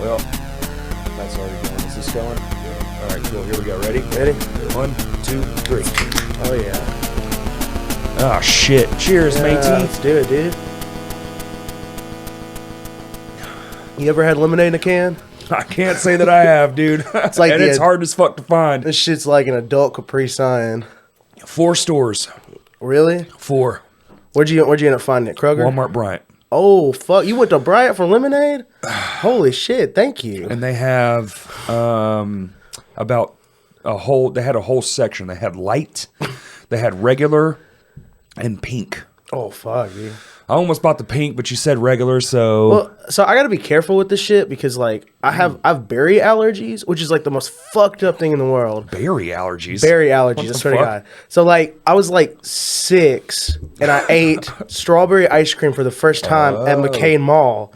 Well, that's already going. Is this going? Yeah. All right, cool. Here we go. Ready? Ready? 1, 2, 3. Oh, yeah. Oh, shit. Cheers, matey. Let's do it, dude. You ever had lemonade in a can? I can't say that I have, dude. It's like it's hard as fuck to find. This shit's like an adult Capri Sun. 4 stores. Really? 4. Where'd you end up finding it? Kroger? Walmart Bryant. Oh, fuck. You went to Bryant for lemonade? Holy shit. Thank you. And they have about they had a whole section. They had light, they had regular, and pink. Oh, fuck, dude. I almost bought the pink, but you said regular, so... Well, so I gotta be careful with this shit because, like, I have berry allergies, which is, like, the most fucked up thing in the world. Berry allergies? Berry allergies, I swear to God. So, like, I was, like, 6, and I ate strawberry ice cream for the first time at McCain Mall,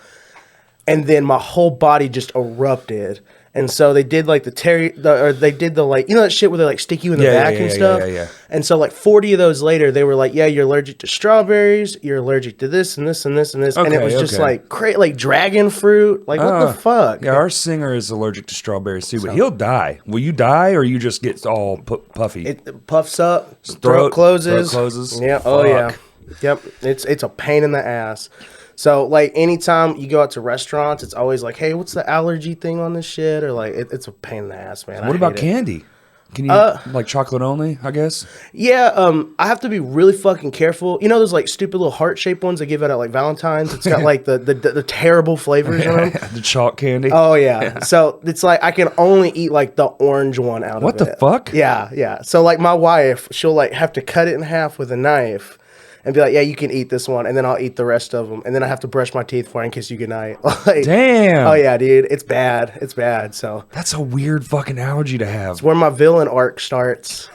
and then my whole body just erupted. And so they did like they did the like, you know that shit where they like stick you in the back and stuff? Yeah. And so like 40 of those later, they were like, yeah, you're allergic to strawberries, you're allergic to this and this and this and this. Okay, and it was just like dragon fruit. Like, what the fuck? Yeah, our singer is allergic to strawberries too, but he'll die. Will you die or you just get all puffy? It puffs up, throat closes. Throat closes. Yeah, Fuck. oh yeah. Yep, it's a pain in the ass. So, like, anytime you go out to restaurants, it's always like, hey, what's the allergy thing on this shit? Or, like, it's a pain in the ass, man. What about candy? Can you, like, chocolate only, I guess? Yeah, I have to be really fucking careful. You know those, like, stupid little heart-shaped ones they give out at, like, Valentine's? It's got, like, the terrible flavors in them. The chalk candy? Oh, yeah. So, it's like, I can only eat, like, the orange one out of it. What the fuck? Yeah. So, like, my wife, she'll, like, have to cut it in half with a knife. And be like, yeah, you can eat this one, and then I'll eat the rest of them, and then I have to brush my teeth for it and kiss you goodnight. Like, damn. Oh yeah, dude, it's bad. It's bad. So that's a weird fucking allergy to have. It's where my villain arc starts.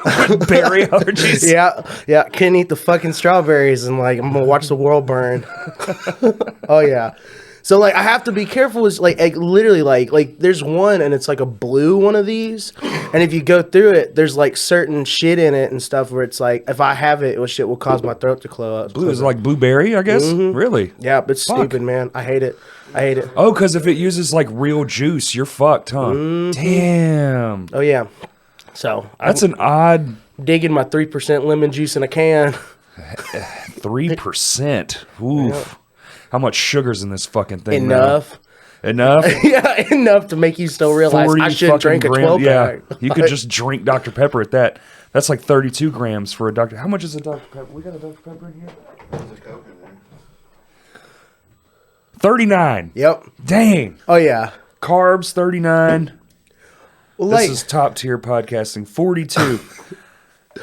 Berry allergies. Yeah. Can't eat the fucking strawberries, and like I'm gonna watch the world burn. Oh yeah. So, like, I have to be careful with, like literally, like, there's one, and it's, like, a blue one of these, and if you go through it, there's, like, certain shit in it and stuff where it's, like, if I have it, shit will cause my throat to close up. Blue is like blueberry, I guess? Mm-hmm. Really? Yeah, but it's stupid, man. I hate it. Oh, because if it uses, like, real juice, you're fucked, huh? Mm-hmm. Damn. Oh, yeah. So. That's an odd... Digging my 3% lemon juice in a can. 3%? Oof. Yeah. How much sugar's in this fucking thing? Enough. Enough? Yeah, enough to make you still realize I shouldn't drink a 12-pack. Yeah, you could just drink Dr. Pepper at that. That's like 32 grams for a Dr. How much is a Dr. Pepper? We got a Dr. Pepper in here? There's a Coke in there. 39. Yep. Dang. Oh, yeah. Carbs, 39. Well, this is top tier podcasting. 42.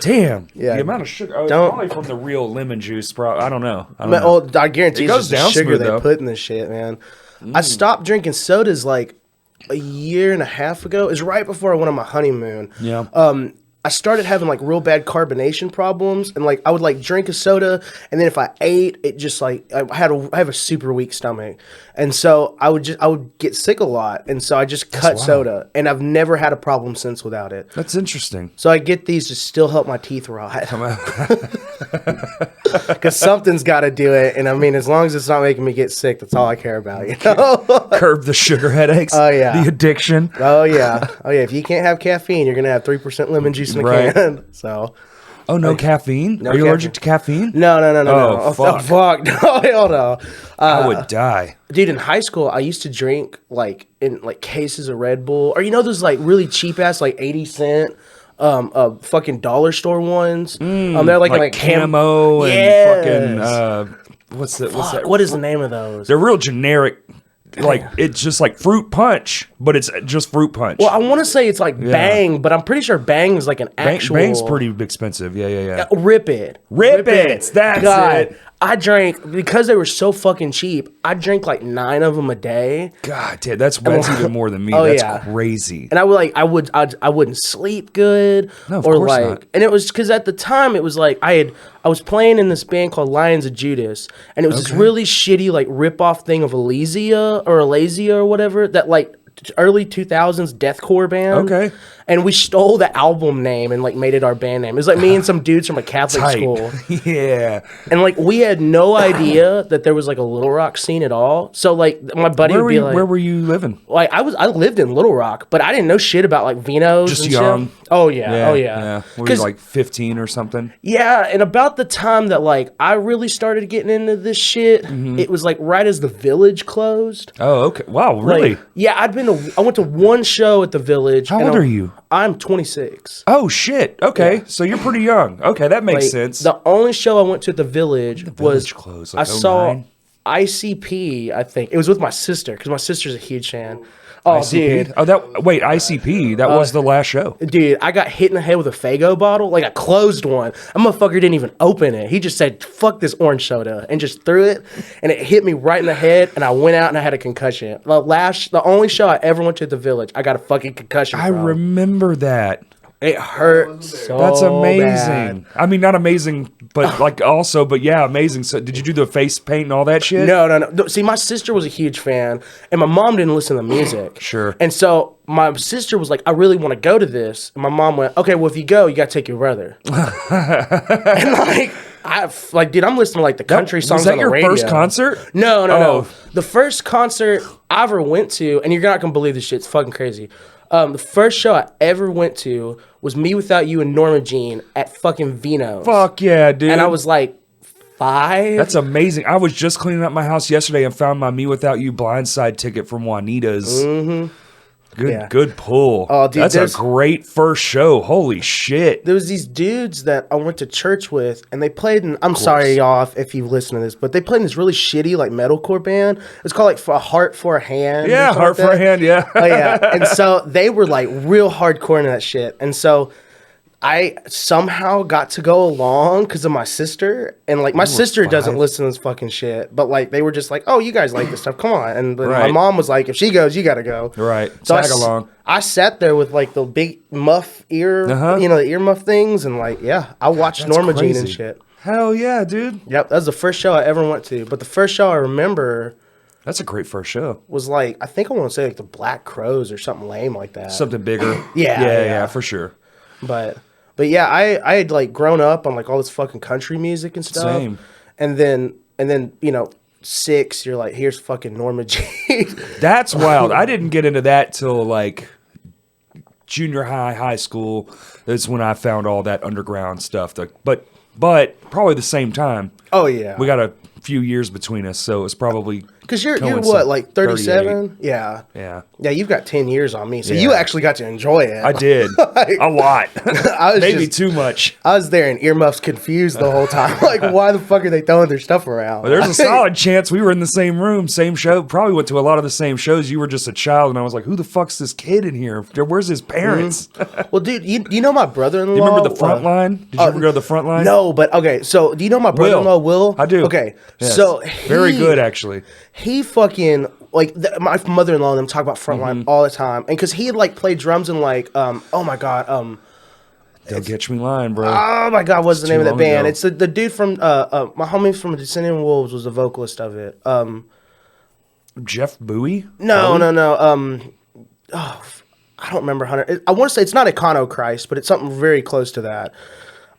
Damn. Yeah. The amount of sugar. Oh, it's probably from the real lemon juice. I don't know. I guarantee it's just the sugar they put in this shit, man. I stopped drinking sodas like a year and a half ago. It was right before I went on my honeymoon. Yeah. I started having like real bad carbonation problems, and like I would like drink a soda, and then if I ate, it just like I have a super weak stomach, and so I would get sick a lot, and so I just cut soda, and I've never had a problem since without it. That's interesting. So I get these to still help my teeth rot, because something's got to do it, and I mean as long as it's not making me get sick, that's all I care about. You know, curb the sugar headaches. Oh yeah, the addiction. Oh yeah. If you can't have caffeine, you're gonna have 3% lemon juice. Can, so. Oh, no caffeine? No Are you caffeine. allergic to caffeine? No. Oh, fuck. No, hell no. I would die. Dude, in high school, I used to drink, like, in, like, cases of Red Bull. Or, you know those, like, really cheap-ass, like, 80-cent, fucking dollar store ones? They're, like camo and fucking, what's that? What is the name of those? They're real generic. Like, it's just like fruit punch, but it's just fruit punch. Well, I want to say it's like Bang, but I'm pretty sure Bang is like an actual... Bang's pretty expensive. Yeah. Rip It. That's it. I drank, because they were so fucking cheap, I drank like 9 of them a day. God damn, that's even more than me. That's crazy. And I wouldn't sleep good. No, of course not. And it was because at the time it was like I was playing in this band called Lions of Judas, and it was this really shitty like rip-off thing of Elysia or whatever that like early 2000s deathcore band. Okay. And we stole the album name and like made it our band name. It was like me and some dudes from a Catholic Tight. school. Yeah. And like we had no idea that there was like a Little Rock scene at all. So like my buddy would be like, where were you living? like I lived in Little Rock, but I didn't know shit about like Vinos. Just and young. shit. Oh yeah. Yeah. Were you like 15 or something? Yeah, and about the time that like I really started getting into this shit, it was like right as the Village closed. Oh, okay. Wow, really? Like, yeah, I went to one show at the Village. How old are you? I'm 26. Oh shit. Okay, Yeah. so you're pretty young. Okay, that makes Like, sense. The only show I went to at the Village was closed, I like saw 09? ICP. I think it was with my sister because my sister's a huge fan. Oh, ICP? dude. Oh, ICP. That was the last show. Dude, I got hit in the head with a Faygo bottle, like a closed one. A motherfucker didn't even open it. He just said, fuck this orange soda, and just threw it, and it hit me right in the head, and I went out and I had a concussion. The only show I ever went to at the Village, I got a fucking concussion I from. remember that. It hurt so That's amazing. bad. I mean, not amazing, but like also, but yeah, amazing. So, did you do the face paint and all that shit? No. See, my sister was a huge fan, and my mom didn't listen to music. Sure. And so my sister was like, I really want to go to this. And my mom went, okay, well, if you go, you got to take your brother. And dude, I'm listening to like the country songs Was that on the your radio. first concert? No. Oh. The first concert I ever went to, and you're not going to believe this shit, it's fucking crazy. The first show I ever went to was Me Without You and Norma Jean at fucking Vino's. Fuck yeah, dude. And I was like 5. That's amazing. I was just cleaning up my house yesterday and found my Me Without You blindside ticket from Juanita's. Mm-hmm. Good pull. Oh, dude, that's a great first show. Holy shit. There was these dudes that I went to church with, and they played in, I'm sorry, y'all, if you've listened to this, but they played in this really shitty, like, metalcore band. It's called, like, A Heart for a Hand. Yeah, Heart for a Hand, yeah. Oh, yeah. And so they were, like, real hardcore into that shit. And so I somehow got to go along because of my sister. And, like, my sister doesn't listen to this fucking shit. But, like, they were just like, oh, you guys like this stuff. Come on. And then my mom was like, if she goes, you got to go. Right. So Tag along. I sat there with, like, the big muff ear, the ear muff things. And, like, yeah, I watched Norma Jean and shit. Hell yeah, dude. Yep, that was the first show I ever went to. But the first show I remember... That's a great first show. Was like, I think I want to say, like, the Black Crows or something lame like that. Something bigger. Yeah, for sure. But yeah, I had like grown up on like all this fucking country music and stuff. Same. And then 6, you're like, here's fucking Norma Jean. That's wild. I didn't get into that till like junior high school. That's when I found all that underground stuff. But probably the same time. Oh yeah. We got a few years between us, so it's probably because you're what, like 37? Yeah. Yeah. You've got 10 years on me, so Yeah. you actually got to enjoy it. I did a lot. Maybe too much. I was there and earmuffs confused the whole time. Like, why the fuck are they throwing their stuff around? Well, there's a solid chance we were in the same room, same show. Probably went to a lot of the same shows. You were just a child, and I was like, "Who the fuck's this kid in here? Where's his parents?" Well, dude, you know my brother-in-law. You remember the front line? Did you ever go to the front line? No, but okay. So, do you know my brother-in-law, Will? I do. Okay, Yes. so very good, actually. He fucking like my mother-in-law and them talk about Frontline all the time, and because he had like played drums in like oh my god Don't catch me lying, bro. oh my god, what's the name of that long band? ago. It's the dude from my homie from Descending Wolves was the vocalist of it. Jeff Bowie? No. I don't remember 100. I want to say it's not Iconochrist, but it's something very close to that.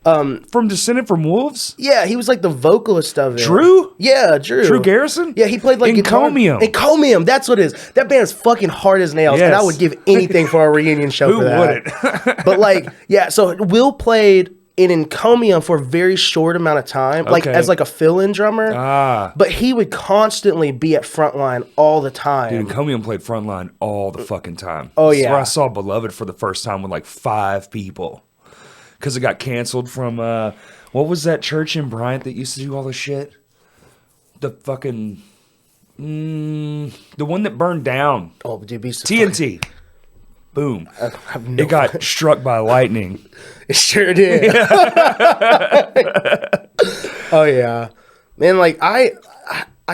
From Descended from Wolves? Yeah, he was like the vocalist of it. Drew? Yeah, Drew. Drew Garrison? Yeah, he played like Encomium. Encomium, that's what it is. That band is fucking hard as nails, and I Yes. would give anything for a reunion show Who for that. wouldn't? But like, yeah, so Will played in Encomium for a very short amount of time, like Okay. as like a fill-in drummer. Ah. But he would constantly be at Frontline all the time. Dude, Encomium played Frontline all the fucking time. Oh, That's yeah. where I saw Beloved for the first time with like 5 people. Because it got canceled from, what was that church in Bryant that used to do all this shit? The fucking, the one that burned down. Oh, dude, be so TNT. Boom. I have no It got struck by lightning. It sure did. Oh yeah, man. Like I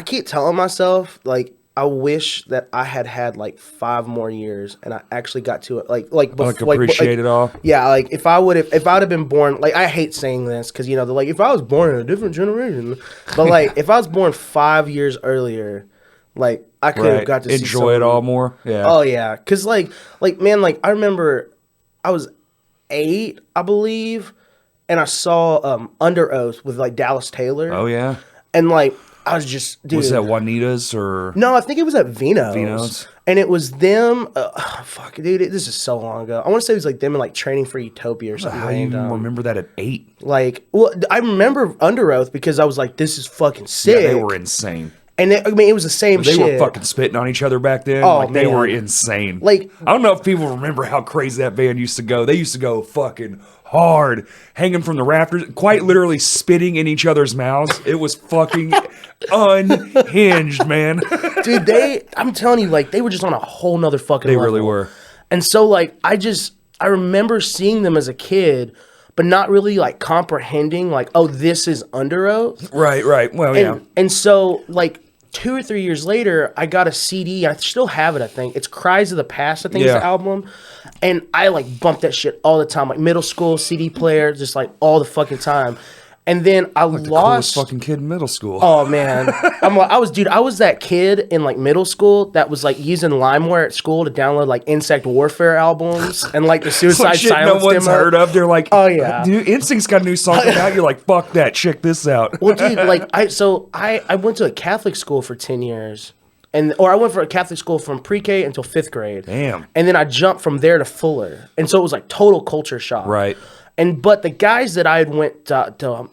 keep telling myself like I wish that I had like 5 more years and I actually got to it like Appreciate it all. Yeah, like if I'd have been born, like I hate saying this because they're like if I was born in a different generation, but like if I was born 5 years earlier, like I could have got to enjoy it all more. Yeah. Oh yeah, because like man, like I remember was 8, I believe, and I saw Under Oath with like Dallas Taylor. Oh yeah. And like I was just, dude. Was that Juanita's or? No, I think it was at Vino's. Vino's? And it was them. Fuck, dude, this is so long ago. I want to say it was like them and like Training for Utopia or something. How do you even remember that at 8? Like, well, I remember Under Oath because I was like, this is fucking sick. Yeah, they were insane. And I mean, it was the same shit. They were fucking spitting on each other back then. Oh, like, they man. were insane. Like, I don't know if people remember how crazy that band used to go. They used to go fucking hard, hanging from the rafters, quite literally spitting in each other's mouths. It was fucking unhinged, man. Dude, I'm telling you, like, they were just on a whole nother fucking level. They really were. And so, like, I remember seeing them as a kid, but not really, like, comprehending, like, oh, this is Under Oath. Right. Well, yeah. And so, like, 2 or 3 years later, I got a CD. I still have it, I think. It's Cries of the Past, I think is the album. And I, like, bumped that shit all the time. Like, middle school, CD player, just, like, all the fucking time. And then I the coolest fucking kid in middle school. Oh, man. I was that kid in, like, middle school that was, like, using LimeWire at school to download, like, Insect Warfare albums and, like, the Suicide shit Silence no one's demo. heard of. They're like, oh, yeah. Dude, Instinct's got a new song coming out. You're like, fuck that. Check this out. Well, dude, like, I went to a Catholic school for 10 years. Or I went for a Catholic school from pre-K until 5th grade. Damn. And then I jumped from there to Fuller. And so it was, like, total culture shock. Right. But the guys that I had went to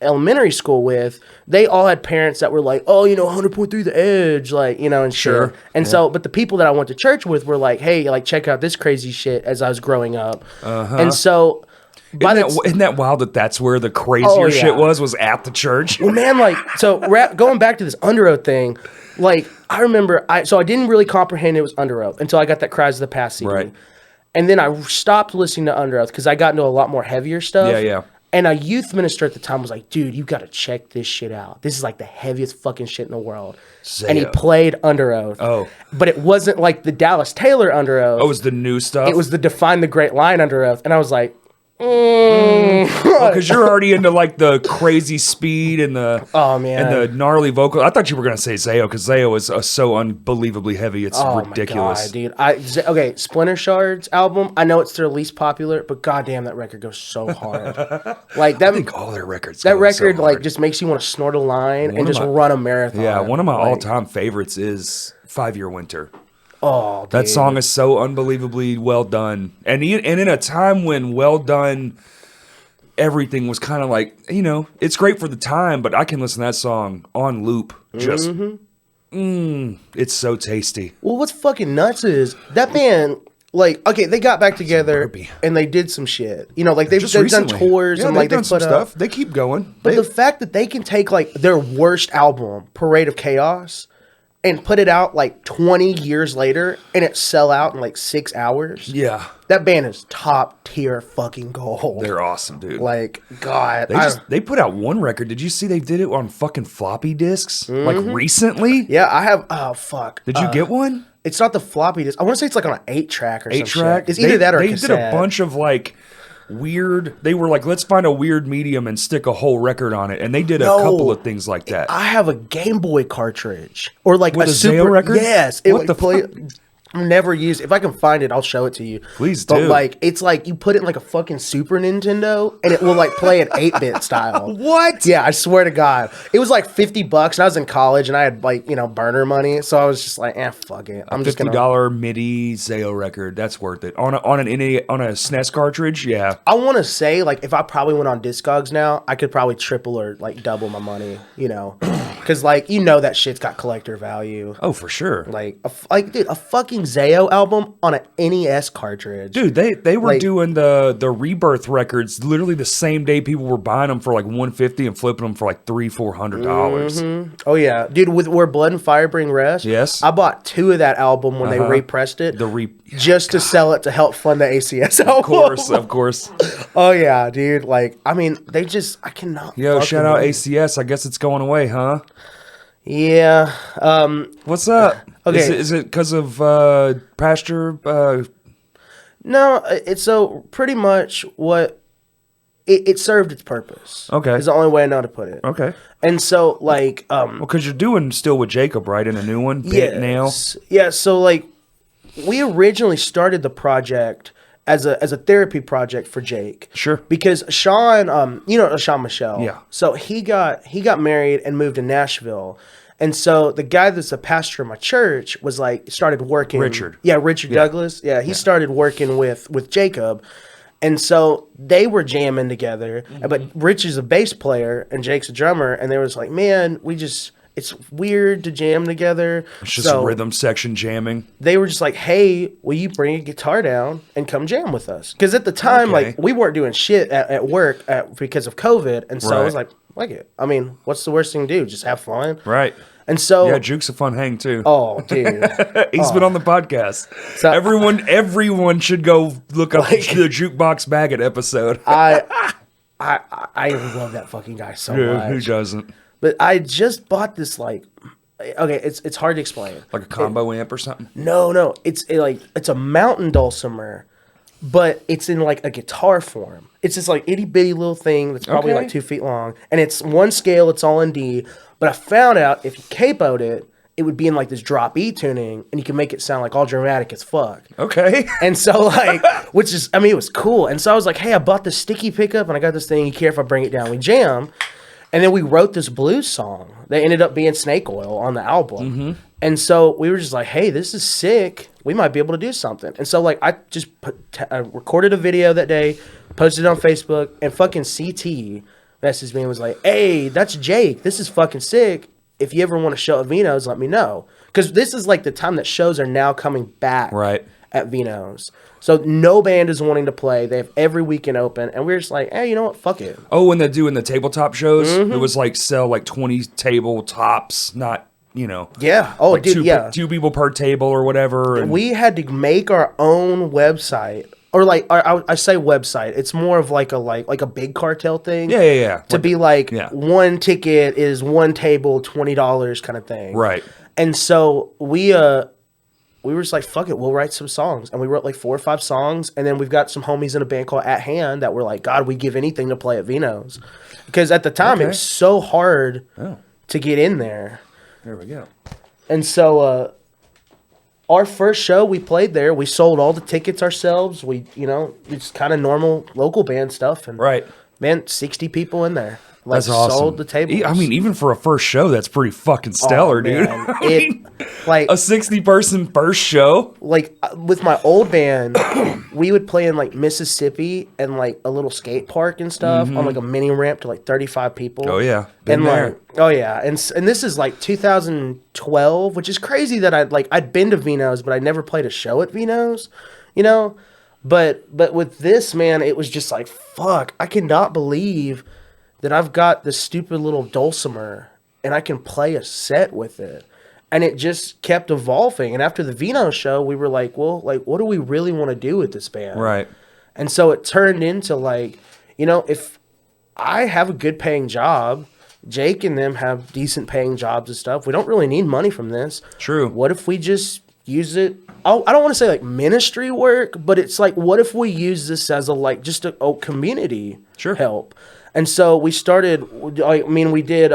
elementary school with, they all had parents that were like, oh, 100.3 The Edge, like, and Sure. shit. And so, but the people that I went to church with were like, hey, like, check out this crazy shit as I was growing up. And so, Isn't that wild that that's where the crazier shit was at the church? Well, man, like, so going back to this Under Oath thing, like, I remember, I didn't really comprehend it was Under Oath until I got that Cries of the Past CD. Right. And then I stopped listening to Under Oath because I got into a lot more heavier stuff. Yeah. And a youth minister at the time was like, dude, you got to check this shit out. This is like the heaviest fucking shit in the world. And he played Under Oath. Oh. But it wasn't like the Dallas Taylor Under Oath. Oh, it was the new stuff? It was the Define the Great Line Under Oath. And I was like, because you're already into like the crazy speed and the and the gnarly vocal. I thought you were gonna say Zayo because Zayo is so unbelievably heavy. It's ridiculous, my God, dude. Okay, Splinter Shards album. I know it's their least popular, but goddamn, that record goes so hard. Like that. I think all their records. That record like just makes you want to snort a line and just run a marathon. Yeah, one of my all-time favorites is 5 Year Winter. Oh, dude. That song is so unbelievably well done. And in a time when well done, everything was kind of like, it's great for the time, but I can listen to that song on loop. Just, it's so tasty. Well, what's fucking nuts is that band, like, okay, they got back together and they did some shit. Like they've done tours and like they've done some put stuff. They keep going. But the fact that they can take like their worst album, Parade of Chaos, and put it out like 20 years later and it sell out in like 6 hours. Yeah. That band is top tier fucking gold. They're awesome, dude. Like, God. They put out one record. Did you see they did it on fucking floppy disks? Like recently? Yeah, I have. Oh, fuck. Did you get one? It's not the floppy disk. I want to say it's like on an 8-track or something. 8-track? It's either that or they cassette. Did a bunch of like weird. They were like, let's find a weird medium and stick a whole record on it. And they did a couple of things like that. I have a Game Boy cartridge or like with a super Zayo record. Yes, What the fuck? I've never used it. If I can find it, I'll show it to you. Please do. But like, it's like you put it in like a fucking Super Nintendo and it will like play an 8-bit style. What? Yeah, I swear to God. It was like $50 and I was in college and I had like, burner money. So I was just like, fuck it. I'm just $50 MIDI Zayo record. That's worth it. On a SNES cartridge, yeah. I want to say like if I probably went on Discogs now, I could probably triple or like double my money, Because like, that shit's got collector value. Oh, for sure. Like, dude, a fucking Zayo album on an NES cartridge. Dude, they were doing the Rebirth records literally the same day people were buying them for like $150 and flipping them for like $300-$400. Oh yeah, dude, with Where Blood and Fire Bring Rest. Yes, I bought 2 of that album when they repressed it. Just to sell it to help fund the ACS album. Of course. Oh yeah, dude. Like, I mean, I cannot. Yo, shout out ACS. I guess it's going away, huh? Yeah. What's up? Okay. Is it because of pasture? No, it's so pretty much what it served its purpose. Okay. Is the only way I know to put it. Okay. And so like well, because you're doing still with Jacob, right? In a new one, Nail. Yeah, so like we originally started the project as a therapy project for Jake. Sure. Because Sean, Sean Michelle. Yeah. So he got married and moved to Nashville. And so the guy that's a pastor in my church was like, started working. Richard. Yeah, Richard Douglas. Yeah, he started working with Jacob. And so they were jamming together. But Rich is a bass player and Jake's a drummer. And they was like, man, it's weird to jam together. It's just rhythm section jamming. They were just like, hey, will you bring a guitar down and come jam with us? Because at the time, like, we weren't doing shit at work because of COVID. And so I was like it. I mean, what's the worst thing to do? Just have fun. Right. And so... Yeah, Juke's a fun hang, too. Oh, dude. He's been on the podcast. So, everyone should go look up the Jukebox Maggot episode. I love that fucking guy so much. Who doesn't? But I just bought this, like... Okay, it's hard to explain. Like a combo amp or something? No. It's a mountain dulcimer, but it's in like a guitar form. It's this like itty bitty little thing that's probably like 2 feet long, and it's one scale. It's all in D. But I found out if you capoed it, it would be in like this drop E tuning, and you can make it sound like all dramatic as fuck. Okay. And so like, which is, I mean, it was cool. And so I was like, hey, I bought this sticky pickup, and I got this thing. You care if I bring it down? We jam. And then we wrote this blues song that ended up being Snake Oil on the album. Mm-hmm. And so we were just like, hey, this is sick. We might be able to do something. And so like I just recorded a video that day, posted it on Facebook, and fucking CT messaged me and was like, hey, that's Jake. This is fucking sick. If you ever want to show at Vino's, let me know. Because this is like the time that shows are now coming back at Vino's. So no band is wanting to play. They have every weekend open. And we're just like, hey, you know what? Fuck it. Oh, when they're doing the tabletop shows, it was like sell like 20 tabletops, not, Yeah. Oh, like dude, two people per table or whatever. And we had to make our own website. Or like, I say website. It's more of like a big cartel thing. Yeah. To be like, one ticket is one table, $20 kind of thing. Right. And so we were just like, fuck it, we'll write some songs. And we wrote like 4 or 5 songs. And then we've got some homies in a band called At Hand that were like, God, we'd give anything to play at Vino's. Because at the time, it was so hard to get in there. There we go. And so our first show, we played there. We sold all the tickets ourselves. We, it's kind of normal local band stuff. And man, 60 people in there. Like, that's awesome. Sold the tables. I mean, even for a first show, that's pretty fucking stellar, dude. Like a 60-person first show. Like with my old band, we would play in like Mississippi and like a little skate park and stuff on like a mini ramp to like 35 people. Oh yeah, and this is like 2012, which is crazy that I'd been to Vino's, but I never played a show at Vino's, But with this, man, it was just like, fuck, I cannot believe that I've got this stupid little dulcimer and I can play a set with it. And it just kept evolving. And after the Vino show, we were like, well, like, what do we really want to do with this band? Right. And so it turned into like, if I have a good paying job, Jake and them have decent paying jobs and stuff. We don't really need money from this. True. What if we just use it? I don't want to say like ministry work, but it's like, what if we use this as just a community help? And so we started, we did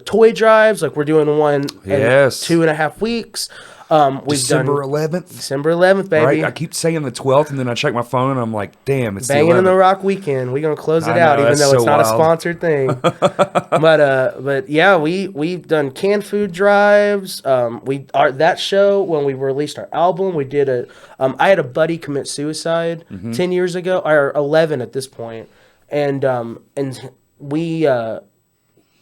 toy drives. Like we're doing one in 2.5 weeks. December 11th. December 11th, baby. Right? I keep saying the 12th, and then I check my phone, and I'm like, damn, it's Banging the 11th. In the Rock weekend. We're going to close it out, even though it's not a sponsored thing. But yeah, we've done canned food drives. That show, when we released our album, we did I had a buddy commit suicide 10 years ago, or 11 at this point. And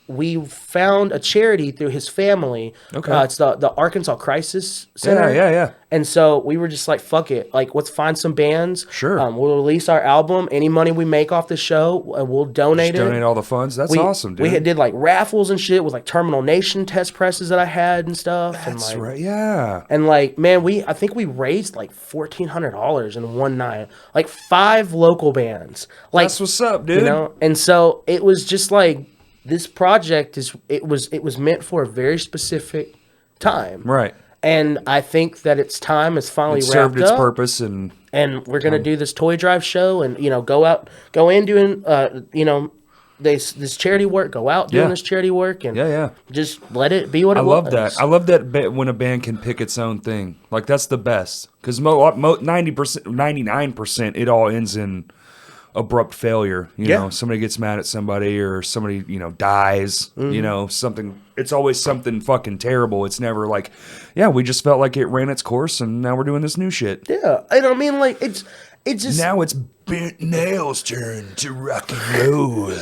we found a charity through his family. Okay. It's the Arkansas Crisis Center. Yeah. And so we were just like, fuck it. Like, let's find some bands. Sure. We'll release our album. Any money we make off the show, we'll donate it. Donate all the funds. That's awesome, dude. We did like raffles and shit with like Terminal Nation test presses that I had and stuff. That's right. Yeah. And like, man, I think we raised like $1,400 in one night. Like 5 local bands. Like, that's what's up, dude. And so it was just like, this project it was meant for a very specific time. Right. And I think that its time has finally wrapped up. It served its purpose, and we're gonna do this toy drive show, and go in doing this charity work, go out doing this charity work, and just let it be what it was. I love that when a band can pick its own thing. Like, that's the best. Because 90%, 99%, it all ends in abrupt failure. You know, somebody gets mad at somebody, or somebody, dies. You know, something. It's always something fucking terrible. It's never like, we just felt like it ran its course, and now we're doing this new shit. Yeah, and I mean, like, it's just now it's Bent Nail's turn to rock and roll.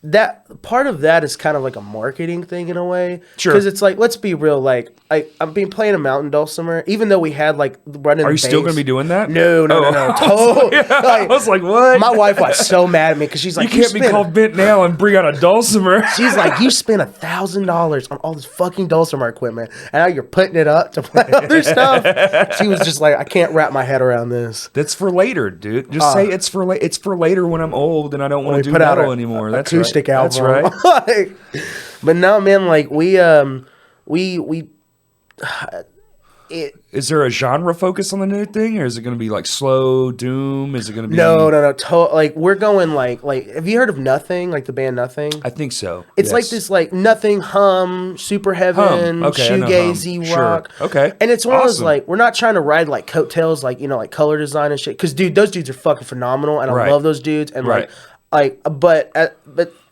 That part of that is kind of like a marketing thing in a way. Sure. Because it's like, let's be real, like, I've been playing a mountain dulcimer, even though we had like running. Are you still going to be doing that? No. I was like, what? My wife was so mad at me because she's like, you can't be called Bent Nail and bring out a dulcimer. She's like, you spent $1,000 on all this fucking dulcimer equipment, and now you're putting it up to play other stuff. She was just like, I can't wrap my head around this. That's for later, dude. Just say it's for later when I'm old and I don't want to do metal anymore. That's acoustic right. album. That's right. But no, man, like we is there a genre focus on the new thing, or is it going to be like slow doom? Is it going to be no? Like, we're going like have you heard of Nothing? Like the band Nothing? I think so. It's like this like Nothing hum, super heaven, shoegazy rock. Sure. Okay. And it's one of those, like, we're not trying to ride like coattails, like, like color design and shit. Because dude, those dudes are fucking phenomenal, and I love those dudes. And but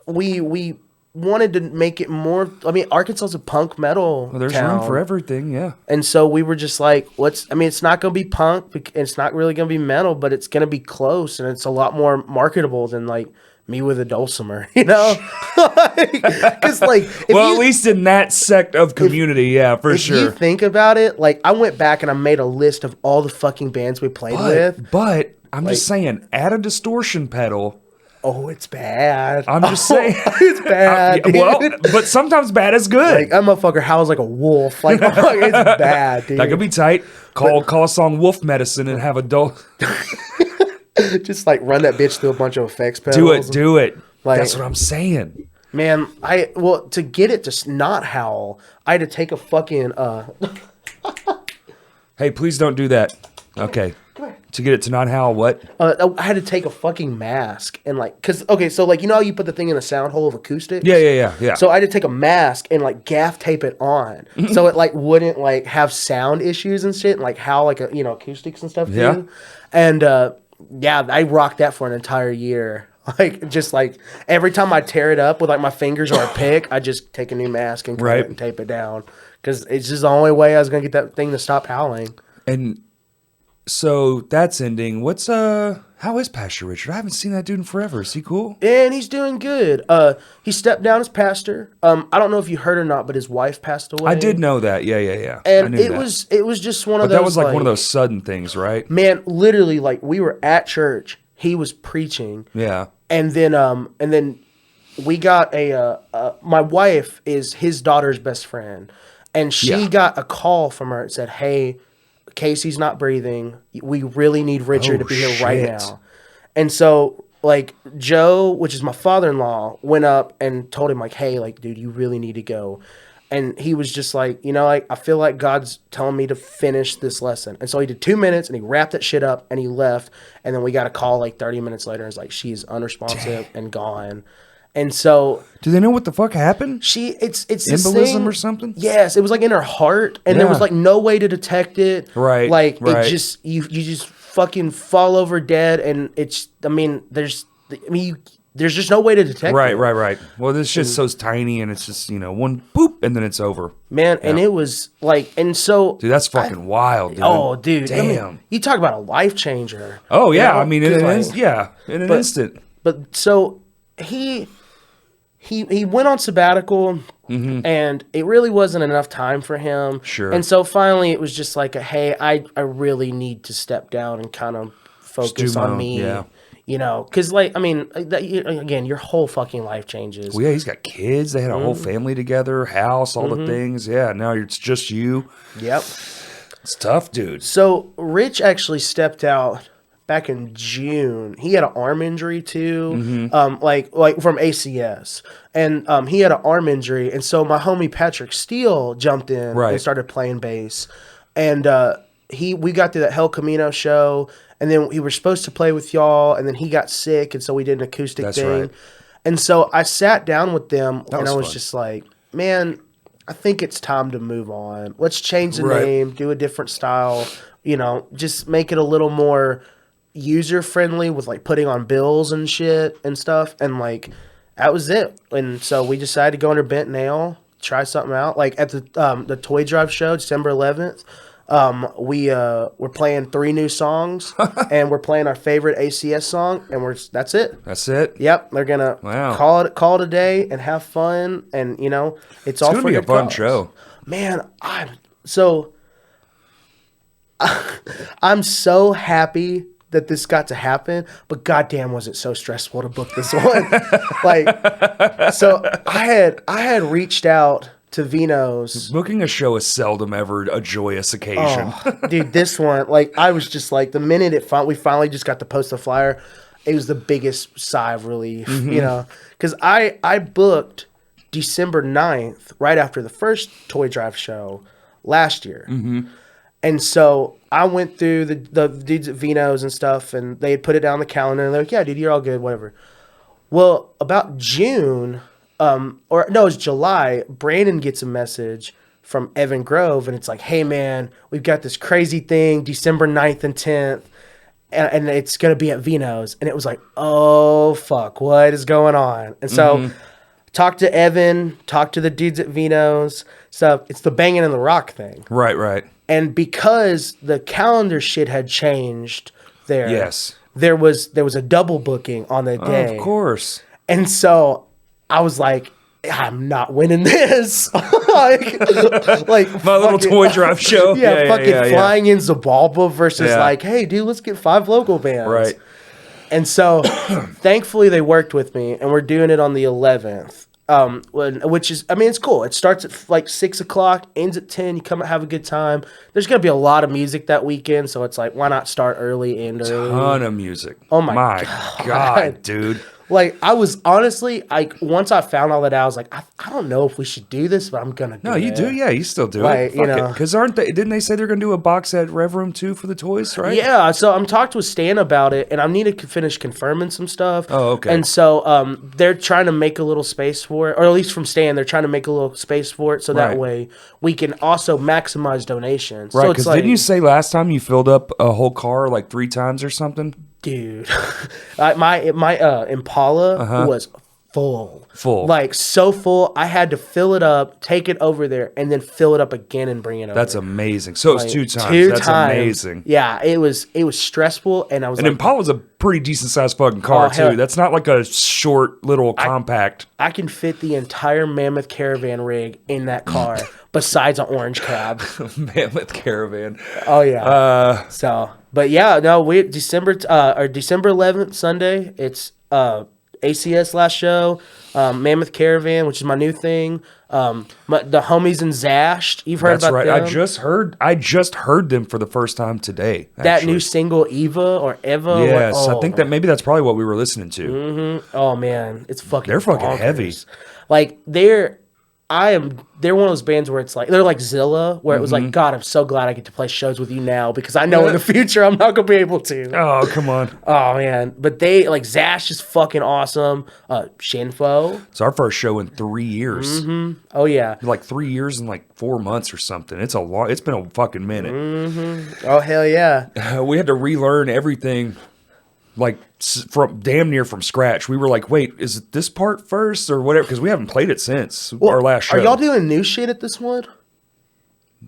we wanted to make it more. I mean, Arkansas's a punk metal. Well, there's town. room for everything, yeah. And so we were just like, it's not going to be punk. It's not really going to be metal, but it's going to be close, and it's a lot more marketable than like me with a dulcimer, Because at least in that sect of community, for sure. If you think about it, like, I went back and I made a list of all the fucking bands we played with. But I'm just saying, add a distortion pedal. Oh, it's bad. I'm just saying. It's bad. But sometimes bad is good. Like, that motherfucker howls like a wolf. Like, it's bad, dude. That could be tight. Call a song Wolf Medicine and have a just like run that bitch through a bunch of effects pedals. Do it. Like, that's what I'm saying. Man, to get it to not howl, I had to take a fucking Hey, please don't do that. Okay. To get it to not howl, what? I had to take a fucking mask and so like, how you put the thing in a sound hole of acoustics? Yeah. So I had to take a mask and like gaff tape it on so it like wouldn't like have sound issues and shit and like howl like acoustics and stuff too. And I rocked that for an entire year. Like, just like every time I tear it up with like my fingers or a pick, I just take a new mask and cut it and tape it down because it's just the only way I was gonna get that thing to stop howling. And so that's ending. How is Pastor Richard? I haven't seen that dude in forever. Is he cool? And he's doing good. He stepped down as pastor. I don't know if you heard or not, but his wife passed away. I did know that. Yeah. And it was just one of those. But that was like one of those sudden things, right? Man, literally, like, we were at church. He was preaching. Yeah. And then we got my wife is his daughter's best friend, and she got a call from her. It said, "Hey, Casey's not breathing. We really need Richard to be here right now." And so, like, Joe, which is my father-in-law, went up and told him, like, "Hey, like, dude, you really need to go." And he was just like, I feel like God's telling me to finish this lesson. And so he did 2 minutes and he wrapped that shit up and he left. And then we got a call like 30 minutes later. And it's like, she's unresponsive and gone. And so, do they know what the fuck happened? It's embolism or something. Yes, it was like in her heart, and there was like no way to detect it. Right, like it just you just fucking fall over dead, and there's just no way to detect it. Right. Well, this shit's so tiny, and it's just one boop, and then it's over. Man, and it was like, and so, dude, that's fucking wild, dude. Oh, dude, damn! You talk about a life changer. Oh yeah, in an instant. But so he went on sabbatical, and it really wasn't enough time for him. Sure. And so finally it was just like, hey, I really need to step down and kind of focus on me. Yeah. Because, like, I memean, again, your whole fucking life changes. Well, yeah, he's got kids. They had a whole family together, house, all the things. Yeah, now it's just you. Yep. It's tough, dude. So Rich actually stepped out back in June. He had an arm injury too, like from ACS, and he had an arm injury, and so my homie Patrick Steele jumped in and started playing bass, and we got to that Hell Camino show, and then we were supposed to play with y'all, and then he got sick, and so we did an acoustic thing. Right. And so I sat down with them and I was fun. just like, man, I think it's time to move on. Let's change the Right. name, do a different style, just make it a little more user friendly with like putting on bills and shit and stuff. And like, that was it. And so we decided to go under Bent Nail, try something out. Like at the Toy Drive show, December 11th, we're playing 3 new songs and we're playing our favorite ACS song and that's it. That's it. Yep, they're gonna call it a day and have fun, and it's all gonna for be a good fun cause. show. Man, I'm so happy that this got to happen, but goddamn, was it so stressful to book this one? So I had reached out to Vino's. Booking a show is seldom ever a joyous occasion. Oh, dude, this one, I was just like, the minute we finally just got to post the flyer, it was the biggest sigh of relief, because I booked December 9th, right after the first Toy Drive show last year. And so I went through the dudes at Vino's and stuff, and they had put it down on the calendar, and they're like, yeah, dude, you're all good, whatever. Well, about June, it was July, Brandon gets a message from Evan Grove, and it's like, hey, man, we've got this crazy thing, December 9th and 10th, and it's going to be at Vino's. And it was like, oh, fuck, what is going on? And so talked to Evan, talked to the dudes at Vino's. So it's the Bangin' in the Rock thing. Right. And because the calendar shit had changed there, Yes. there was a double booking on the day. Of course. And so I was like, I'm not winning this. like My little Toy Drive show. Flying in Zabalba versus hey, dude, let's get 5 local bands. Right. And so thankfully they worked with me, and we're doing it on the 11th. Which is, it's cool. It starts at 6 o'clock, ends at 10. You come and have a good time. There's going to be a lot of music that weekend, so it's like, why not start early, end early? Ton of music. Oh my God, dude. I was honestly, once I found all that out, I was like, I don't know if we should do this, but I'm going to do it. No, you do. Yeah, you still do it. Because didn't they say they're going to do a box at Rev Room 2 for the toys, right? Yeah, so I'm talked with Stan about it, and I need to finish confirming some stuff. Oh, okay. And so they're trying to make a little space for it, or at least from Stan, they're trying to make a little space for it, so that way we can also maximize donations. Right, so because didn't you say last time you filled up a whole car 3 times or something? Dude, my Impala was full. So full, I had to fill it up, take it over there, and then fill it up again and bring it over. That's amazing. So it's 2 times. That's amazing. Yeah, it was stressful, and I was Impala's a pretty decent sized fucking car too. That's not like a short little compact. I can fit the entire Mammoth Caravan rig in that car, besides an orange cab. Mammoth Caravan. Oh yeah. But yeah, no, we December 11th Sunday. It's ACS last show, Mammoth Caravan, which is my new thing. The homies in Zashed. You've heard about them? I just heard them for the first time today. That new single Eva. Yes, I think that's probably what we were listening to. Mm-hmm. Oh man, it's fucking. They're fucking bonkers. heavy. They're one of those bands where it's like, they're like Zilla, where it was like, God, I'm so glad I get to play shows with you now, because I know in the future I'm not going to be able to. Oh, come on. Oh, man. But Zash is fucking awesome. Shinfo. It's our first show in 3 years. Mm-hmm. Oh, yeah. 3 years and 4 months or something. It's been a fucking minute. Mm-hmm. Oh, hell yeah. We had to relearn everything. From damn near from scratch. We were like, wait, is it this part first or whatever? Because we haven't played it since our last show. Are y'all doing new shit at this one?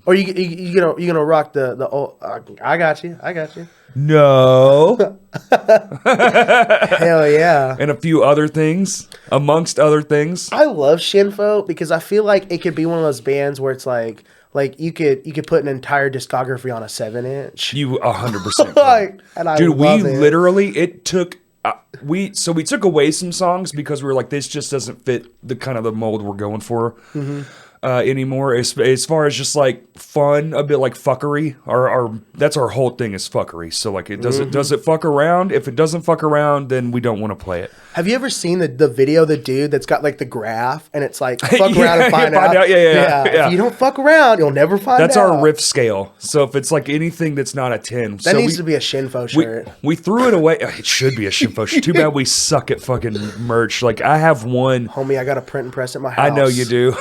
Or you gonna rock the old? I got you. No. Hell yeah. And a few other things, amongst other things. I love Shinfo because I feel like it could be one of those bands where it's like you could put an entire discography on a 7-inch. You 100%. Dude, it took we took away some songs because we were like, this just doesn't fit the kind of the mold we're going for. Mm-hmm. anymore. As far as just like fun, a bit like fuckery. Our that's our whole thing is fuckery. So like does it fuck around? If it doesn't fuck around, then we don't want to play it. Have you ever seen the video of the dude that's got like the graph and it's like fuck around and find out? Yeah. If you don't fuck around, you'll never find That's out. our riff scale. So if it's like anything that's not a 10. That needs to be a Shinfo shirt. We threw it away. It should be a Shinfo shirt. Too bad we suck at fucking merch. Like I have one. Homie, I got a print and press at my house. I know you do.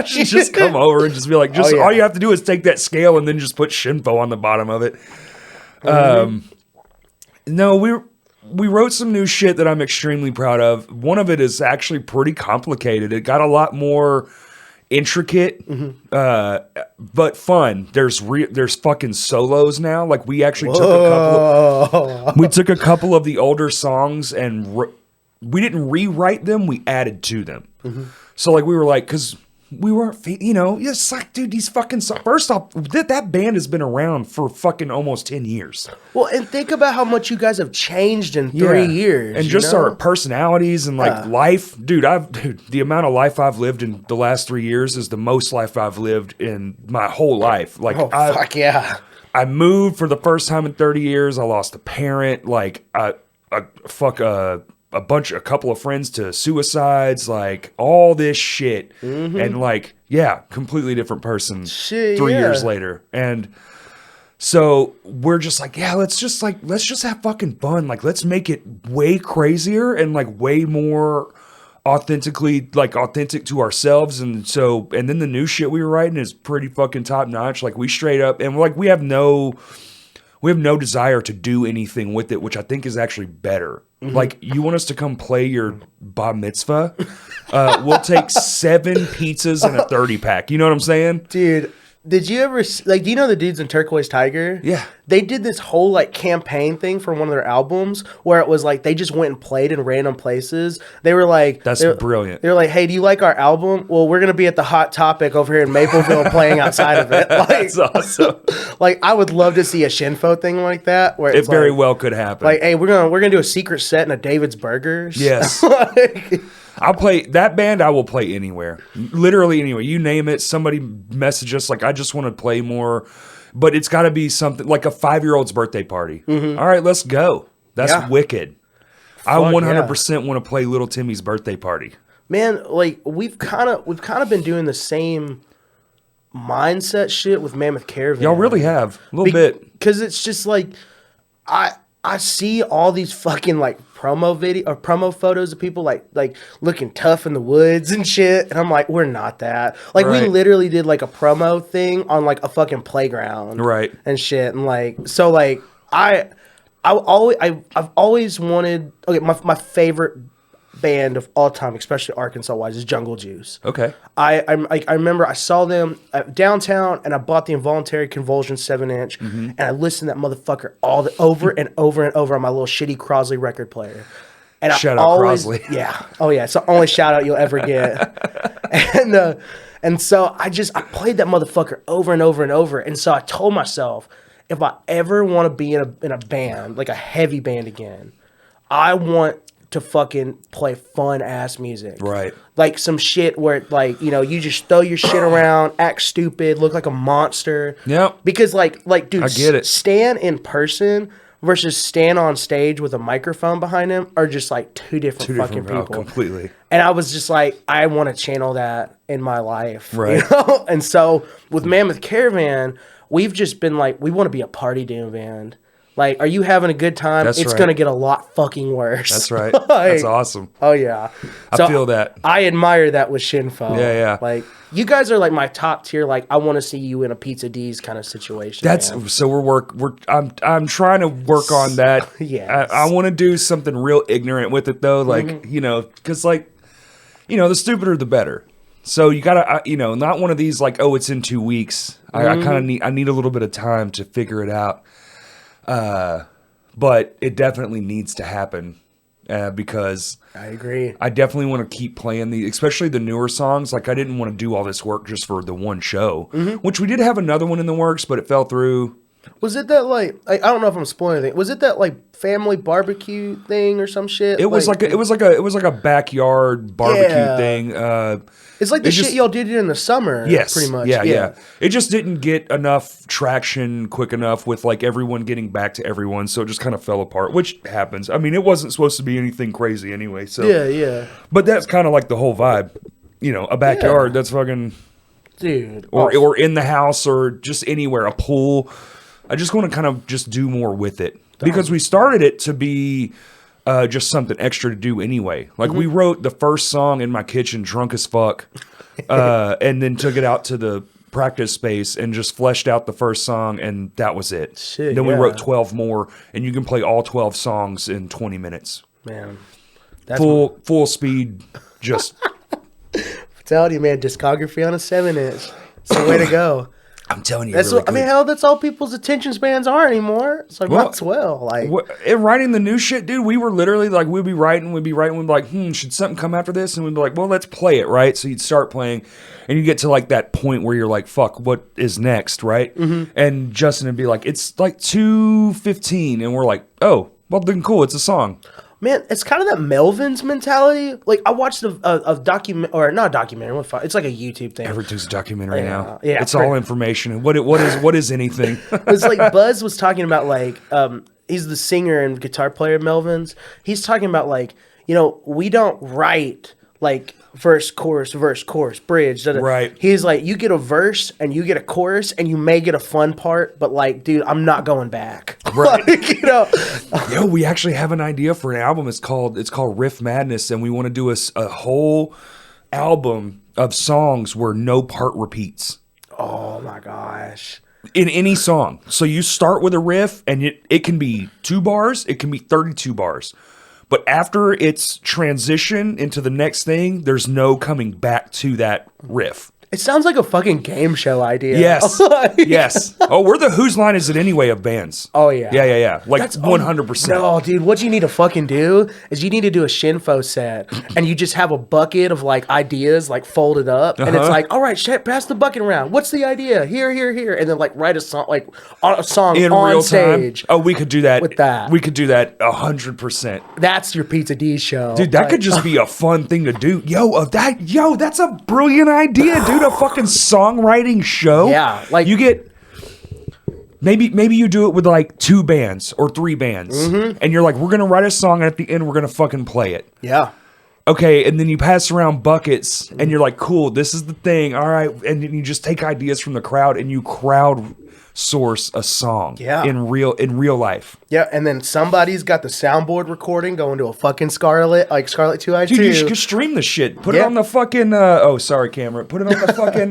She just come over and just be like, all you have to do is take that scale and then just put Shinfo on the bottom of it. No, we wrote some new shit that I'm extremely proud of. One of it is actually pretty complicated. It got a lot more intricate, but fun. There's fucking solos now. Like we actually took a couple of the older songs and we didn't rewrite them. We added to them. So like we were like, because we weren't, it's like, dude, these fucking songs. First off, that band has been around for fucking almost 10 years. Well, and think about how much you guys have changed in 3 years. And just our personalities and like life. Dude, the amount of life I've lived in the last 3 years is the most life I've lived in my whole life. Like, fuck yeah. I moved for the first time in 30 years. I lost a parent. Like, a couple of friends to suicides, like all this shit. And like, completely different person 3 years later. And so we're just like, let's just have fucking fun. Like, let's make it way crazier and like way more authentic to ourselves. And then the new shit we were writing is pretty fucking top notch. Like we straight up, and like, we have no desire to do anything with it, which I think is actually better. Like, you want us to come play your bar mitzvah? We'll take 7 pizzas and a 30-pack. You know what I'm saying? Dude, did you ever, do you know the dudes in Turquoise Tiger? Yeah. They did this whole, like, campaign thing for one of their albums where it was, like, they just went and played in random places. They were like... That's brilliant. They were like, hey, do you like our album? Well, we're going to be at the Hot Topic over here in Mapleville playing outside of it. Like, that's awesome. Like, I would love to see a Shinfo thing like that. Where it very well could happen. Like, hey, we're gonna do a secret set in a David's Burgers. Yes. I'll play that band. I will play anywhere, literally anywhere. You name it. Somebody message us like, I just want to play more, but it's got to be something like a 5-year-old's birthday party. All right, let's go. That's wicked. I 100% want to play Little Timmy's birthday party. Man, like we've kind of been doing the same mindset shit with Mammoth Caravan. Y'all really have a little bit, because it's just like I see all these fucking like promo photos of people like looking tough in the woods and shit, and I'm like, we're not that. Like we literally did like a promo thing on like a fucking playground, and shit, and like so like I've always wanted. Okay, my favorite band of all time, especially Arkansas wise, is Jungle Juice. Okay. I remember I saw them downtown and I bought the Involuntary Convulsion 7-inch and I listened to that motherfucker over and over and over on my little shitty Crosley record player. And shout out Crosley. Yeah. Oh yeah. It's the only shout out you'll ever get. And so I played that motherfucker over and over and over. And so I told myself, if I ever want to be in a band, like a heavy band again, I want to fucking play fun ass music. Right. Like some shit where like, you just throw your shit around, act stupid, look like a monster. Yep. Because like dude, I get it. Stan in person versus Stan on stage with a microphone behind him are just like two different fucking people. Completely. And I was just like, I want to channel that in my life. Right. And so with Mammoth Caravan, we've just been like, we want to be a party doom band. Like, are you having a good time? It's going to get a lot fucking worse. That's right. Like, that's awesome. Oh, yeah. I feel that. I admire that with Shinfo. Yeah, yeah. Like, you guys are like my top tier, like, I want to see you in a Pizza D's kind of situation. I'm trying to work on that. Yeah. I want to do something real ignorant with it, though. Like, because, like, the stupider the better. So you gotta, not one of these like, oh, it's in 2 weeks. I kind of need a little bit of time to figure it out. But it definitely needs to happen because I agree. I definitely want to keep playing especially the newer songs. Like I didn't want to do all this work just for the one show, which we did have another one in the works, but it fell through Was it that like I don't know if I'm spoiling anything. Was it that like family barbecue thing or some shit? It was like a backyard barbecue thing. It's like the shit y'all did in the summer. Yes, pretty much. Yeah. It just didn't get enough traction quick enough with like everyone getting back to everyone, so it just kind of fell apart, which happens. I mean, it wasn't supposed to be anything crazy anyway. So yeah. But that's kind of like the whole vibe. You know, a backyard that's fucking dude, or in the house or just anywhere, a pool. I just want to kind of just do more with it because we started it to be just something extra to do anyway. Like we wrote the first song in my kitchen, drunk as fuck, and then took it out to the practice space and just fleshed out the first song, and that was it. Shit, then we wrote 12 more, and you can play all 12 songs in 20 minutes. Man, that's full speed. Just I'm telling you, man, discography on a 7-inch. It's the way to go. I'm telling you, that's really what, I mean, hell, that's all people's attention spans are anymore. It's like, not 12. Like, in writing the new shit, dude, we were literally like, we'd be writing, we'd be like, should something come after this? And we'd be like, well, let's play it, right? So you'd start playing, and you get to like that point where you're like, fuck, what is next, right? And Justin would be like, it's like 2:15, and we're like, oh, well, then cool, it's a song. Man, it's kind of that Melvin's mentality. Like, I watched a document, or not a documentary. It's like a YouTube thing. Everything's a documentary now. Yeah, it's all information. And what is anything? It's like Buzz was talking about, like, he's the singer and guitar player of Melvin's. He's talking about, like, you know, we don't write like verse, chorus, bridge. Right. He's like, you get a verse and you get a chorus and you may get a fun part, but like, dude, I'm not going back. Right. Like, you know. Yo, we actually have an idea for an album. It's called Riff Madness, and we want to do a whole album of songs where no part repeats. Oh my gosh. In any song. So you start with a riff, and it can be 2 bars, it can be 32 bars. But after its transition into the next thing, there's no coming back to that riff. It sounds like a fucking game show idea. Yes. Yes. Oh, we're the Whose Line Is It Anyway of bands. Oh, yeah. Yeah. Like, that's 100%. No, dude, what you need to fucking do is you need to do a Shinfo set, and you just have a bucket of, like, ideas, like, folded up, and it's like, all right, shit, pass the bucket around. What's the idea? Here, and then, like, write a song, like, a song in on real stage. Time? Oh, we could do that. With that. We could do that 100%. That's your Pizza D show. Dude, that could just be a fun thing to do. That's a brilliant idea, dude. A fucking songwriting show. Yeah, like you get maybe you do it with like 2 bands or 3 bands, and you're like, we're gonna write a song, and at the end we're gonna fucking play it. Yeah. Okay, and then you pass around buckets, and you're like, cool, this is the thing. All right, and then you just take ideas from the crowd, and you crowd source a song. Yeah. In real life. Yeah, and then somebody's got the soundboard recording going to a fucking Scarlett 2i2. Dude, you should stream the shit. Put it on the fucking oh, sorry, camera. Put it on the fucking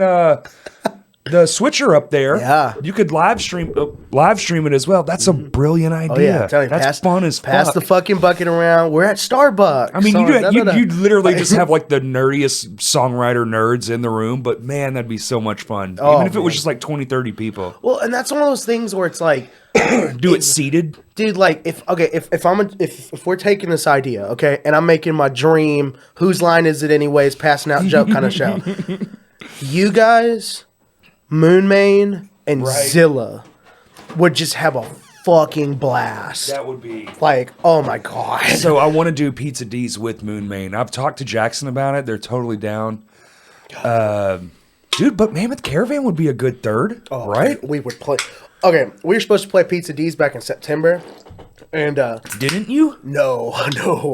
the switcher up there. Yeah. You could live stream it as well. That's a brilliant idea. Oh, yeah, I'm telling you, that's fun as fuck. Pass the fucking bucket around. We're at Starbucks. I mean, you literally just have like the nerdiest songwriter nerds in the room, but man, that'd be so much fun. Even if it was just like 20, 30 people. Well, and that's one of those things where it's like do it seated. Dude, like if we're taking this idea, okay, and I'm making my dream Whose Line Is It Anyways passing out joke kind of show. You guys, Moonmain, and Zilla would just have a fucking blast. That would be like, oh my god. So I want to do Pizza D's with Moonmain. I've talked to Jackson about it. They're totally down. Dude, but Mammoth Caravan would be a good third, right? We would play. Okay, we were supposed to play Pizza D's back in September. And didn't you? No.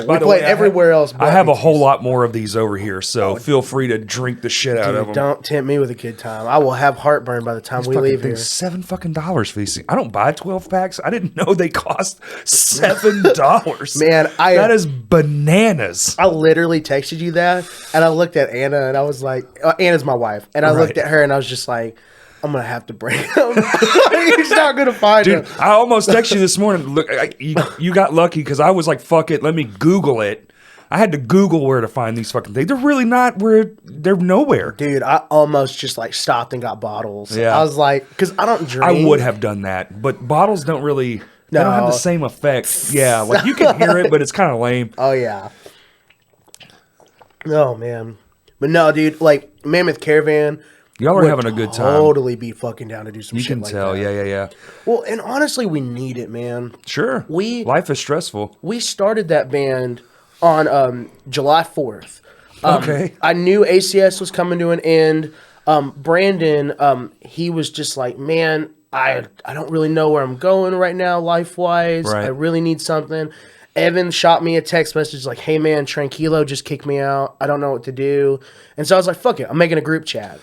By We play everywhere else. I have a whole lot more of these over here, so feel free to drink the shit out of them. Don't tempt me with a good time. I will have heartburn by the time we leave here. $7 for these things. I don't buy 12 packs. I didn't know they cost $7. Man, that is bananas. I literally texted you that, and I looked at Anna, and I was like, Anna's my wife, and I looked at her, and I was just like, I'm gonna have to break him. He's not gonna find him. I almost texted you this morning. Look, you got lucky because I was like, "Fuck it, let me Google it." I had to Google where to find these fucking things. They're really not where. They're nowhere, dude. I almost just like stopped and got bottles. Yeah, I was like, because I don't drink. I would have done that, but bottles don't really. They don't have the same effect. Yeah, like you can hear it, but it's kind of lame. Oh yeah. Oh man, but no, dude. Like Mammoth Caravan. Y'all are would having a good time. Totally be fucking down to do some You shit can like tell. that. Yeah. Well, and honestly, we need it, man. Sure. Life is stressful. We started that band on July 4th. Okay. I knew ACS was coming to an end. Brandon, he was just like, man, I don't really know where I'm going right now, life-wise. Right. I really need something. Evan shot me a text message like, hey, man, Tranquilo just kicked me out. I don't know what to do. And so I was like, fuck it. I'm making a group chat.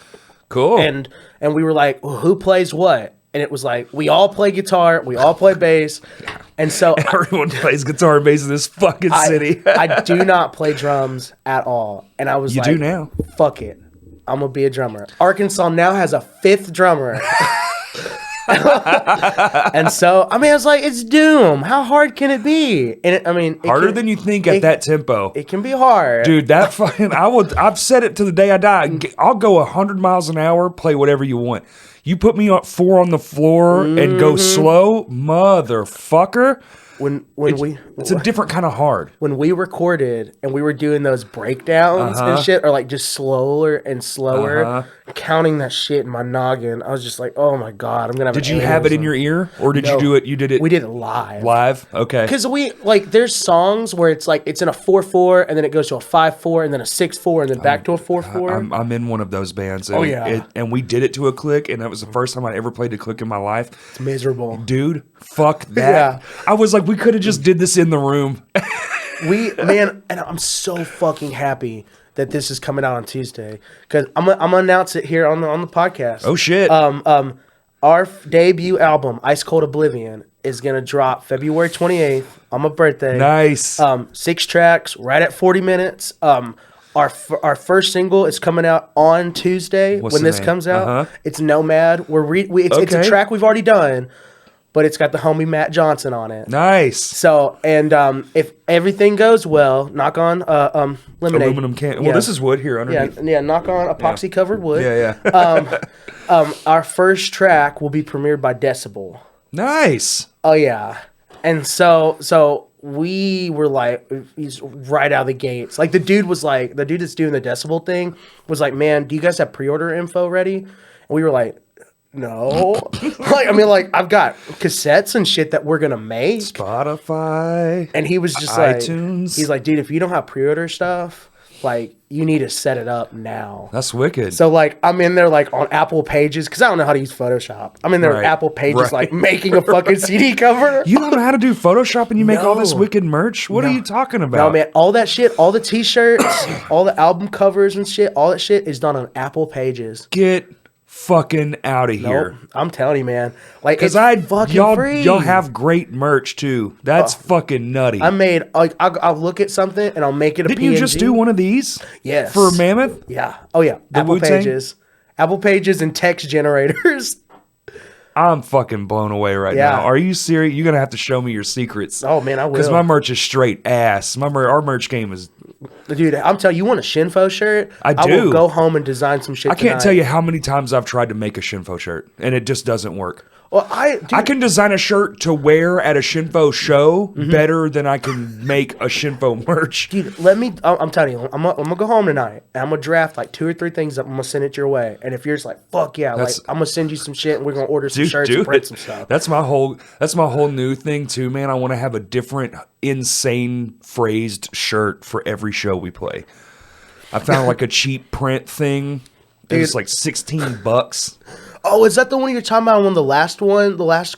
Cool. And we were like, well, who plays what? And it was like, we all play guitar. We all play bass. And so everyone plays guitar and bass in this fucking city. I do not play drums at all. And I was You like, do now. Fuck it. I'm going to be a drummer. Arkansas now has a 5th drummer. And so, I mean, I was like, it's Doom. How hard can it be? And Harder than you think at that tempo. It can be hard. Dude, that fucking, I've said it to the day I die. I'll go 100 miles an hour, play whatever you want. You put me up 4 on the floor and go slow, motherfucker. It's a different kind of hard. When we recorded and we were doing those breakdowns and shit, or like just slower and slower, counting that shit in my noggin, I was just like, oh my God, I'm gonna have Did you have it in your ear? Or did you do it? You did it? We did it live. Live? Okay. Because there's songs where it's like, it's in a 4/4 and then it goes to a 5/4 and then a 6/4 and then back to a 4/4. I'm in one of those bands. And and we did it to a click, and that was the first time I ever played a click in my life. It's miserable. Dude, fuck that. Yeah. I was like, we could have just did this in the room. Man, and I'm so fucking happy that this is coming out on Tuesday, because I'm gonna announce it here on the podcast. Oh shit. Our debut album, Ice Cold Oblivion, is gonna drop February 28th on my birthday. Nice. 6 tracks, right at 40 minutes. Our first single is coming out on Tuesday. What's when the this name? comes out. It's Nomad. It's a track we've already done, but it's got the homie Matt Johnson on it. Nice. So, and if everything goes well, knock on lemonade. Aluminum can. Well, this is wood here underneath. Yeah, knock on epoxy covered wood. Yeah. Our first track will be premiered by Decibel. Nice. Oh yeah. And so we were like, he's right out of the gates. Like the dude that's doing the Decibel thing was like, man, do you guys have pre-order info ready? And we were like, no. I've got cassettes and shit that we're gonna make. Spotify. And he was just iTunes. He's like, dude, if you don't have pre-order stuff, like, you need to set it up now. That's wicked. So, like, I'm in there, like, on Apple Pages, because I don't know how to use Photoshop. I'm in there with Apple Pages, like, making a fucking CD cover. You don't know how to do Photoshop and you make all this wicked merch? What are you talking about? No, man, all that shit, all the T-shirts, all the album covers and shit, all that shit is done on Apple Pages. Get fucking out of here. Nope, I'm telling you, man. Like, because free. Y'all have great merch too. That's fucking nutty. I made, like, I'll look at something and I'll make it a PNG. Didn't you just do one of these? Yes. For Mammoth? Yeah. Oh yeah. Apple Pages and text generators. I'm fucking blown away right now. Are you serious? You're gonna have to show me your secrets. Oh man, I will. Because my merch is straight ass. Our merch game is. Dude, I'm telling you, you want a Shinfo shirt? I do. I will go home and design some shit. I can't tell you how many times I've tried to make a Shinfo shirt and it just doesn't work. Well, I can design a shirt to wear at a Shinfo show better than I can make a Shinfo merch. Dude, I'm telling you, I'm gonna go home tonight and I'm gonna draft like 2 or 3 things up. I'm gonna send it your way. And if you're just like, fuck yeah, like, I'm gonna send you some shit and we're gonna order some shirts and print some stuff. That's my whole new thing too, man. I want to have a different, insane phrased shirt for every show we play. I found like a cheap print thing. It's like $16. Oh, is that the one you're talking about on the last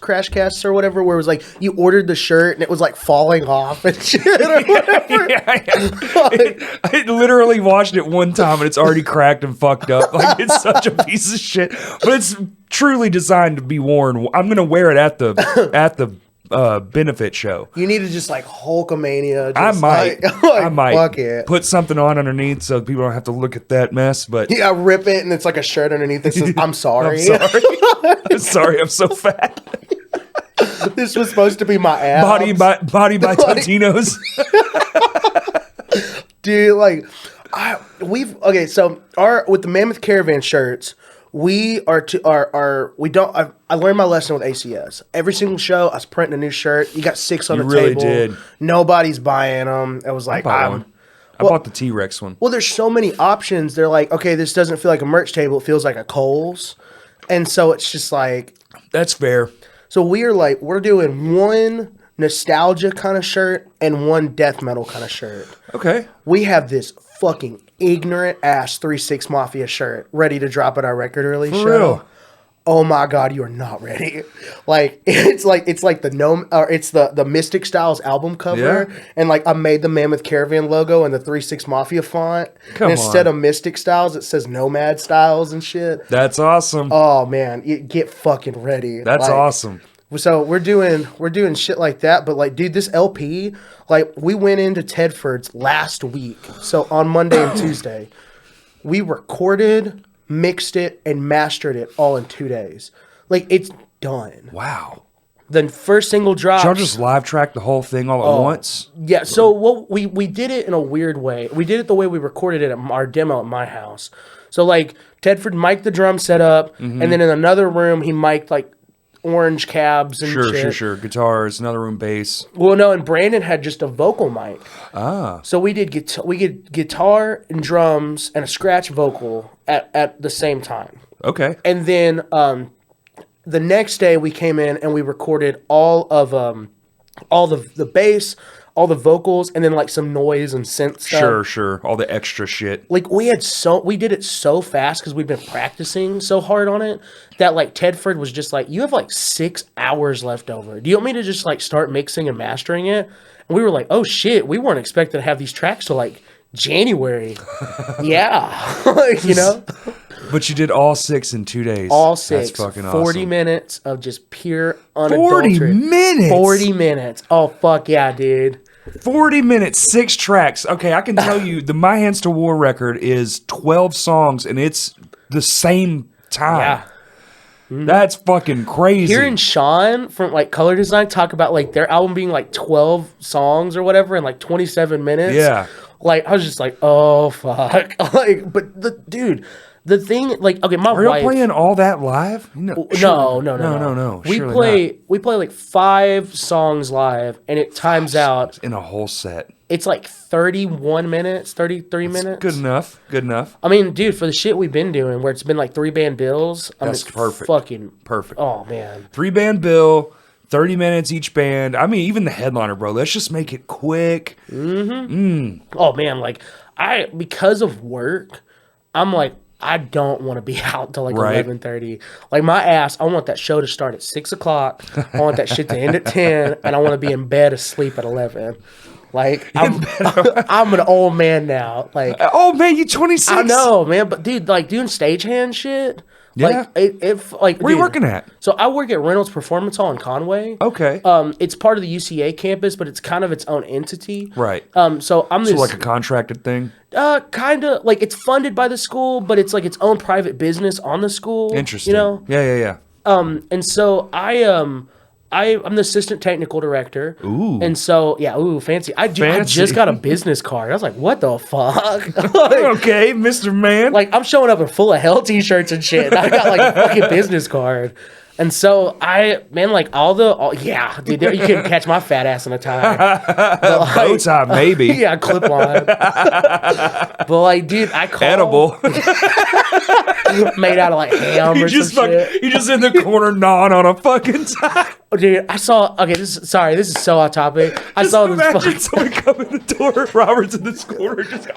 Crash Casts or whatever, where it was like you ordered the shirt and it was like falling off and shit or whatever? I literally washed it one time and it's already cracked and fucked up. Like, it's such a piece of shit. But it's truly designed to be worn. I'm going to wear it at the benefit show. You need to just like Hulkamania. I might. I might fuck it. Put something on underneath so people don't have to look at that mess. But yeah, rip it and it's like a shirt underneath that says "I'm sorry." I'm sorry. I'm so fat. This was supposed to be my abs. Body by Totino's. Dude, like so with the Mammoth Caravan shirts. I learned my lesson with ACS. Every single show, I was printing a new shirt. You got 6 on the table. Did. Nobody's buying them. It was like, I bought the T-Rex one. Well, there's so many options. They're like, okay, this doesn't feel like a merch table. It feels like a Kohl's. And so it's just like... That's fair. So we're doing one nostalgia kind of shirt and one death metal kind of shirt. Okay. We have this fucking ignorant ass 3-6 Mafia shirt ready to drop at our record release show. Real? Oh my God, you are not ready. Like it's like the Mystic Styles album cover, and like I made the Mammoth Caravan logo and the 3-6 Mafia font. And instead of Mystic Styles, it says Nomad Styles and shit. That's awesome. Oh man, get fucking ready. That's awesome. So we're doing shit like that, but like, dude, this LP, like, we went into Tedford's last week. So on Monday and Tuesday, we recorded, mixed it, and mastered it all in 2 days. Like, it's done. Wow. The first single drops. Did y'all just live track the whole thing all at once? Yeah. So we did it in a weird way. We did it the way we recorded it at our demo at my house. So like Tedford mic'd the drum set up, and then in another room he mic'd like orange cabs and shit. Sure. Guitars, another room bass. Well, no, and Brandon had just a vocal mic. Ah. So we did guitar and drums and a scratch vocal at the same time. Okay. And then the next day we came in and we recorded all the bass, all the vocals, and then like some noise and synth stuff. Sure. All the extra shit. Like we did it so fast because we've been practicing so hard on it that like Tedford was just like, you have like 6 hours left over. Do you want me to just like start mixing and mastering it? And we were like, oh shit, we weren't expecting to have these tracks till like January. Yeah. Like, you know? But you did all 6 in 2 days. All 6. That's fucking awesome. 40 minutes of just pure unadulterated. 40 minutes? 40 minutes. Oh, fuck yeah, dude. 40 minutes, 6 tracks. Okay, I can tell you the My Hands to War record is 12 songs, and it's the same time. Yeah. That's fucking crazy. Hearing Sean from like Color Design talk about like their album being like 12 songs or whatever in like 27 minutes. Yeah. Like I was just like, oh fuck. Like, but the thing, like, okay, my wife. Are you playing all that live? No. We Surely play like 5 songs live, and it times out in a whole set. It's like 31 minutes, 33 minutes. Good enough. I mean, dude, for the shit we've been doing, where it's been like 3-band bills, That's perfect. Fucking perfect. Oh man, 3-band bill, 30 minutes each band. I mean, even the headliner, bro. Let's just make it quick. Oh man, like because of work, I'm like, I don't want to be out till like 11:30. Like my ass, I want that show to start at 6 o'clock. I want that shit to end at 10, and I want to be in bed asleep at 11. Like I'm an old man now. Like oh man, you 26. I know, man, but dude, like doing stagehand shit. Yeah. Like where are you working at? So I work at Reynolds Performance Hall in Conway. Okay. It's part of the UCA campus, but it's kind of its own entity. Right. So I'm this like a contracted thing. Kind of like it's funded by the school, but it's like its own private business on the school. Interesting. You know? Yeah. And so I'm the assistant technical director. Ooh. And so, fancy. I just got a business card. I was like, what the fuck? Okay, Mr. Man. Like, I'm showing up in full of hell t-shirts and shit. I got like a fucking business card. And so dude, you couldn't catch my fat ass in a tie. Bow tie, maybe. Yeah, clip on. But like, dude, I called. Edible. Made out of like ham or some shit. You just in the corner gnawing on a fucking tie. Oh, dude, I saw. Okay, this is so off topic. I saw this. Imagine someone come in the door. Robert's in this corner. Just.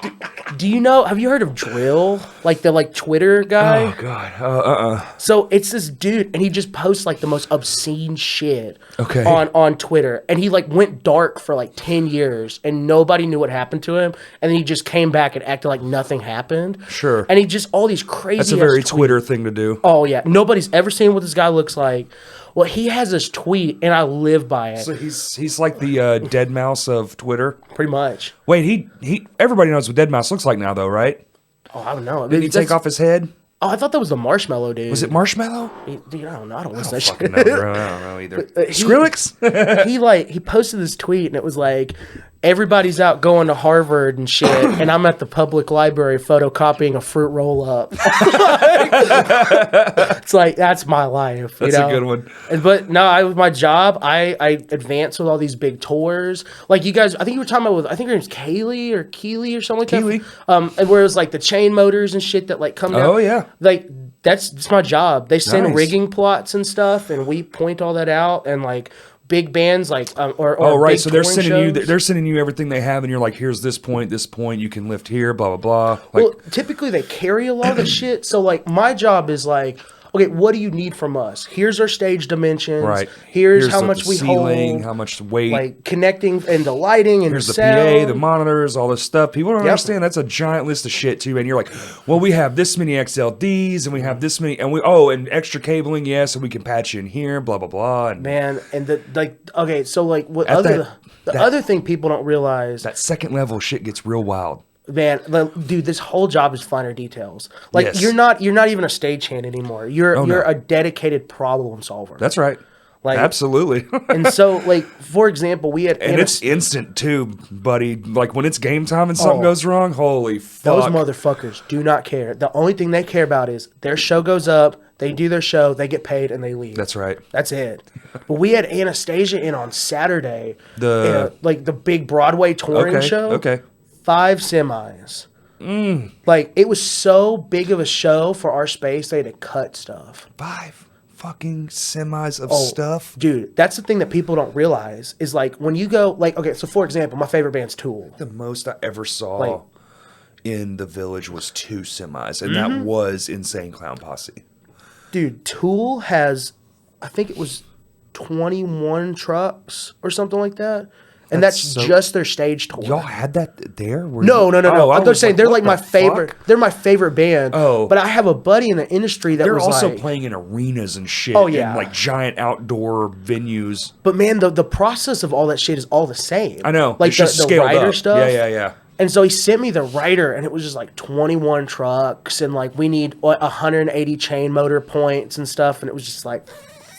Do you know? Have you heard of Drill? Like the Twitter guy. Oh god. So it's this dude, and he just posts like the most obscene shit. Okay. On Twitter, and he like went dark for like 10 years, and nobody knew what happened to him, and then he just came back and acted like nothing happened. Sure. And he just all these crazy. That's a very Twitter thing to do. Oh yeah, nobody's ever seen what this guy looks like. Well, he has this tweet, and I live by it. So he's like the dead mouse of Twitter. Pretty much. Wait, he everybody knows what dead mouse looks like now, though, right? Oh, I don't know. Did he take off his head? Oh, I thought that was the marshmallow dude. Was it Marshmallow? Dude, I don't know. I don't listen to that shit. I don't know either. Skrillex? he posted this tweet, and it was like, everybody's out going to Harvard and shit, and I'm at the public library photocopying a fruit roll-up. It's like, that's my life. That's a good one. But no, with my job, I advance with all these big tours. Like you guys, I think you were talking about I think her name's Kaylee or something like Keely. that. And where it was like the chain motors and shit that like come down. Oh, yeah. Like that's my job. They send Nice. rigging plots and stuff, and we point all that out. And like big bands, like or Oh, right. big So they're touring sending shows. they're sending you everything they have, and you're like, here's this point, you can lift here, blah, blah, blah. Like, Well, typically they carry a lot of the shit. So like my job is like, okay, what do you need from us? Here's our stage dimensions. right. Here's how the much we ceiling, hold. how much weight. Like connecting and the lighting and Here's the the sound. PA, the monitors, all this stuff. People don't understand that's a giant list of shit too. And you're like, well, we have this many XLDs, and we have this many, and extra cabling, yes, and we can patch you in here, blah blah blah. And Man, and what At the other thing people don't realize, that second level shit gets real wild. man, dude, this whole job is finer details. Like Yes. you're not even a stagehand anymore. You're no. a dedicated problem solver. That's right. Like- Absolutely. And so, like, for example, we had And it's instant too, buddy. Like when it's game time and something goes wrong, holy those fuck. motherfuckers do not care. The only thing they care about is their show goes up, they do their show, they get paid, and they leave. That's right. That's it. But we had Anastasia in on Saturday, The- like the big Broadway touring show. Okay. 5 semis. Like it was so big of a show for our space, they had to cut stuff. 5 fucking semis of Oh, stuff. Dude, that's the thing that people don't realize is like when you go, like, okay, so for example, my favorite band's Tool. The most I ever saw Like- in the village was 2 semis, and Mm-hmm. that was Insane Clown Posse. Dude, Tool has, I think it was 21 trucks or something like that. And that's so- just their stage tour. Y'all had that there? Were No. you- I I'm was saying they're like what my the favorite. fuck? They're my favorite band. Oh. But I have a buddy in the industry that They're was also like, playing in arenas and shit. Oh, yeah. And like giant outdoor venues. but man, the process of all that shit is all the same. I know. Like It's just the scaled writer up. stuff. Yeah. And so he sent me the writer, and it was just like 21 trucks, and like we need 180 chain motor points and stuff, and it was just like,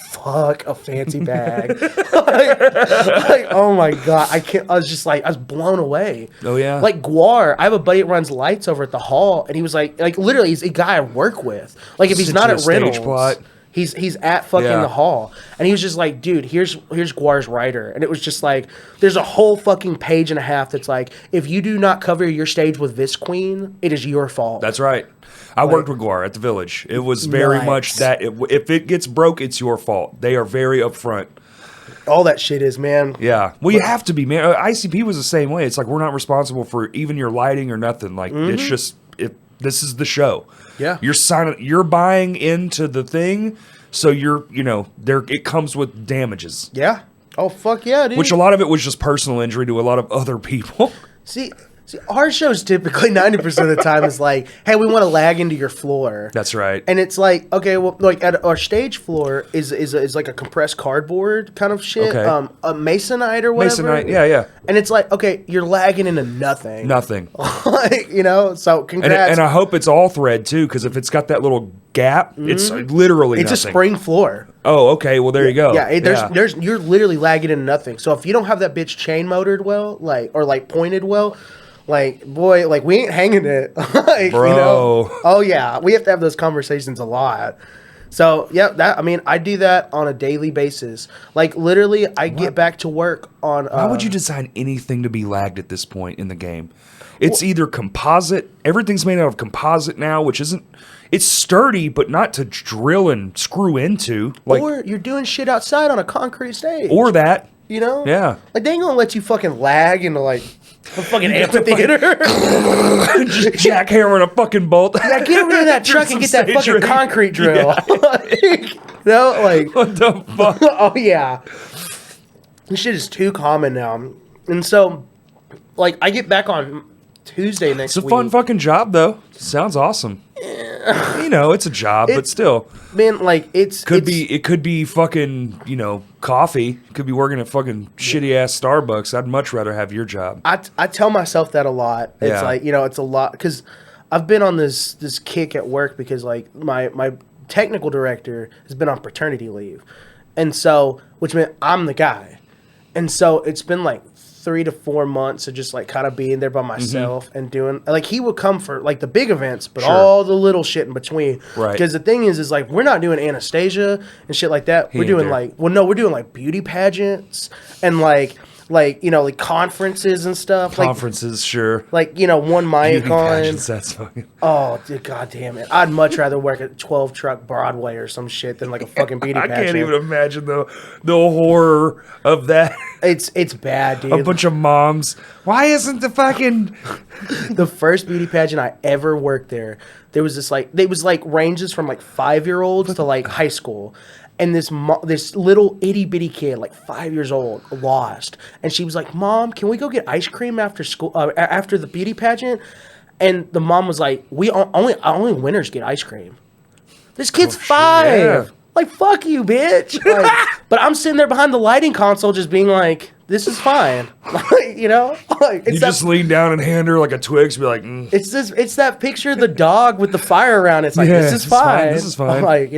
fuck a fancy bag. like, oh my god, I can't. I was blown away. Oh, yeah? Like Guar, I have a buddy that runs lights over at the hall, and he was like literally, he's a guy I work with. Like if he's Sent not you at a stage Reynolds, plot. He's at fucking Yeah. the hall, and he was just like, dude, here's Guar's writer, and it was just like, there's a whole fucking page and a half that's like, if you do not cover your stage with this queen, it is your fault. That's right. I worked with Guar at the village. It was very Nice. much that if it gets broke, it's your fault. They are very upfront. All that shit is, man. Yeah. Well, you have to be, man. ICP was the same way. It's like we're not responsible for even your lighting or nothing. Like it's just this is the show. Yeah. You're buying into the thing, so it comes with damages. Yeah. Oh fuck yeah, dude. Which a lot of it was just personal injury to a lot of other people. See, our shows typically 90% of the time is like, hey, we want to lag into your floor. That's right. And it's like, okay, well, like at our stage floor is like a compressed cardboard kind of shit, Okay. a masonite or whatever. Masonite, yeah. And it's like, okay, you're lagging into nothing. Nothing. Like, so congrats. And I hope it's all thread too, because if it's got that little gap, it's literally it's nothing. a spring floor. Oh, okay. Well, there you go. Yeah, there's you're literally lagging into nothing. So if you don't have that bitch chain motored well, or pointed well, like, boy, like we ain't hanging it. Like, Bro. Oh yeah, we have to have those conversations a lot. So yeah, I do that on a daily basis. Like literally, I get back to work on. Why would you design anything to be lagged at this point in the game? It's either composite. Everything's made out of composite now, which isn't. It's sturdy, but not to drill and screw into. Like, or you're doing shit outside on a concrete stage. or that. You know? Yeah. Like they ain't gonna let you fucking lag into like a fucking amphitheater. Just jackhammering a fucking bolt. Yeah, get rid of that truck and get that Stage fucking ready. concrete drill. Like, What the fuck? oh yeah. This shit is too common now. And so, like, I get back on Tuesday next It's a week. fun fucking job, though. Sounds awesome. It's a job, but still. Man, like, it Could be fucking, coffee. Could be working at fucking shitty ass Starbucks. I'd much rather have your job. I tell myself that a lot. It's Yeah. like, it's a lot because I've been on this kick at work because like my technical director has been on paternity leave, and so which meant I'm the guy, and so it's been like 3 to 4 months of just like kind of being there by myself and doing like he would come for like the big events, but all the little shit in between. Right. Because the thing is like we're not doing Anastasia and shit like that. We're doing we're doing like beauty pageants and like like conferences and stuff. Conferences, sure. Like one mic on. That's fucking. Oh, dude, god damn it! I'd much rather work at 12 Truck Broadway or some shit than like a fucking beauty pageant. I can't even imagine the horror of that. It's bad, dude. A bunch of moms. Why isn't the fucking the first beauty pageant I ever worked there was this like it was like ranges from like 5-year-olds to like high school. And this little itty bitty kid, like 5 years old, lost, and she was like, "Mom, can we go get ice cream after school after the beauty pageant?" And the mom was like, "We only winners get ice cream." This kid's 5. Yeah. Like, fuck you, bitch. Like, but I'm sitting there behind the lighting console, just being like, "This is fine," like, Like, you just lean down and hand her like a Twix, be like, It's that picture of the dog with the fire around. It's like, this is fine. This is fine. Like,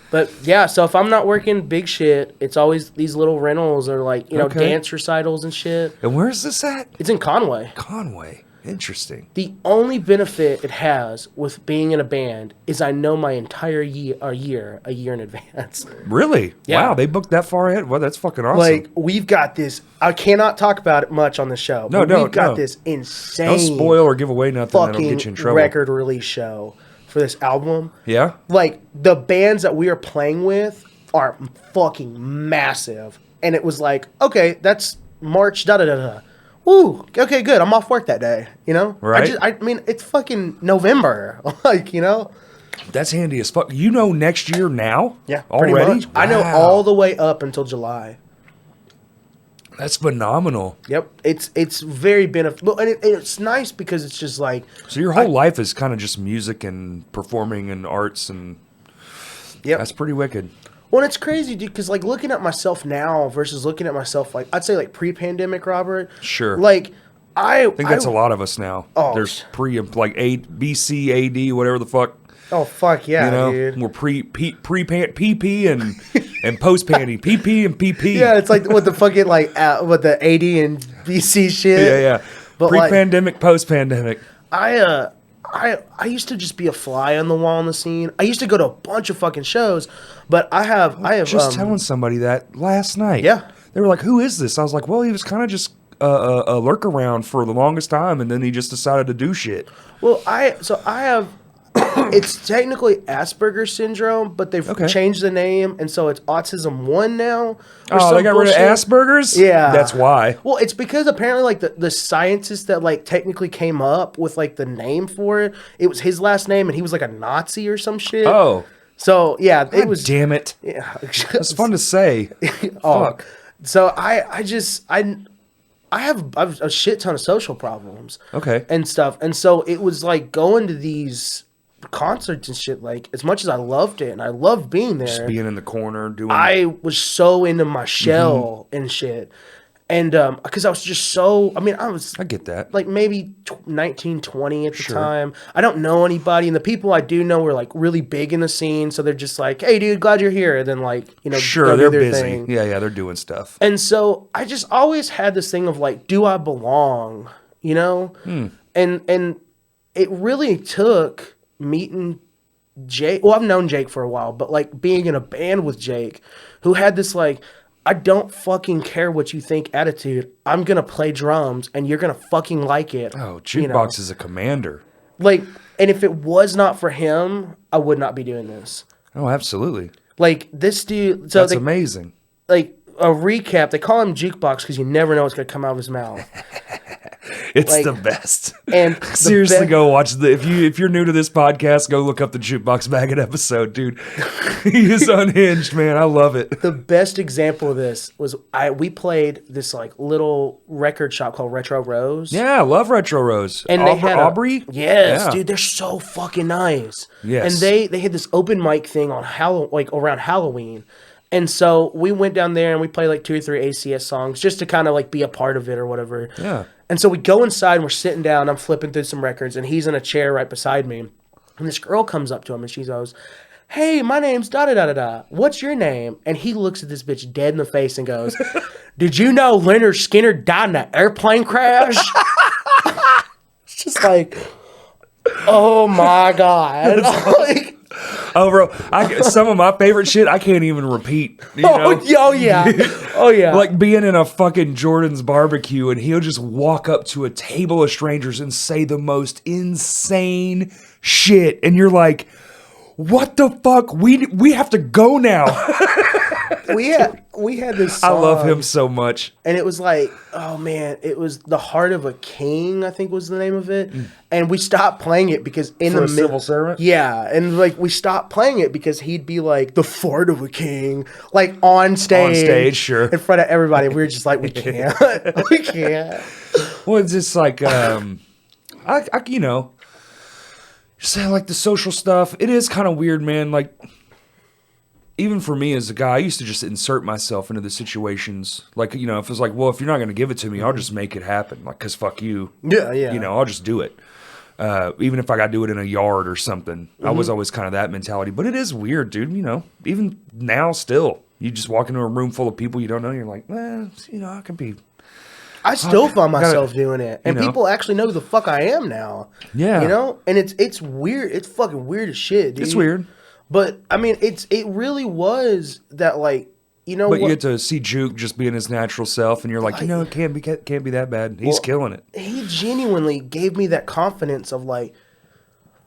But yeah, so if I'm not working big shit, it's always these little rentals or like, dance recitals and shit. And where's this at? It's in Conway. Conway. Interesting. The only benefit it has with being in a band is I know my entire year in advance. Really? Yeah. Wow, they booked that far ahead? Well, that's fucking awesome. Like, we've got this. I cannot talk about it much on the show. No, we've got this insane don't spoil or give away nothing that'll fucking get you in trouble. record release show for this album. Yeah? Like, the bands that we are playing with are fucking massive. And it was like, okay, that's March, da-da-da-da. Woo, okay, good. I'm off work that day, Right. I mean, it's fucking November. Like, That's handy as fuck. You know next year now? Yeah, already? pretty much. Wow. I know all the way up until July. That's phenomenal. Yep. It's very beneficial. And it's nice because it's just like... So your whole life is kind of just music and performing and arts and... Yep. That's pretty wicked. Well, it's crazy, dude, because like looking at myself now versus looking at myself like... I'd say like pre-pandemic, Robert. Sure. Like, I think that's a lot of us now. Oh. There's like BC, AD, whatever the fuck. Oh, fuck yeah, dude. We're PP and post-panty. PP and PP. Yeah, it's like with the fucking like with the AD and BC shit. Yeah. But pre-pandemic, like, post-pandemic. I used to just be a fly on the wall in the scene. I used to go to a bunch of fucking shows, but I have just telling somebody that last night. Yeah. They were like, "Who is this?" I was like, "Well, he was kind of just a lurk around for the longest time, and then he just decided to do shit." Well, I have. It's technically Asperger's syndrome, but they've changed the name, and so it's Autism 1 now. Oh, they got rid of Asperger's? Yeah. That's why. Well, it's because apparently, like, the scientist that, like, technically came up with, like, the name for it, it was his last name, and he was, like, a Nazi or some shit. Oh. So, yeah, it was... Damn it. Yeah. That's fun to say. Fuck. So, I have a shit ton of social problems. Okay. And stuff. And so, it was, like, going to these... concerts and shit, like, as much as I loved it and I loved being there, just being in the corner doing I was so into my shell and shit, and because I was just so, I get that, like maybe 19, 20 at the time. I don't know anybody, and the people I do know were like really big in the scene, so they're just like, "Hey dude, glad you're here," and then like, sure, they're busy thing. yeah, they're doing stuff. And so I just always had this thing of like, do I belong, and it really took meeting Jake. Well, I've known Jake for a while, but like being in a band with Jake, who had this like, I don't fucking care what you think attitude. I'm gonna play drums and you're gonna fucking like it. Oh, Jukebox is a commander. Like, and if it was not for him, I would not be doing this. Oh, absolutely. Like this dude. So that's amazing. Like a recap, they call him Jukebox because you never know what's gonna come out of his mouth. It's like, the best. And seriously, go watch if you're new to this podcast, go look up the Jukebox Maggot episode, dude. He is unhinged, man. I love it. The best example of this was we played this like little record shop called Retro Rose. Yeah, I love Retro Rose. And they had Aubrey. Yes, dude, they're so fucking nice. Yes, and they had this open mic thing on around Halloween. And so we went down there and we played like 2 or 3 ACS songs just to kind of like be a part of it or whatever. Yeah. And so we go inside and we're sitting down. I'm flipping through some records and he's in a chair right beside me. And this girl comes up to him and she goes, hey, my name's da-da-da-da-da. What's your name? And he looks at this bitch dead in the face and goes, did you know Leonard Skinner died in an airplane crash? It's just like, oh my God. Like, Oh, bro, some of my favorite shit I can't even repeat. You know? Oh, yeah. Oh, yeah. Like being in a fucking Jordan's barbecue and he'll just walk up to a table of strangers and say the most insane shit. And you're like, what the fuck? We have to go now. we had this song, I love him so much. and it was like, oh man, it was The Heart of a King, I think was the name of it. And we stopped playing it because in For the a civil servant? Yeah, and like we stopped playing it because he'd be like the fart of a king, like on stage, sure. in front of everybody. We were just like, we can't, we can't. Well, it's just like, you know, say like the social stuff. It is kind of weird, man. Like, even for me as a guy, I used to just insert myself into the situations. Like, you know, if it's like, well, if you're not going to give it to me, I'll just make it happen. Like, because fuck you. Yeah, yeah. You know, I'll just do it. Even if I got to do it in a yard or something. I was always kind of that mentality. But it is weird, dude. You know, even now still, you just walk into a room full of people you don't know, and you're like, well, you know, I can be... I still find myself doing it. And you know. people actually know who the fuck I am now. Yeah. You know? And it's weird. It's fucking weird as shit, dude. It's weird. But I mean, it really was that, like, you know, But you get to see Juke just being his natural self, and you're like, you know, it can't be that bad. He's killing it. He genuinely gave me that confidence of like,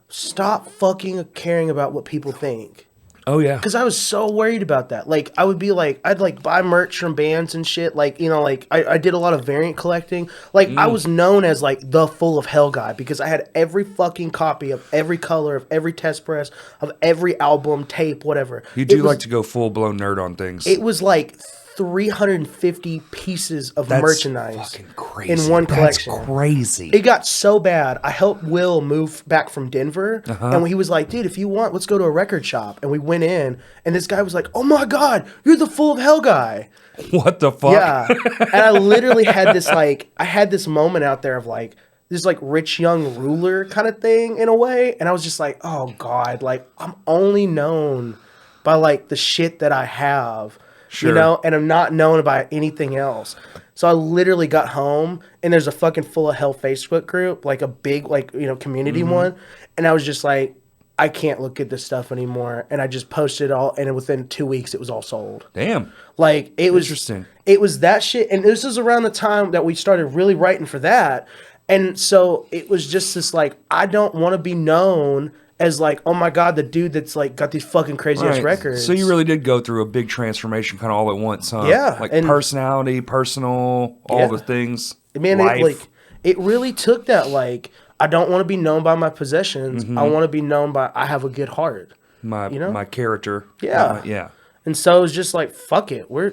stop fucking caring about what people think. Oh yeah, Because I was so worried about that. Like, I would be like, I'd like buy merch from bands and shit. Like, you know, like I did a lot of variant collecting. Like, I was known as like the Full of Hell guy because I had every fucking copy of every color of every test press of every album, tape, whatever. you do like to go full blown nerd on things. It was like 350 pieces of That's merchandise fucking crazy. in one collection. That's crazy. It got so bad. I helped Will move back from Denver, and he was like, dude, if you want, let's go to a record shop. And we went in, and this guy was like, oh my God, you're the Full of Hell guy. What the fuck? Yeah. And I literally had this, like, I had this moment out there of like, this like rich young ruler kind of thing in a way. And I was just like, oh God, like I'm only known by like the shit that I have. Sure. You know, and I'm not known by anything else. So I literally got home, and there's a fucking Full of Hell Facebook group, like a big, like, you know, community one. And I was just like, I can't look at this stuff anymore. And I just posted it all, and within 2 weeks, it was all sold. Damn. Like, it was Interesting. It was that shit. And this is around the time that we started really writing for that. And so it was just this, like, I don't want to be known as like, oh my God, the dude that's like got these fucking crazy ass records. So you really did go through a big transformation kind of all at once, huh? Yeah, Like and- personality, personal, all the things. Man, life. it really took that, like, I don't want to be known by my possessions. I want to be known by I have a good heart. My character. Yeah. Yeah. And so it was just like, fuck it. We're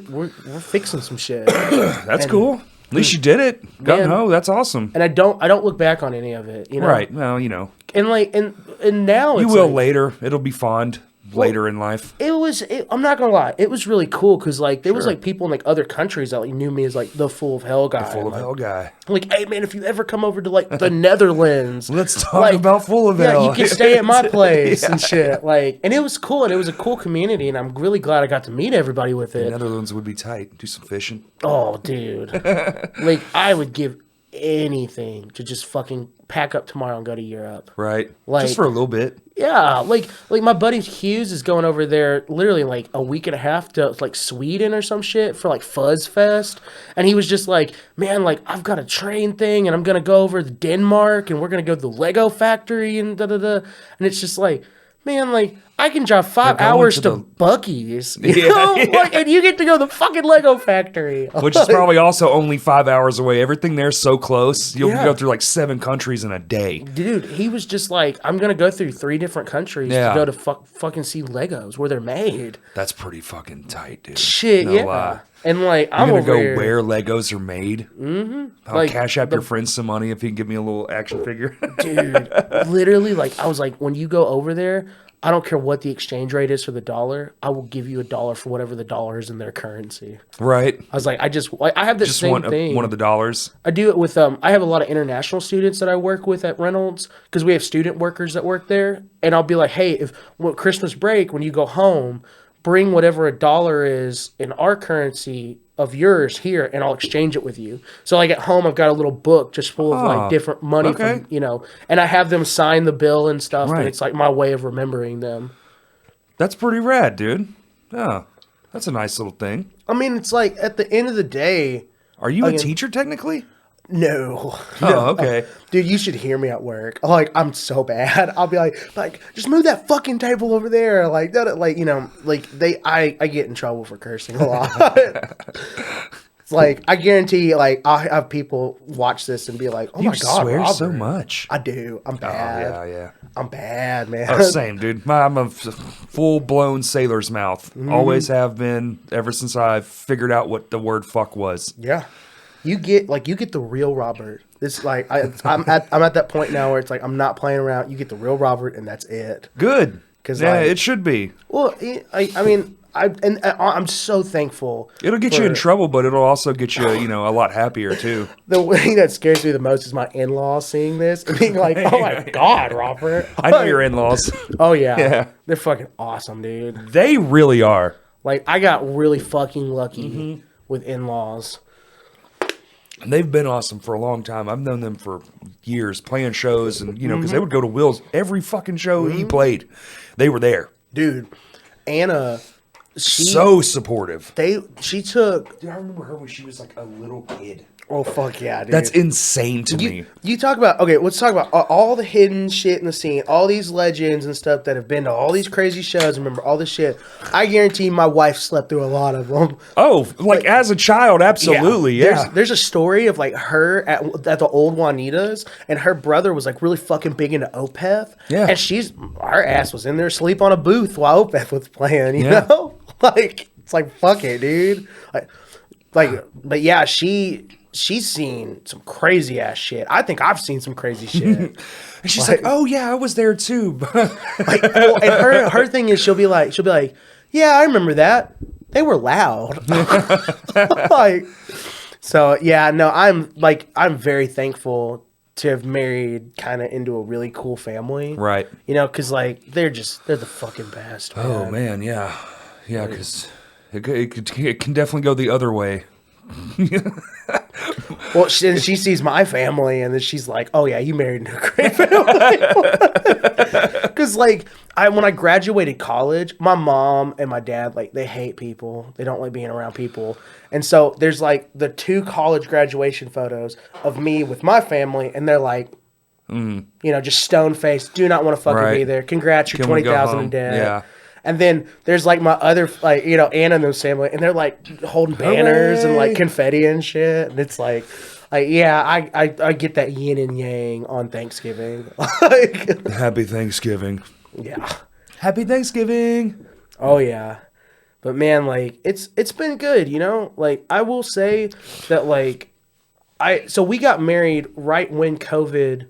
fixing some shit. That's cool. At least you did it. Gung ho. That's awesome. And I don't look back on any of it, you know. Right. Well, you know. And like and now You it's will like, later. It'll be fond later in life. I'm not gonna lie, it was really cool because like there was like people in like other countries that like knew me as like the Full of Hell guy. Full of like, Hell guy. Like, hey man, if you ever come over to like the Netherlands, Let's talk like, about Full of Hell. Yeah, you can stay at my place and shit. Like, and it was cool, and it was a cool community, and I'm really glad I got to meet everybody with it. Netherlands would be tight. Do some fishing. Oh, dude, like I would give anything to just fucking pack up tomorrow and go to Europe. Right. Like, just for a little bit. Yeah, like my buddy Hughes is going over there literally like a week and a half to like Sweden or some shit for like Fuzz Fest, and he was just like, man, like I've got a train thing and I'm gonna go over to Denmark and we're gonna go to the Lego factory and da da da, and it's just like, man, like I can drive 5 hours to Buc-ee's, you know? Like, and you get to go to the fucking Lego factory, Which is probably also only 5 hours away. Everything there's so close. You'll Yeah. go through like 7 countries in a day. Dude, he was just like, I'm gonna go through 3 different countries to go to fucking see Legos where they're made. That's pretty fucking tight, dude. Shit, No yeah. lie. And like I'm gonna over go here. where Legos are made. I'll Like, cash out your friend some money if he can give me a little action figure. Dude, literally, like, I was like, when you go over there, I don't care what the exchange rate is for the dollar. I will give you $1 for whatever the dollar is in their currency. Right. I was like, I have this Just same want thing. one of the dollars. I do it with I have a lot of international students that I work with at Reynolds because we have student workers that work there, and I'll be like, hey, if Christmas break when you go home, bring whatever $1 is in our currency of yours here, and I'll exchange it with you. So like at home, I've got a little book just full of like different money okay. from and I have them sign the bill and stuff, Right. and it's like my way of remembering them. That's pretty rad, dude. Yeah, that's a nice little thing. I mean, it's like at the end of the day. Are you a teacher technically? No. Oh, okay. Dude, you should hear me at work. Like, I'm so bad. I'll be like, just move that fucking table over there. Like that, like, I get in trouble for cursing a lot. It's like, I guarantee, like, I'll have people watch this and be like, oh You my God, swear Robert. so much. I do. I'm bad. Oh, yeah. I'm bad, man. Oh, same, dude. I'm a full-blown sailor's mouth. Always have been ever since I figured out what the word fuck was. Yeah. You get the real Robert. It's like I'm at that point now where it's like I'm not playing around. You get the real Robert, and that's it. Good. 'Cause, yeah, like- it should be. Well, I mean, I'm so thankful. It'll get you in trouble, but it'll also get you, a lot happier too. The thing that scares me the most is my in-laws seeing this and being like, "Oh my God, Robert!" I know your in-laws. Oh yeah, Yeah. they're fucking awesome, dude. They really are. Like I got really fucking lucky with in-laws. They've been awesome for a long time. I've known them for years, playing shows, and because they would go to Will's every fucking show he played. They were there. Dude, Anna, So supportive. she took. Dude, I remember her when she was like a little kid. Oh fuck yeah, dude. That's insane to me. You talk about, okay, let's talk about all the hidden shit in the scene, all these legends and stuff that have been to all these crazy shows. Remember all this shit. I guarantee my wife slept through a lot of them. Oh, like as a child, absolutely, yeah. There's a story of like her at the old Juanita's, and her brother was like really fucking big into Opeth. Yeah. And our ass was in there asleep on a booth while Opeth was playing, you Yeah. know? Like, it's like, fuck it, dude. But yeah, she's seen some crazy ass shit. I think I've seen some crazy shit. And she's like, "Oh yeah, I was there too." And her thing is she'll be like, "Yeah, I remember that. They were loud." So yeah, no, I'm very thankful to have married kind of into a really cool family. Right. Because like they're the fucking best. Man. Oh man, yeah, because it can definitely go the other way. Well, she sees my family, and then she's like, "Oh yeah, you married into a great family." Because like when I graduated college, my mom and my dad they hate people. They don't like being around people, and so there's like the 2 college graduation photos of me with my family, and they're like, just stone faced, do not want to fucking be there. Congrats, you're Can we go 20,000 in home? debt. Yeah. And then there's like my other, Anna and those family, and they're like holding banners and like confetti and shit. And it's like yeah, I get that yin and yang on Thanksgiving. Happy Thanksgiving. Yeah. Happy Thanksgiving. Oh yeah. But man, like it's been good, Like I will say that so we got married right when COVID.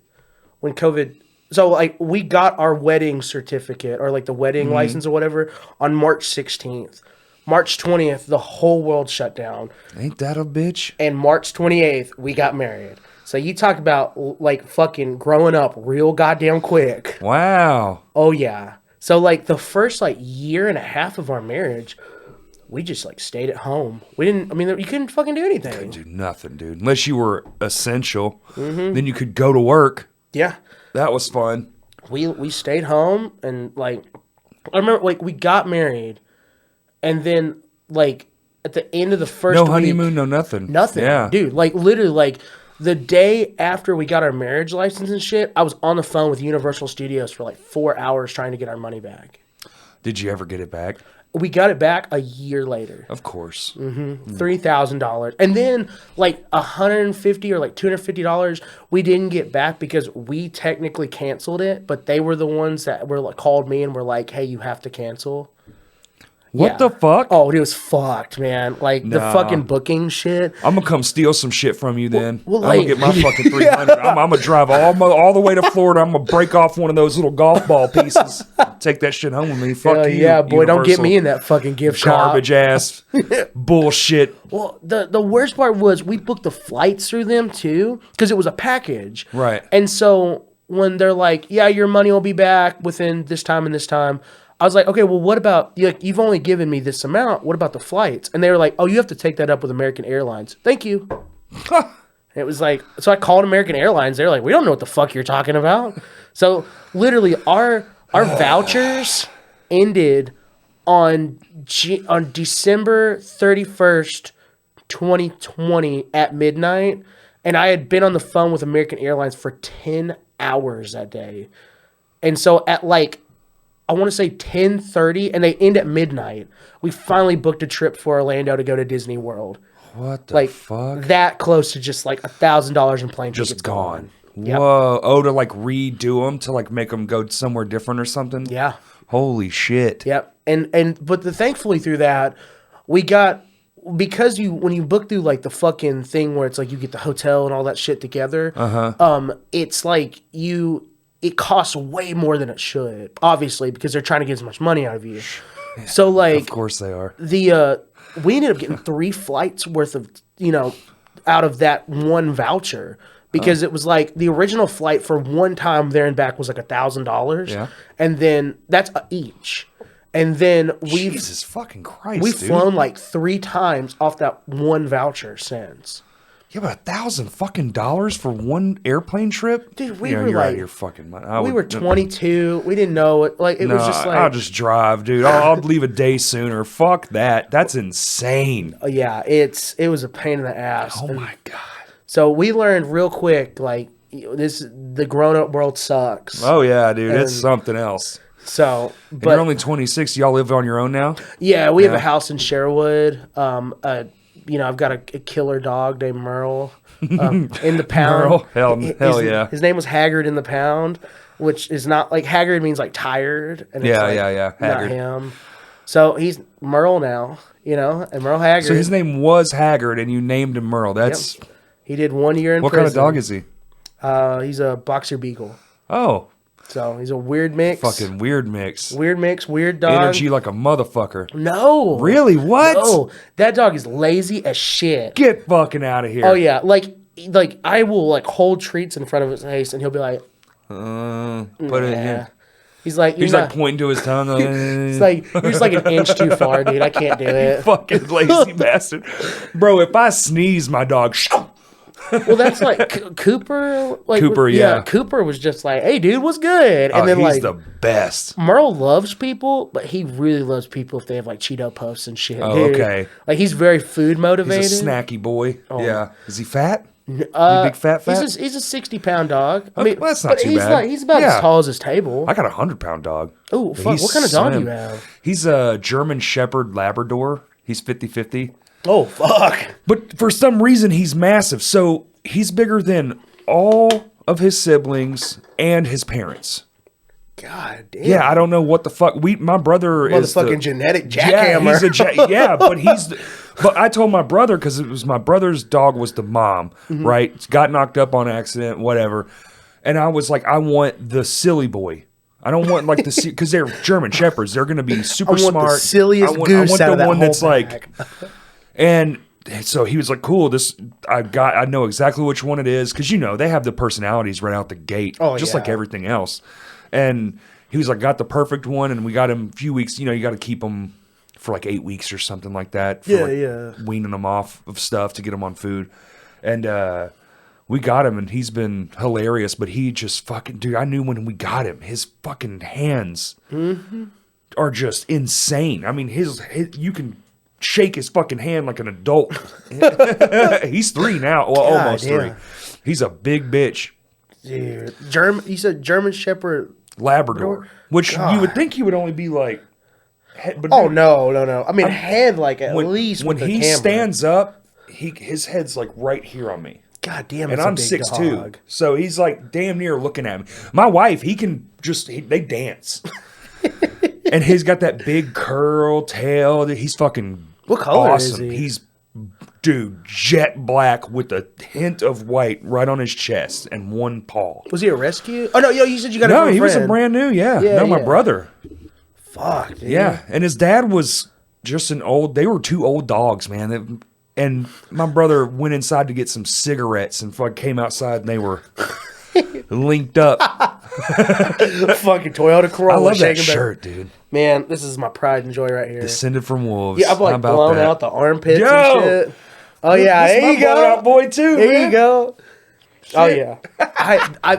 So, we got our wedding certificate or, the wedding license or whatever on March 16th. March 20th, the whole world shut down. Ain't that a bitch? And March 28th, we got married. So, you talk about, fucking growing up real goddamn quick. Wow. Oh, yeah. So, the first, year and a half of our marriage, we just, stayed at home. We didn't, you couldn't fucking do anything. Couldn't do nothing, dude. Unless you were essential. Then you could go to work. Yeah. That was fun. We stayed home and I remember we got married and then at the end of the first week, honeymoon, no nothing. Nothing. Yeah. Dude, literally the day after we got our marriage license and shit, I was on the phone with Universal Studios for 4 hours trying to get our money back. Did you ever get it back? We got it back a year later. Of course. $3,000. And then $150 or $250 we didn't get back because we technically canceled it, but they were the ones that were called me and were like, "Hey, you have to cancel." What the fuck? Oh, it was fucked, man. Like the fucking booking shit. I'm gonna come steal some shit from you then. Well, I'm gonna get my fucking 300. I'm gonna drive all the way to Florida. I'm gonna break off one of those little golf ball pieces. Take that shit home with me. Fuck Hell you. yeah, boy! Don't get Universal me in that fucking gift shop. garbage ass bullshit. Well, the worst part was we booked the flights through them too because it was a package. Right. And so when they're like, "Yeah, your money will be back within this time and this time," I was like, "Okay, well, what about you've only given me this amount? What about the flights?" And they were like, "Oh, you have to take that up with American Airlines." Thank you. It was like, so I called American Airlines. They're like, "We don't know what the fuck you're talking about." So literally, our vouchers ended on December 31st, 2020 at midnight, and I had been on the phone with American Airlines for 10 hours that day. And so at like, I want to say 10:30, and they end at midnight. We finally booked a trip for Orlando to go to Disney World. What the fuck? That close to just like $1,000 in plane tickets Just gone. Yep. Whoa. Oh, to like redo them to like make them go somewhere different or something? Yeah. Holy shit. Yep. But thankfully through that, we got, because when you book through like the fucking thing where it's like you get the hotel and all that shit together, it's like it costs way more than it should, obviously, because they're trying to get as much money out of you. So like, Of course they are. We ended up getting 3 flights worth of, out of that one voucher. Because it was like the original flight for one time there and back was like $1,000. Yeah. And then that's each. And then Jesus fucking Christ, we've dude. flown like 3 times off that one voucher since. Yeah, but $1,000 for one airplane trip? Dude, you're were out like, of your fucking mind. we were 22. We didn't know it. Like it was just like, I'll just drive, dude. I'll leave a day sooner. Fuck that. That's insane. yeah, it was a pain in the ass. Oh my God. So we learned real quick, like the grown up world sucks. Oh yeah, dude. It's something else. So, And but you're only 26. Y'all live on your own now? yeah, we have a house in Sherwood. I've got a killer dog named Merle in the pound. Merle? Hell yeah. His name was Haggard in the pound, which is not like Haggard means like tired. And it's Yeah. Not Haggard. him. So he's Merle now, and Merle Haggard. So his name was Haggard, and you named him Merle. That's He did 1 year in what prison. kind of dog is he? He's a boxer beagle. Oh, So he's a weird mix. fucking weird mix. Weird mix, weird dog. Energy like a motherfucker. No. Really? What? No. That dog is lazy as shit. Get fucking out of here. Oh yeah, like I will like hold treats in front of his face, and he'll be like, Put it "Yeah." in. He's like, He's like pointing to his tongue. it's like you're just like an inch too far, dude. I can't do it. Fucking lazy bastard. Bro, if I sneeze, my dog. Well, that's like Cooper. Like, Cooper, yeah. Cooper was just like, "Hey, dude, what's good?" And then he's like the best. Merle loves people, but he really loves people if they have like Cheeto puffs and shit. Oh, dude. okay. Like he's very food motivated. He's a snacky boy. Yeah. Is he fat? You big fat? He's a 60-pound dog. I mean, well, that's not but too he's bad. he's about Yeah. as tall as his table. I got a 100-pound dog. Oh, But fuck. he's What kind of dog do slim. you have? He's a German Shepherd Labrador. He's 50-50. Oh, fuck. But for some reason, he's massive. So he's bigger than all of his siblings and his parents. God damn. Yeah, I don't know what the fuck. My brother is Motherfucking genetic jackhammer. But I told my brother, because it was my brother's dog was the mom, right? Got knocked up on accident, whatever. And I was like, I want the silly boy. I don't want like the because they're German shepherds. They're going to be super I want smart. the silliest I want goose out of the that one whole that's pack. like, and so he was like, cool. I know exactly which one it is because they have the personalities right out the gate, just like everything else. And he was like, got the perfect one, and we got him a few weeks. You got to keep him for like 8 weeks or something like that. For weaning them off of stuff to get them on food. And we got him, and he's been hilarious. But he just fucking, dude, I knew when we got him, his fucking hands are just insane. I mean, his you can shake his fucking hand like an adult. He's 3 now. Well, God almost damn. 3. He's a big bitch. Dude. You said German Shepherd Labrador, which God. you would think he would only be like. But Oh, no. I mean, head like at least when with the he camera. stands up, his head's like right here on me. God damn, And it's a I'm big 6'2", dog. so he's like damn near looking at me. My wife, they dance. And he's got that big curl tail. He's fucking What color awesome. is he? He's, dude, jet black with a hint of white right on his chest and one paw. Was he a rescue? Oh no, yo, you said you got No, a he was a friend. brand new, yeah. Yeah, No, my yeah. brother. Fuck, dude. Yeah, and his dad was just they were two old dogs, man. And my brother went inside to get some cigarettes and came outside and they were linked up. Fucking Toyota Corolla. I love that shaking back. shirt, dude. Man, this is my pride and joy right here. Descended from wolves. Yeah, I've like How about blown that? out the armpits Yo! and shit. Oh yeah, This there my you go. blown out boy too. There man. you go. Oh yeah,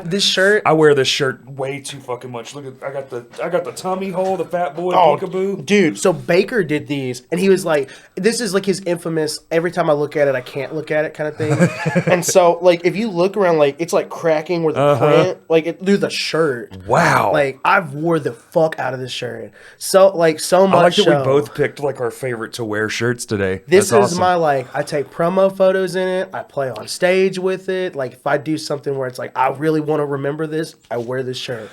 this shirt. I wear this shirt way too fucking much. Look at I got the tummy hole, the fat boy peekaboo. Dude, so Baker did these, and he was like, this is like his infamous, every time I look at it, I can't look at it kind of thing. And so, like, if you look around, like, it's like cracking where the print, like, through the shirt. Wow. Like, I've wore the fuck out of this shirt. So, like, so much I like that so, we both picked like our favorite to wear shirts today. This That's is awesome. my, like, I take promo photos in it, I play on stage with it. Like, if I do something where it's like, I really want to remember this, I wear this shirt.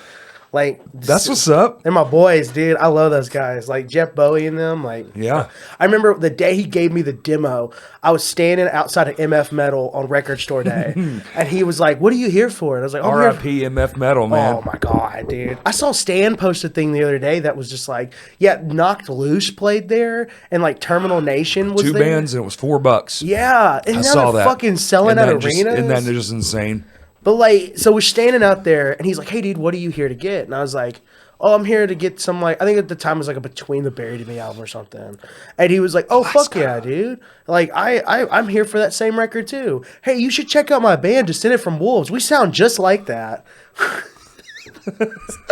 Like, That's what's up. they're my boys, dude. I love those guys. Like Jeff Bowie and them. Like, Yeah. I remember the day he gave me the demo. I was standing outside of MF Metal on Record Store Day, and he was like, "What are you here for?" And I was like, "Oh, I'm here R.I.P. MF Metal, man. Oh my god, dude! I saw Stan post a thing the other day that was just like, yeah, Knocked Loose played there, and like Terminal Nation was Two there. bands and it was $4. Yeah, and I now saw they're that. fucking selling out arenas. Isn't that just insane? But like, so we're standing out there, and he's like, "Hey, dude, what are you here to get?" And I was like, "Oh, I'm here to get some like, I think at the time it was like a Between the Buried and Me album or something." And he was like, "Oh, fuck yeah, dude! Like, I'm here for that same record too. Hey, you should check out my band, Descended from Wolves. We sound just like that."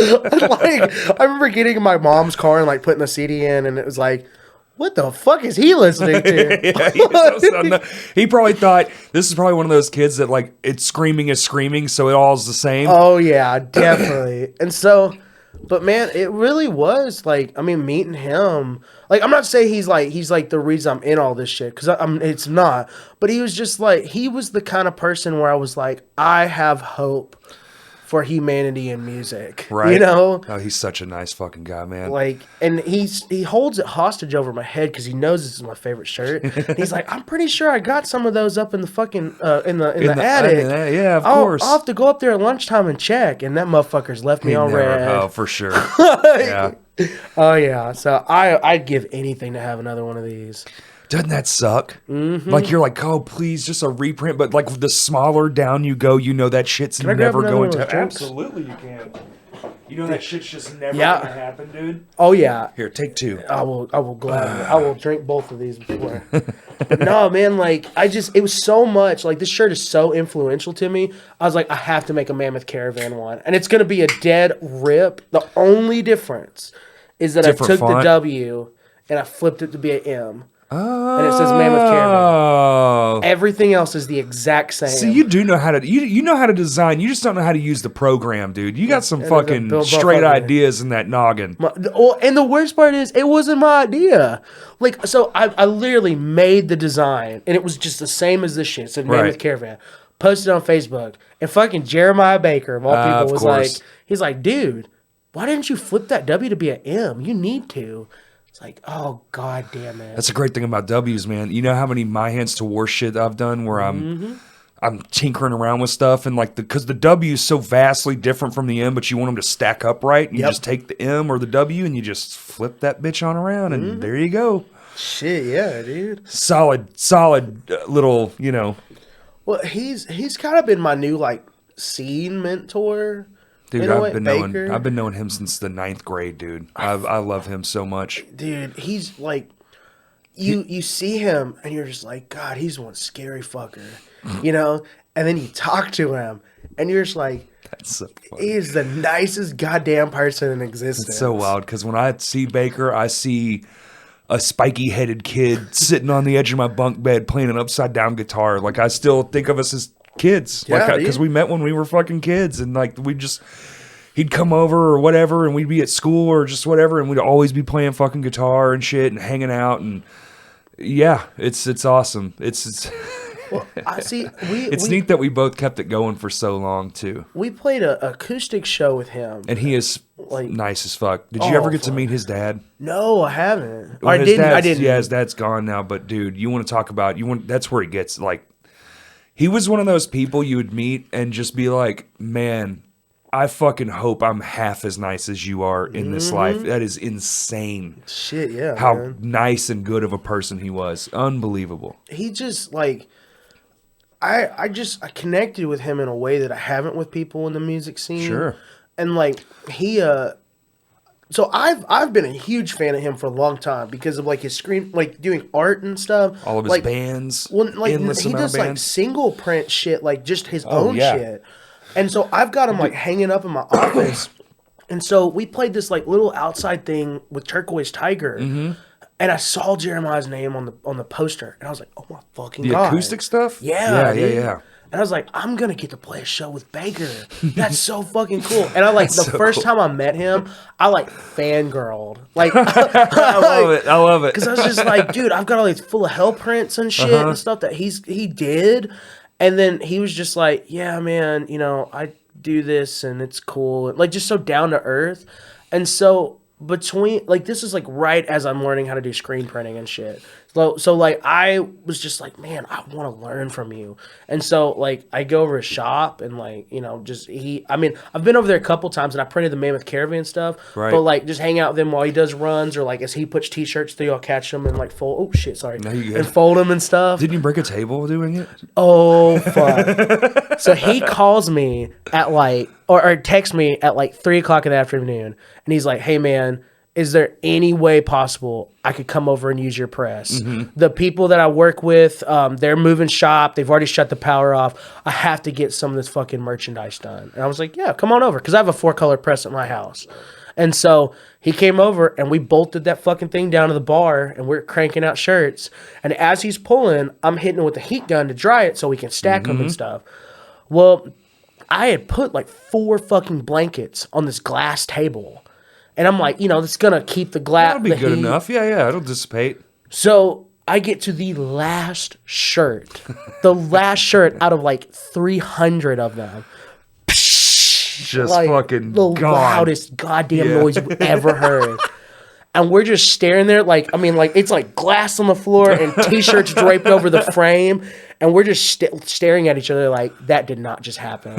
Like, I remember getting in my mom's car and like putting the CD in, and it was like, what the fuck is he listening to? Yeah, he probably thought this is probably one of those kids that like it's screaming is screaming, so it all's the same. Oh yeah, definitely. And so, but man, it really was like, I mean, meeting him. Like, I'm not saying he's like the reason I'm in all this shit, because it's not. But he was just like, he was the kind of person where I was like, I have hope for humanity and music, Right. You know? Oh, he's such a nice fucking guy, man. Like, and he holds it hostage over my head because he knows this is my favorite shirt. And he's like, I'm pretty sure I got some of those up in the fucking in the attic. Yeah, of course. I'll have to go up there at lunchtime and check. And that motherfucker's left me He on never- red. Oh, for sure. Yeah. Oh yeah. So I'd give anything to have another one of these. Doesn't that suck? Mm-hmm. Like you're like, oh, please, just a reprint. But like the smaller down you go, you know that shit's I grab never another going one of to. those drinks? Absolutely, you can. You know that shit's just never Yeah. gonna happen, dude. Oh yeah. Here, take two. I will gladly. I will drink both of these before. But no, man, like it was so much. Like this shirt is so influential to me. I was like, I have to make a Mammoth Caravan one, and it's gonna be a dead rip. The only difference is that Different I took font? the W and I flipped it to be an M, and it says Mammoth Caravan. Oh. Everything else is the exact same. See, you do know how to you know how to design. You just don't know how to use the program, dude. You got some And fucking the straight motherfucker. ideas in that noggin. Well, and the worst part is, it wasn't my idea. Like, so I literally made the design, and it was just the same as this shit. It said Mammoth Right. Caravan. Posted on Facebook, and fucking Jeremiah Baker of all people Of was course. like, he's like, dude, why didn't you flip that W to be an M? You need to. It's like, oh god damn it. That's a great thing about W's, man. You know how many my hands to war shit I've done where I'm tinkering around with stuff and like because the W is so vastly different from the M, but you want them to stack up right. And you Yep. just take the M or the W and you just flip that bitch on around and there you go. Shit, yeah, dude. Solid little, you know. Well, he's kind of been my new like scene mentor. Dude, in a way, I've been knowing him since the 9th grade, dude. I love him so much. Dude, he's like, you see him and you're just like, God, he's one scary fucker, you know? And then you talk to him and you're just like, That's so funny. he is the nicest goddamn person in existence. It's so wild because when I see Baker, I see a spiky-headed kid sitting on the edge of my bunk bed playing an upside-down guitar. Like, I still think of us as kids. Yeah, Like, because we met when we were fucking kids. And, like, he'd come over or whatever, and we'd be at school or just whatever, and we'd always be playing fucking guitar and shit and hanging out. And, yeah, it's awesome. It's Well, I see. It's neat that we both kept it going for so long too. We played an acoustic show with him, And he is like nice as fuck. Did you ever get to meet his dad? No, I haven't. Well, I didn't. Yeah, his dad's gone now. But dude, you want to talk about that's where he gets like. He was one of those people you would meet and just be like, man, I fucking hope I'm half as nice as you are in this life. That is insane. Shit, yeah. How man. nice and good of a person he was. Unbelievable. He just like I connected with him in a way that I haven't with people in the music scene. Sure. And like he so I've been a huge fan of him for a long time because of like his screen, like doing art and stuff. All of his bands. Well, like endless he amount does of like bands. single print shit, like just his own yeah. shit. And so I've got him like hanging up in my office. And so we played this like little outside thing with Turquoise Tiger. Mm-hmm. And I saw Jeremiah's name on the poster, and I was like, "Oh my fucking The god!" acoustic stuff? Yeah, dude. yeah. And I was like, "I'm gonna get to play a show with Baker. That's so fucking cool." And I like the so first cool. time I met him, I like fangirled, like I love it. I love it. because I was just like, "Dude, I've got all these full of hell prints and shit and stuff that he did," and then he was just like, "Yeah, man, you know, I do this and it's cool," like just so down to earth, and so. Between like this is like right as I'm learning how to do screen printing and shit. So like I was just like, man, I want to learn from you. And so like I go over his shop and like, you know, just I've been over there a couple times and I printed the Mammoth Caravan stuff. Right. But like just hang out with him while he does runs or like as he puts t-shirts through, I'll catch them and like fold No, you good. and fold them and stuff. Didn't you break a table doing it? Oh fuck. So he calls me at like or texts me at like 3:00 in the afternoon and he's like, "Hey man, is there any way possible I could come over and use your press? The people that I work with, they're moving shop. They've already shut the power off. I have to get some of this fucking merchandise done." And I was like, "Yeah, come on over." Because I have a 4-color press at my house. And so he came over and we bolted that fucking thing down to the bar and we're cranking out shirts. And as he's pulling, I'm hitting it with a heat gun to dry it so we can stack them and stuff. Well, I had put like 4 fucking blankets on this glass table. And I'm like, you know, it's going to keep the glass. That'll be good enough. Yeah, it'll dissipate. So I get to the last shirt. The last shirt out of like 300 of them. Just Like, fucking the gone. loudest goddamn noise you've ever heard. And we're just staring there like, I mean, like, it's like glass on the floor and T-shirts draped over the frame. And we're just staring at each other like, that did not just happen.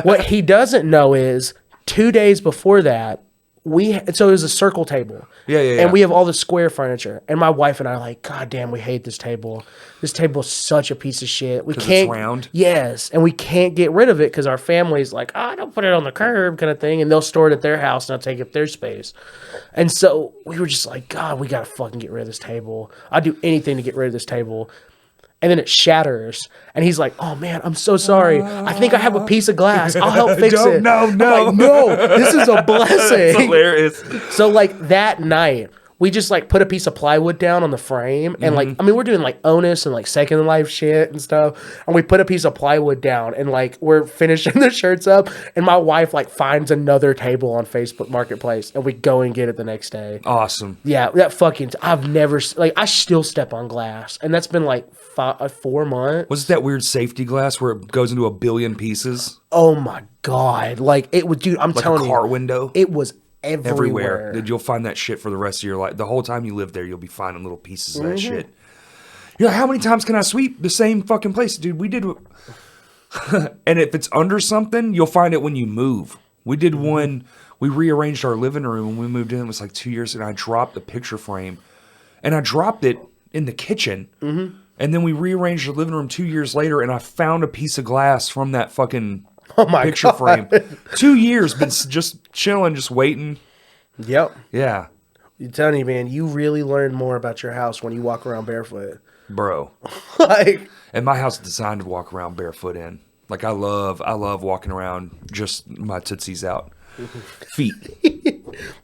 What he doesn't know is 2 days before that, so it was a circle table. Yeah. And we have all the square furniture. And my wife and I are like, God damn, we hate this table. This table is such a piece of shit. We 'Cause can't. it's round? Yes. And we can't get rid of it because our family's like, don't put it on the curb kind of thing. And they'll store it at their house and I'll take up their space. And so we were just like, God, we got to fucking get rid of this table. I'd do anything to get rid of this table. And then it shatters. And he's like, "Oh, man, I'm so sorry. I think I have a piece of glass. I'll help fix it." No. I'm like, "No, this is a blessing." It's hilarious. So, like, that night, we just, like, put a piece of plywood down on the frame. And, like, I mean, we're doing, like, Onus and, like, Second Life shit and stuff. And we put a piece of plywood down. And, like, we're finishing the shirts up. And my wife, like, finds another table on Facebook Marketplace. And we go and get it the next day. Awesome. Yeah, that fucking... I've never... Like, I still step on glass. And that's been, like, 4 months. Was it that weird safety glass where it goes into a billion pieces? Oh, my God. Like, it would... Dude, I'm Like telling a you. car window? It was everywhere. Dude, you'll find that shit for the rest of your life. The whole time you live there, you'll be finding little pieces of that shit. You're like, how many times can I sweep the same fucking place? Dude, we did... And if it's under something, you'll find it when you move. We did one... We rearranged our living room when we moved in. It was like 2 years, and I dropped the picture frame. And I dropped it in the kitchen. And then we rearranged the living room 2 years later, and I found a piece of glass from that fucking picture frame. 2 years, been just chilling, just waiting. Yep. Yeah. I'm telling you, man, you really learn more about your house when you walk around barefoot. Bro. Like, And my house is designed to walk around barefoot in. Like, I love walking around just my tootsies out. Feet.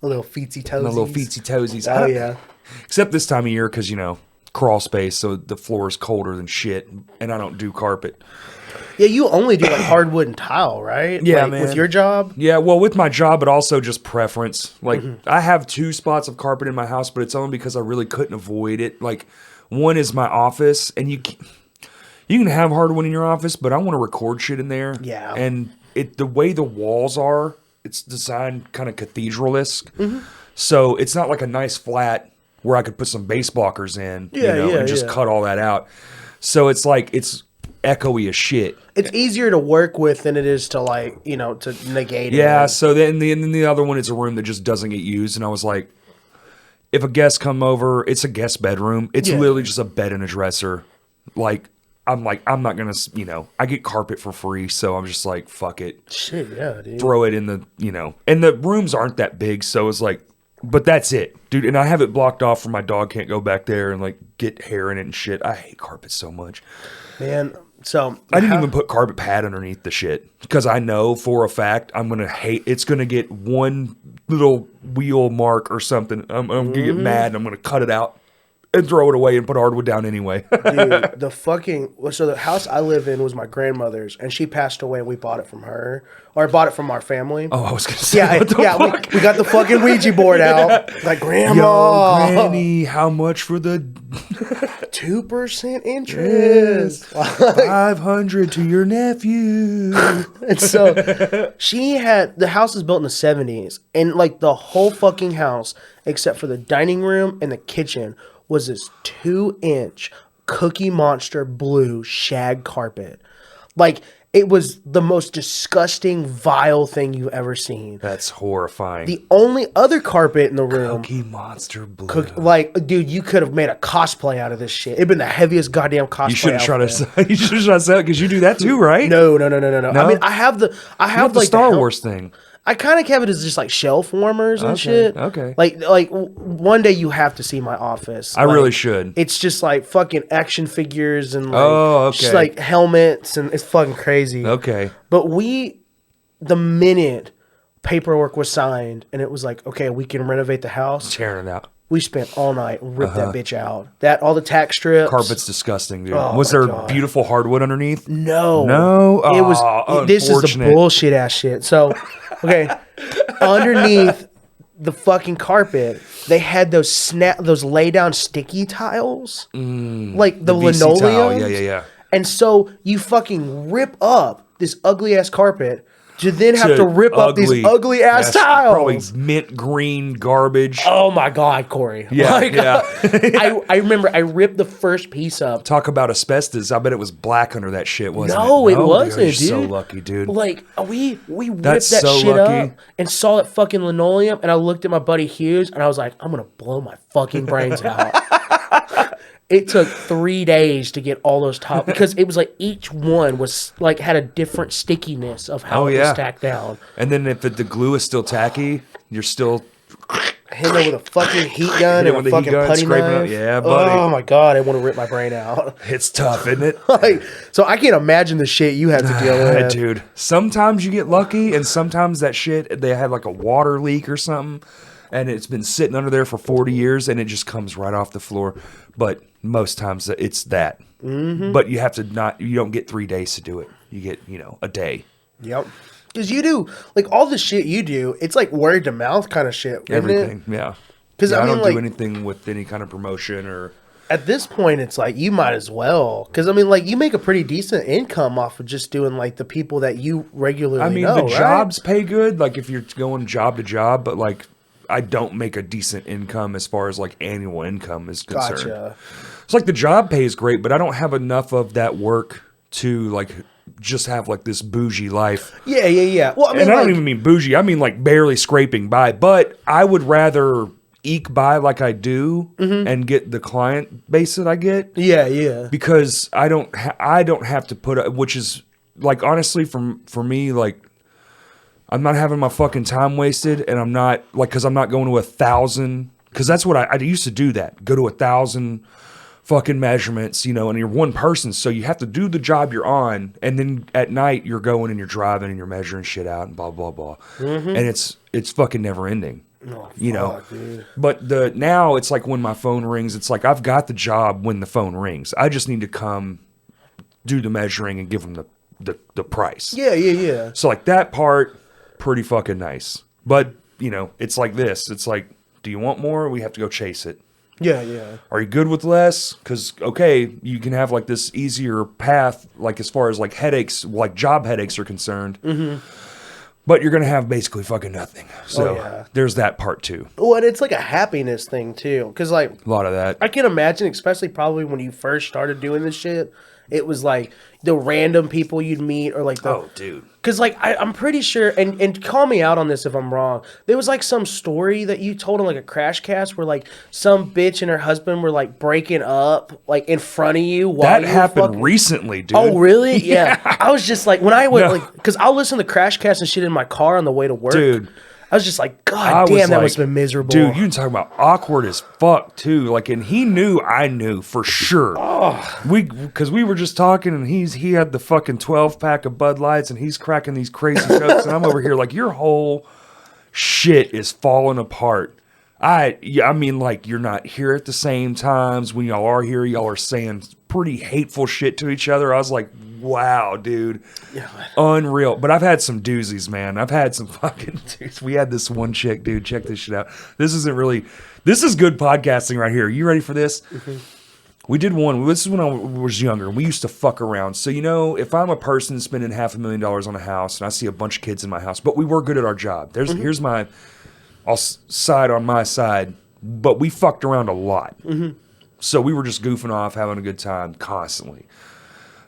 a little feetsy toesies. My little feetsy toesies. Oh, yeah. Except this time of year because, you know, crawl space, so the floor is colder than shit, and I don't do carpet. Yeah, you only do like hardwood and tile, right? Yeah, like, man. With your job? Yeah, well, with my job, but also just preference. Like, I have 2 spots of carpet in my house, but it's only because I really couldn't avoid it. Like, one is my office, and You can have hardwood in your office, but I want to record shit in there. Yeah. And the way the walls are, it's designed kind of cathedral-esque. Mm-hmm. So it's not like a nice flat where I could put some bass blockers in, and just cut all that out. So it's like, it's echoey as shit. It's easier to work with than it is to like, to negate it. Yeah, so then the other one is a room that just doesn't get used. And I was like, if a guest come over, it's a guest bedroom. It's literally just a bed and a dresser. I'm not going to, I get carpet for free. So I'm just like, fuck it. Shit, yeah, dude. Throw it in the, and the rooms aren't that big. So it's like, but that's it, dude. And I have it blocked off where my dog can't go back there and like get hair in it and shit. I hate carpet so much. Man, so I didn't even put carpet pad underneath the shit because I know for a fact I'm going to hate, it's going to get one little wheel mark or something. I'm going to get mad and I'm going to cut it out and throw it away and put hardwood down anyway. Dude, the house I live in was my grandmother's, and she passed away, and we bought it from her, or bought it from our family. Oh, I was gonna say, we got the fucking Ouija board out. Like, Grandma, yo, Granny, how much for the 2% interest? 500 to your nephew. And so the house is built in the 70s, and like the whole fucking house, except for the dining room and the kitchen, was this 2-inch Cookie Monster blue shag carpet. Like, it was the most disgusting, vile thing you've ever seen. That's horrifying. The only other carpet in the room... Cookie Monster blue. Dude, you could have made a cosplay out of this shit. It'd been the heaviest goddamn cosplay. You should have tried to... You should have tried to sell it because you do that too, right? No. I mean, I have the Star Wars thing. I kind of have it as just like shelf warmers and shit. Okay. Like one day you have to see my office. I really should. It's just like fucking action figures and like just like helmets, and it's fucking crazy. Okay. But the minute paperwork was signed and it was like, okay, we can renovate the house. Tearing it out. We spent all night and ripped that bitch out. All the tack strips. Carpet's disgusting, dude. Was there beautiful hardwood underneath? No. Oh, it was. This is the bullshit ass shit. So, okay, underneath the fucking carpet, they had those lay down sticky tiles, like the linoleum. Yeah. And so you fucking rip up this ugly ass carpet to then have to rip up these ugly ass tiles. Probably mint green garbage. Oh my God, Corey. Yeah, I remember I ripped the first piece up. Talk about asbestos. I bet it was black under that shit, wasn't it? No, it wasn't, you're dude. So lucky, dude. Like, we ripped that shit up and saw that fucking linoleum, and I looked at my buddy Hughes, and I was like, I'm going to blow my fucking brains out. It took 3 days to get all those top, because it was like each one was like had a different stickiness of how it was stacked down. And then if the glue is still tacky, you're still hitting it with a fucking heat gun and a fucking putty knife. Yeah, buddy. Oh my God, I want to rip my brain out. It's tough, isn't it? So I can't imagine the shit you have to deal with. Dude, sometimes you get lucky, and sometimes that shit, they had like a water leak or something, and it's been sitting under there for 40 years, and it just comes right off the floor. But most times it's that. Mm-hmm. But you have to you don't get 3 days to do it. You get, a day. Yep. Because you do, like, all the shit you do, it's like word of mouth kind of shit. Everything, it? Yeah. Because I don't do anything with any kind of promotion or... At this point, it's like, you might as well. Because, I mean, like, you make a pretty decent income off of just doing, like, the people that you regularly know, the jobs pay good, like, if you're going job to job, but, like, I don't make a decent income as far as, like, annual income is concerned. Gotcha. It's like the job pays great, but I don't have enough of that work to, like, just have, like, this bougie life. Yeah. Well, I mean, and I don't even mean bougie. I mean, like, barely scraping by. But I would rather eke by like I do and get the client base that I get. Yeah. Because I don't have to put up, which is, like, honestly, for me, like, I'm not having my fucking time wasted, and I'm not, like, because I'm not going to 1,000, because that's what I used to do that. Go to 1,000 fucking measurements, and you're one person, so you have to do the job you're on, and then at night you're going and you're driving and you're measuring shit out and blah blah blah, and it's fucking never ending. Oh, dude. But now it's like when my phone rings, it's like I've got the job when the phone rings. I just need to come do the measuring and give them the price. Yeah. So like that part, pretty fucking nice. But it's like this. It's like, do you want more? We have to go chase it. Yeah. Are you good with less? Because, okay, you can have like this easier path, like as far as like headaches, like job headaches are concerned. But you're going to have basically fucking nothing. So there's that part too. Well, and it's like a happiness thing too. Because like A lot of that. I can imagine, especially probably when you first started doing this shit, it was like the random people you'd meet or like the... Oh, dude. Because, like, I'm pretty sure, and call me out on this if I'm wrong, there was, like, some story that you told on, like, a crash cast where, like, some bitch and her husband were, like, breaking up, like, in front of you while That you happened recently, dude. Oh, really? Yeah. I was just, like, when I went, like, because I'll listen to crash cast and shit in my car on the way to work. Dude. I was just like, God damn, that must have been miserable. Dude, you can talk about awkward as fuck, too. Like, and he knew I knew for sure. Oh. Because we were just talking, and he had the fucking 12-pack of Bud Lights, and he's cracking these crazy jokes, and I'm over here like, your whole shit is falling apart. I mean, like, you're not here at the same times. When y'all are here, y'all are saying pretty hateful shit to each other. I was like, wow, dude. Yeah. Unreal. But I've had some doozies, man. I've had some fucking dudes. We had this one chick, dude. Check this shit out. This is good podcasting right here. You ready for this? Mm-hmm. We did one. This is when I was younger. We used to fuck around. So, you know, if I'm a person spending $500,000 on a house and I see a bunch of kids in my house, but we were good at our job. Here's my... I'll side on my side, but we fucked around a lot. Mm-hmm. So we were just goofing off, having a good time constantly.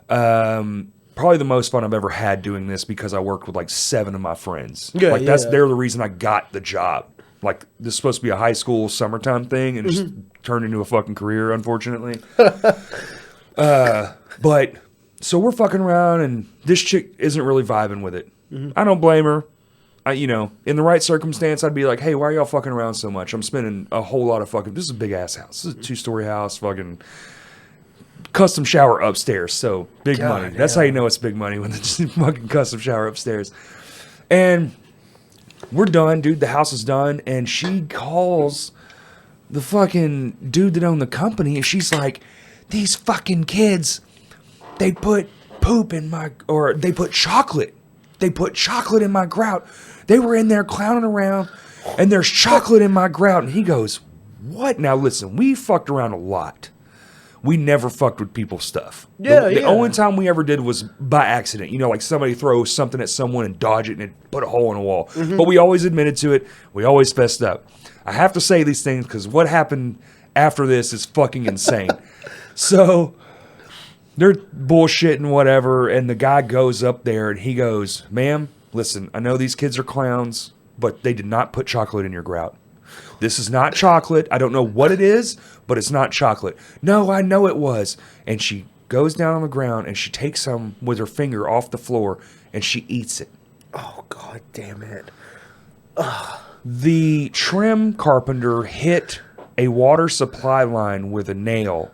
Probably the most fun I've ever had doing this because I worked with like 7 of my friends. Yeah, like they're the reason I got the job. Like this is supposed to be a high school summertime thing and just turned into a fucking career, unfortunately. But so we're fucking around and this chick isn't really vibing with it. Mm-hmm. I don't blame her. You know, in the right circumstance, I'd be like, hey, why are y'all fucking around so much? I'm spending a whole lot of fucking... This is a big ass house. This is a 2-story house, fucking custom shower upstairs. So big money. Damn. That's how you know it's big money, when it's fucking custom shower upstairs. And we're done, dude. The house is done. And she calls the fucking dude that owned the company. And she's like, these fucking kids, they put poop in my... Or they put chocolate. They put chocolate in my grout. They were in there clowning around, and there's chocolate in my grout. And he goes, what? Now, listen, we fucked around a lot. We never fucked with people's stuff. The only time we ever did was by accident. You know, like somebody throws something at someone and dodge it and it put a hole in a wall. Mm-hmm. But we always admitted to it. We always fessed up. I have to say these things because what happened after this is fucking insane. So... They're bullshitting whatever, and the guy goes up there and he goes, ma'am, listen, I know these kids are clowns, but they did not put chocolate in your grout. This is not chocolate. I don't know what it is, but it's not chocolate. No, I know it was. And she goes down on the ground and she takes some with her finger off the floor and she eats it. Oh, God damn it. Ugh. The trim carpenter hit a water supply line with a nail.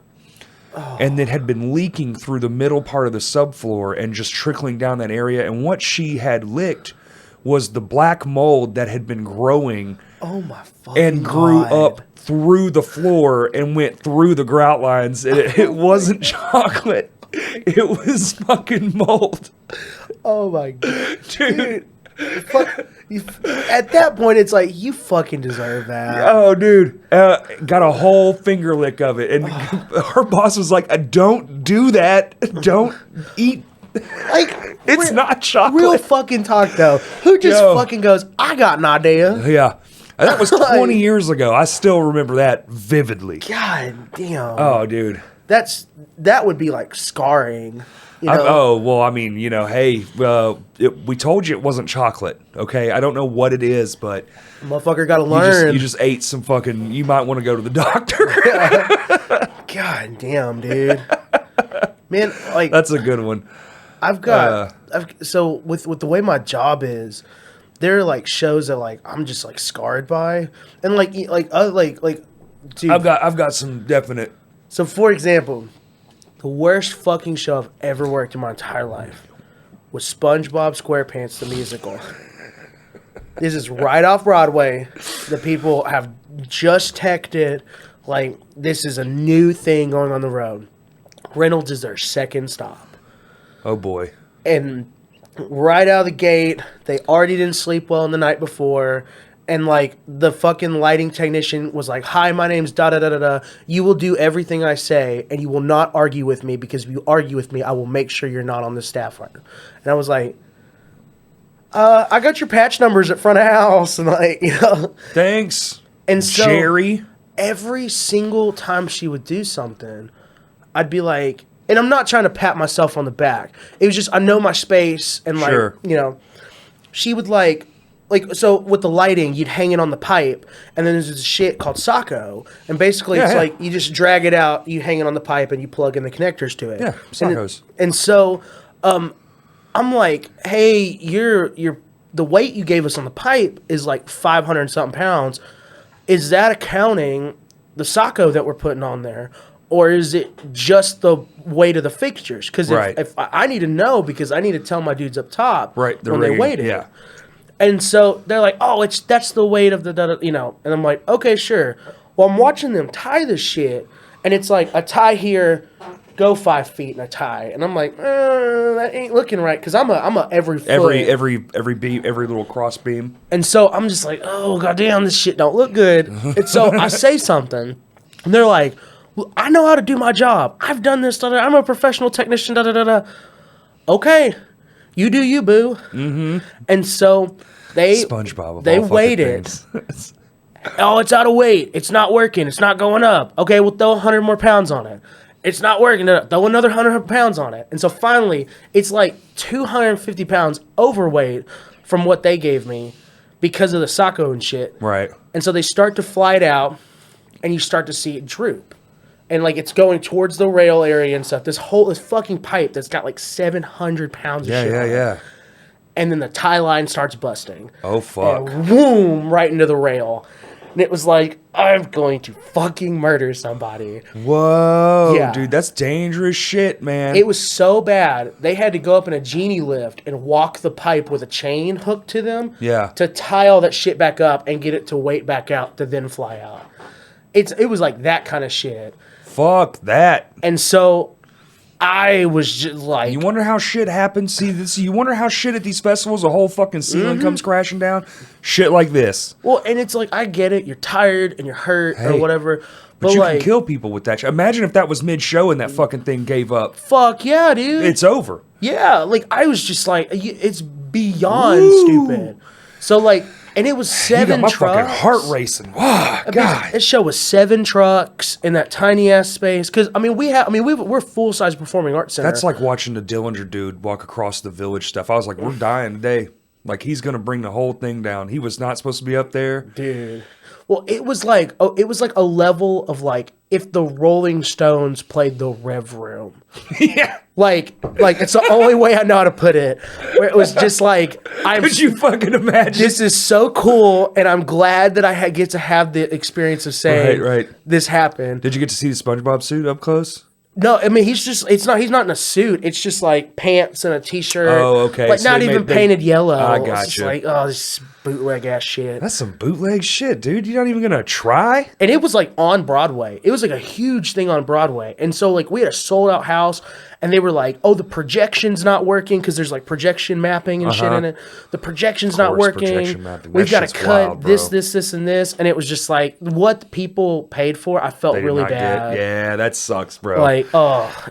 And it had been leaking through the middle part of the subfloor and just trickling down that area. And what she had licked was the black mold that had been growing. Oh my fucking and grew up through the floor and went through the grout lines. And it wasn't chocolate. It was fucking mold. Oh my God. Dude. At that point, it's like, you fucking deserve that. Oh, dude. Got a whole finger lick of it. And her boss was like, don't do that. Don't eat. Like, it's not chocolate. Real fucking talk, though. Who just fucking goes, I got an idea. Yeah. That was 20 years ago. I still remember that vividly. God damn. Oh, dude. That would be like scarring. You know? Well, I mean, you know, hey, we told you it wasn't chocolate, okay? I don't know what it is, but... Motherfucker gotta learn. You just ate some fucking... You might want to go to the doctor. God damn, dude. Man, like... That's a good one. So, with the way my job is, there are, like, shows that, like, I'm just, like, scarred by. And, like, dude... I've got some definite... So, for example... The worst fucking show I've ever worked in my entire life was SpongeBob SquarePants the musical. This is right off Broadway. The people have just teched it. Like, this is a new thing going on the road. Reynolds is their second stop. Oh, boy. And right out of the gate, they already didn't sleep well the night before. And like the fucking lighting technician was like, "Hi, my name's da da da da da. You will do everything I say, and you will not argue with me, because if you argue with me, I will make sure you're not on the staff right now." And I was like, "I got your patch numbers at front of house," and like, you know, thanks. And so Jerry, every single time she would do something, I'd be like, and I'm not trying to pat myself on the back. It was just I know my space, and like, you know, she would like, so with the lighting, you'd hang it on the pipe, and then there's this shit called Socko, and basically it's like you just drag it out, you hang it on the pipe, and you plug in the connectors to it. Yeah, Sockos. And so, I'm like, hey, the weight you gave us on the pipe is like 500 and something pounds. Is that accounting the Socko that we're putting on there? Or is it just the weight of the fixtures? Because if I need to know, because I need to tell my dudes up top when they weighed it. Yeah. And so they're like, oh, that's the weight of the, you know. And I'm like, okay, sure. Well, I'm watching them tie this shit, and it's like a tie here, go 5 feet in a tie. And I'm like, that ain't looking right, because I'm a every foot. Every beam, every little cross beam. And so I'm just like, oh, goddamn, this shit don't look good. And so I say something, and they're like, well, I know how to do my job. I've done this. Da, da, I'm a professional technician. Da, da, da, da. Okay, you do you, boo. Mm-hmm. And so they weighed it. Oh, it's out of weight. It's not working. It's not going up. Okay, we'll throw 100 more pounds on it. It's not working. Throw another 100 pounds on it. And so finally, it's like 250 pounds overweight from what they gave me because of the Socko and shit. Right. And so they start to fly it out, and you start to see it droop. And like it's going towards the rail area and stuff. This fucking pipe that's got like 700 pounds of shit on it. And then the tie line starts busting. Oh, fuck. And boom, right into the rail. And it was like, I'm going to fucking murder somebody. Whoa, dude, that's dangerous shit, man. It was so bad. They had to go up in a genie lift and walk the pipe with a chain hooked to them to tie all that shit back up and get it to weight back out to then fly out. It was like that kind of shit. Fuck that. And so I was just like... You wonder how shit happens? See, you wonder how shit at these festivals, the whole fucking ceiling comes crashing down? Shit like this. Well, and it's like, I get it. You're tired and you're hurt or whatever. But you can kill people with that shit. Imagine if that was mid-show and that fucking thing gave up. Fuck yeah, dude. It's over. Yeah, like, I was just like, it's beyond stupid. So, like... And it was 7 trucks. My fucking heart racing. Wow, God. This show was 7 trucks in that tiny ass space. Because we're full size performing arts center. That's like watching the Dillinger dude walk across the village stuff. I was like, we're dying today. Like he's gonna bring the whole thing down. He was not supposed to be up there, dude. Well, it was like a level of like if the Rolling Stones played the Rev Room. Yeah. Like it's the only way I know how to put it. Where it was just like, could you fucking imagine? This is so cool, and I'm glad that I get to have the experience of saying this happened. Did you get to see the SpongeBob suit up close? No, I mean he's not in a suit. It's just like pants and a t-shirt. Oh, okay. Like so not even painted yellow. I got it's just like, oh, this bootleg ass shit. That's some bootleg shit, dude. You're not even gonna try? And it was like on Broadway. It was like a huge thing on Broadway. And so like we had a sold out house, and they were like, oh, the projection's not working because there's like projection mapping and shit in it. The projection's not working. We've got to cut this, and this. And it was just like what people paid for. I felt really bad. Yeah, that sucks, bro. Like,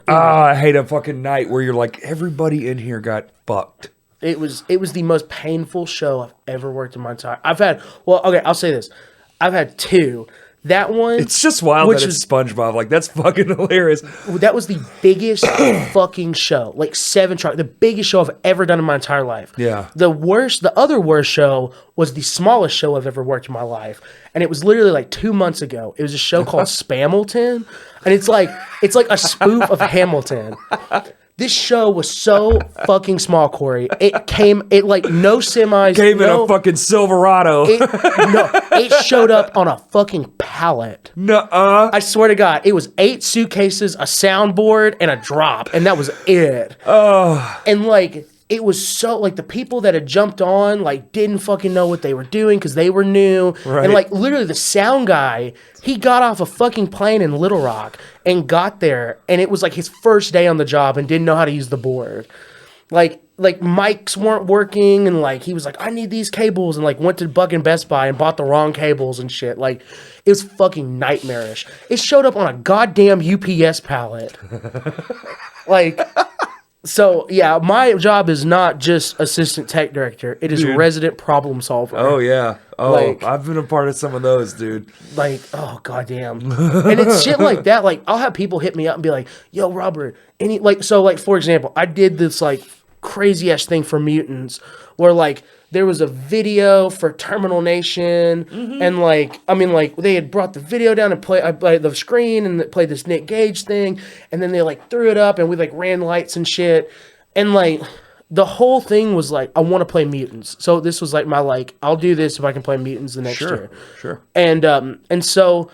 I hate a fucking night where you're like, everybody in here got fucked. It was the most painful show I've ever worked in my entire. I'll say this. I've had 2. That one... It's just wild that it's SpongeBob. Like, that's fucking hilarious. That was the biggest fucking show. Like, 7 trucks. The biggest show I've ever done in my entire life. Yeah. The other worst show was the smallest show I've ever worked in my life. And it was literally like 2 months ago. It was a show called Spamilton. And it's like a spoof of Hamilton. This show was so fucking small, Corey. It like no semis. Came in a fucking Silverado. It showed up on a fucking pallet. Nuh-uh. I swear to God, it was 8 suitcases, a soundboard, and a drop, and that was it. Oh. And like, it was so like the people that had jumped on like didn't fucking know what they were doing because they were new. Right. And like literally the sound guy, he got off a fucking plane in Little Rock and got there, and it was like his first day on the job and didn't know how to use the board. Like like mics weren't working, and like he was like, I need these cables, and like went to fucking Best Buy and bought the wrong cables and shit. Like it was fucking nightmarish. It showed up on a goddamn UPS pallet. Like, so yeah, my job is not just assistant tech director. It is resident problem solver. Oh yeah. Oh, like, I've been a part of some of those, dude. Like, oh goddamn. And it's shit like that. Like, I'll have people hit me up and be like, "Yo, Robert, any like so like for example, I did this like crazy ass thing for Mutants where like there was a video for Terminal Nation, and like I mean like they had brought the video down and played the screen and played this Nick Gage thing, and then they like threw it up and we like ran lights and shit, and like the whole thing was like I want to play Mutants, so this was like my like I'll do this if I can play Mutants the next year. Sure. And so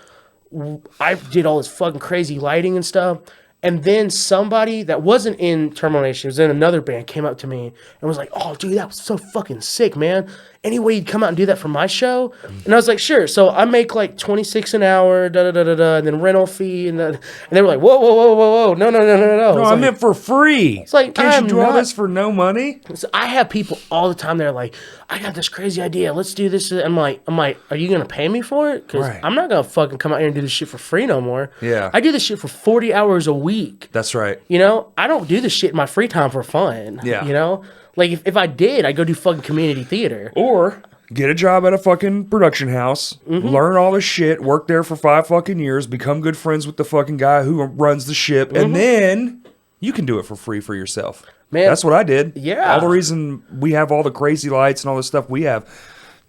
I did all this fucking crazy lighting and stuff. And then somebody that wasn't in Terminal Nation, was in another band, came up to me and was like, "Oh, dude, that was so fucking sick, man. Any way you'd come out and do that for my show?" And I was like, "Sure." So I make like $26 an hour, and then rental fee, and they were like, "Whoa, no." No, I meant for free. It's like, can't you do all this for no money? So I have people all the time. They're like, "I got this crazy idea. Let's do this." I'm like, "Are you gonna pay me for it? Because I'm not gonna fucking come out here and do this shit for free no more." Yeah, I do this shit for 40 hours a week. That's right. You know, I don't do this shit in my free time for fun. Yeah, you know, like if I did, I'd go do fucking community theater or get a job at a fucking production house, learn all this shit, work there for 5 fucking years, become good friends with the fucking guy who runs the ship, and then you can do it for free for yourself. Man, that's what I did. Yeah. All the reason we have all the crazy lights and all this stuff we have,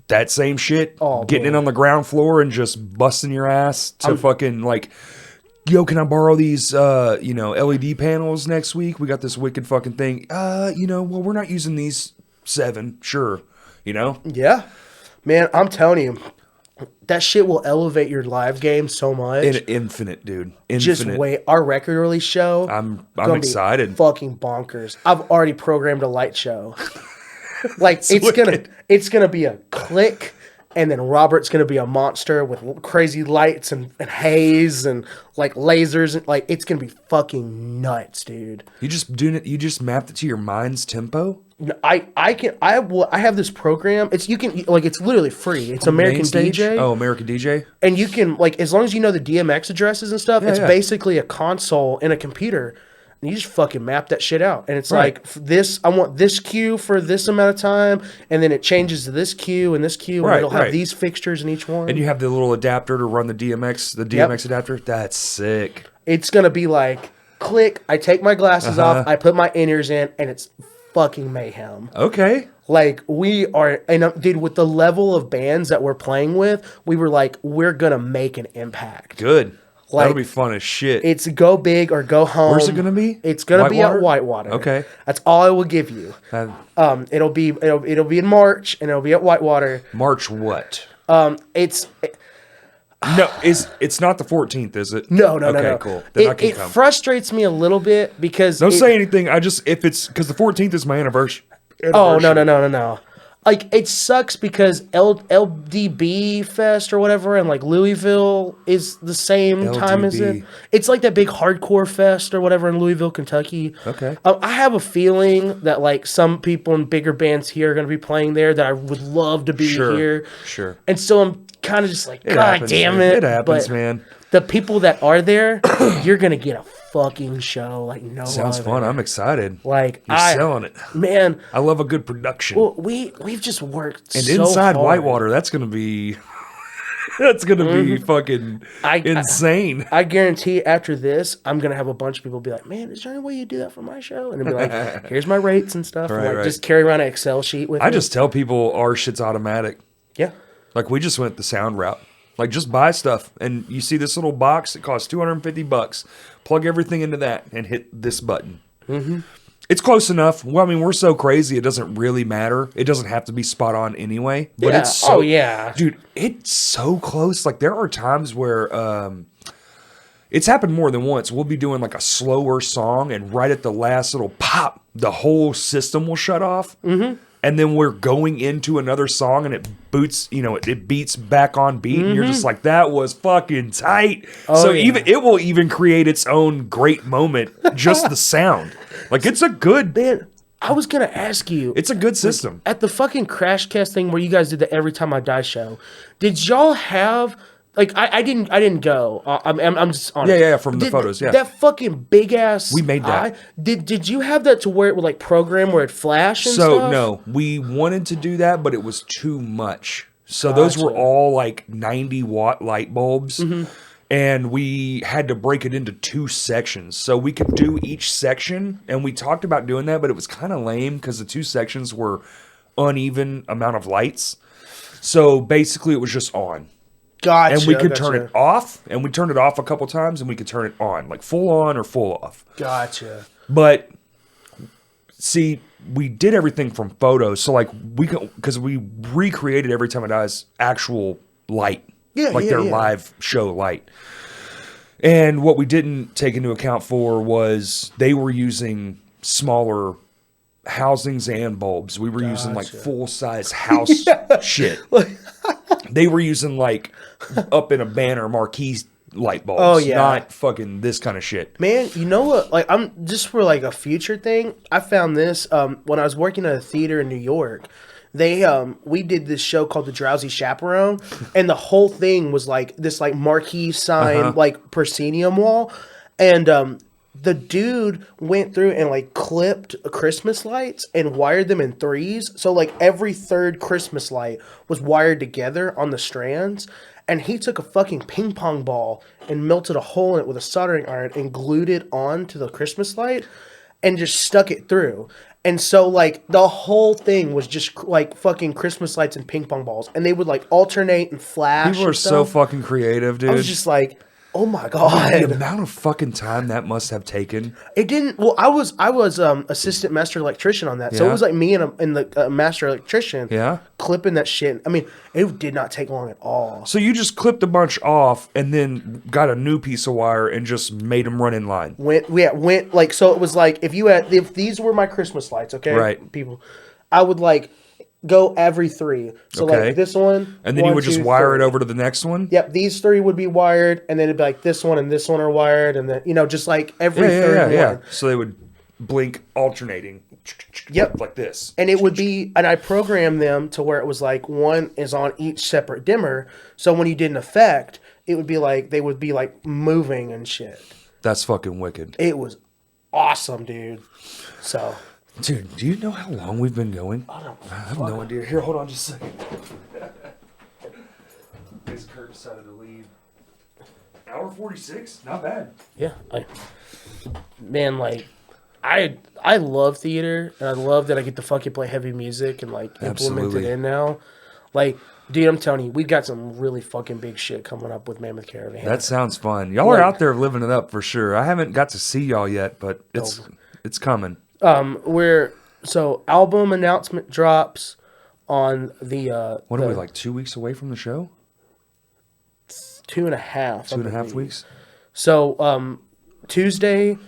that same shit, getting in on the ground floor and just busting your ass to fucking like, yo, can I borrow these, LED panels next week? We got this wicked fucking thing. Well, we're not using these 7. Sure. Yeah. Man, I'm telling you, that shit will elevate your live game so much. Infinite, dude. Infinite. Just wait. Our record release show. I'm excited. Fucking bonkers. I've already programmed a light show. Like it's gonna be a click, and then Robert's gonna be a monster with crazy lights and haze and like lasers, and like it's gonna be fucking nuts, dude. You just mapped it to your mind's tempo? I have this program. It's literally free. It's American DJ. Oh, American DJ. And you can like as long as you know the DMX addresses and stuff, it's basically a console in a computer. And you just fucking map that shit out. And it's like this, I want this cue for this amount of time, and then it changes to this cue and this cue, and it'll have these fixtures in each one. And you have the little adapter to run the DMX adapter. That's sick. It's gonna be like click, I take my glasses off, I put my in-ears in, and it's fucking mayhem. Okay. Like we are, and dude, with the level of bands that we're playing with, we were like, we're gonna make an impact. Good. Like, that'll be fun as shit. It's go big or go home. Where's it gonna be? It's gonna be at Whitewater. Okay. That's all I will give you. It'll be in March, and it'll be at Whitewater. March what? It's not the 14th, is it? No. Okay, cool. Then I can it come. frustrates me a little bit because don't say anything. If it's because the 14th is my anniversary. Oh no. Like it sucks because LDB Fest or whatever, and like Louisville is the same time as it. It's like that big hardcore fest or whatever in Louisville, Kentucky. Okay. I have a feeling that like some people in bigger bands here are going to be playing there that I would love to be here. Sure. And so I'm kind of just like, God damn it. It happens, man. The people that are there, you're going to get a fucking show like no Sounds other. fun. I'm excited. Like you're selling it, man. I love a good production. Well, we've just worked and so inside hard. Whitewater, that's gonna be fucking insane. I guarantee after this, I'm gonna have a bunch of people be like, "Man, is there any way you do that for my show?" And they'll be like, "Here's my rates and stuff." Right, and like just carry around an Excel sheet with. I just tell people our shit's automatic. Yeah. Like we just went the sound route. Like just buy stuff, and you see this little box. It costs $250. Plug everything into that and hit this button. Mm-hmm. It's close enough. Well, I mean, we're so crazy; it doesn't really matter. It doesn't have to be spot on anyway. But it's so, dude, it's so close. Like there are times where it's happened more than once. We'll be doing like a slower song, and right at the last little pop, the whole system will shut off. Mm-hmm. And then we're going into another song, and it boots, it beats back on beat, and you're just like, that was fucking tight. Even it will even create its own great moment, just the sound. Like it's a good man. I was gonna ask you. It's a good system. At the fucking Crash Cast thing where you guys did the Every Time I Die show, did y'all have like I didn't go. I'm just honest. Yeah, from the photos. Yeah, that fucking big ass. We made that. Did you have that to where it would like program where it flash and stuff? So no, we wanted to do that, but it was too much. So those were all like 90-watt light bulbs. And we had to break it into 2 sections. So we could do each section, and we talked about doing that, but it was kind of lame because the 2 sections were uneven amount of lights. So basically it was just on. Gotcha. And we could turn it off, and we turned it off a couple times, and we could turn it on, like full on or full off. Gotcha. But see, we did everything from photos. So like because we recreated Every Time I Die's actual light. Their live show light. And what we didn't take into account for was they were using smaller housings and bulbs. We were using like full-size house shit. They were using like up in a banner marquee light bulbs. Not fucking this kind of shit. Man, you know what? Like, I'm just for like a future thing. I found this when I was working at a theater in New York. We did this show called The Drowsy Chaperone, and the whole thing was like this like marquee sign, like proscenium wall, and the dude went through and like clipped Christmas lights and wired them in 3s. So like every 3rd Christmas light was wired together on the strands, and he took a fucking ping pong ball and melted a hole in it with a soldering iron and glued it onto the Christmas light and just stuck it through. And so, like, the whole thing was just, like, fucking Christmas lights and ping pong balls. And they would, like, alternate and flash. People are so fucking creative, dude. I was just like, oh, my God. The amount of fucking time that must have taken. It didn't... Well, I was assistant master electrician on that. Yeah. So it was, like, me and the master electrician clipping that shit. I mean, it did not take long at all. So you just clipped a bunch off and then got a new piece of wire and just made them run in line. Went like, so it was like, if these were my Christmas lights, okay? Right. People, I would, like... go every 3. So like this one. And then you would just wire it over to the next one? Yep, these 3 would be wired, and then it'd be like this one and this one are wired, and then, just like every third one. Yeah. So they would blink alternating. Yep. Like this. And it would be, and I programmed them to where it was like one is on each separate dimmer. So when you did an effect, it would be like, they would be like moving and shit. That's fucking wicked. It was awesome, dude. So... Dude, do you know how long we've been going? I don't know. I have no idea. Here, hold on just a second. Because Kurt decided to leave. Hour 46? Not bad. Yeah. I love theater, and I love that I get to fucking play heavy music and, like, implement it in now. Like, dude, I'm telling you, we got some really fucking big shit coming up with Mammoth Caravan. That sounds fun. Y'all are out there living it up for sure. I haven't got to see y'all yet, but it's coming. So album announcement drops on the what are we, like 2 weeks away from the show? 2.5. 2.5 weeks. So Tuesday,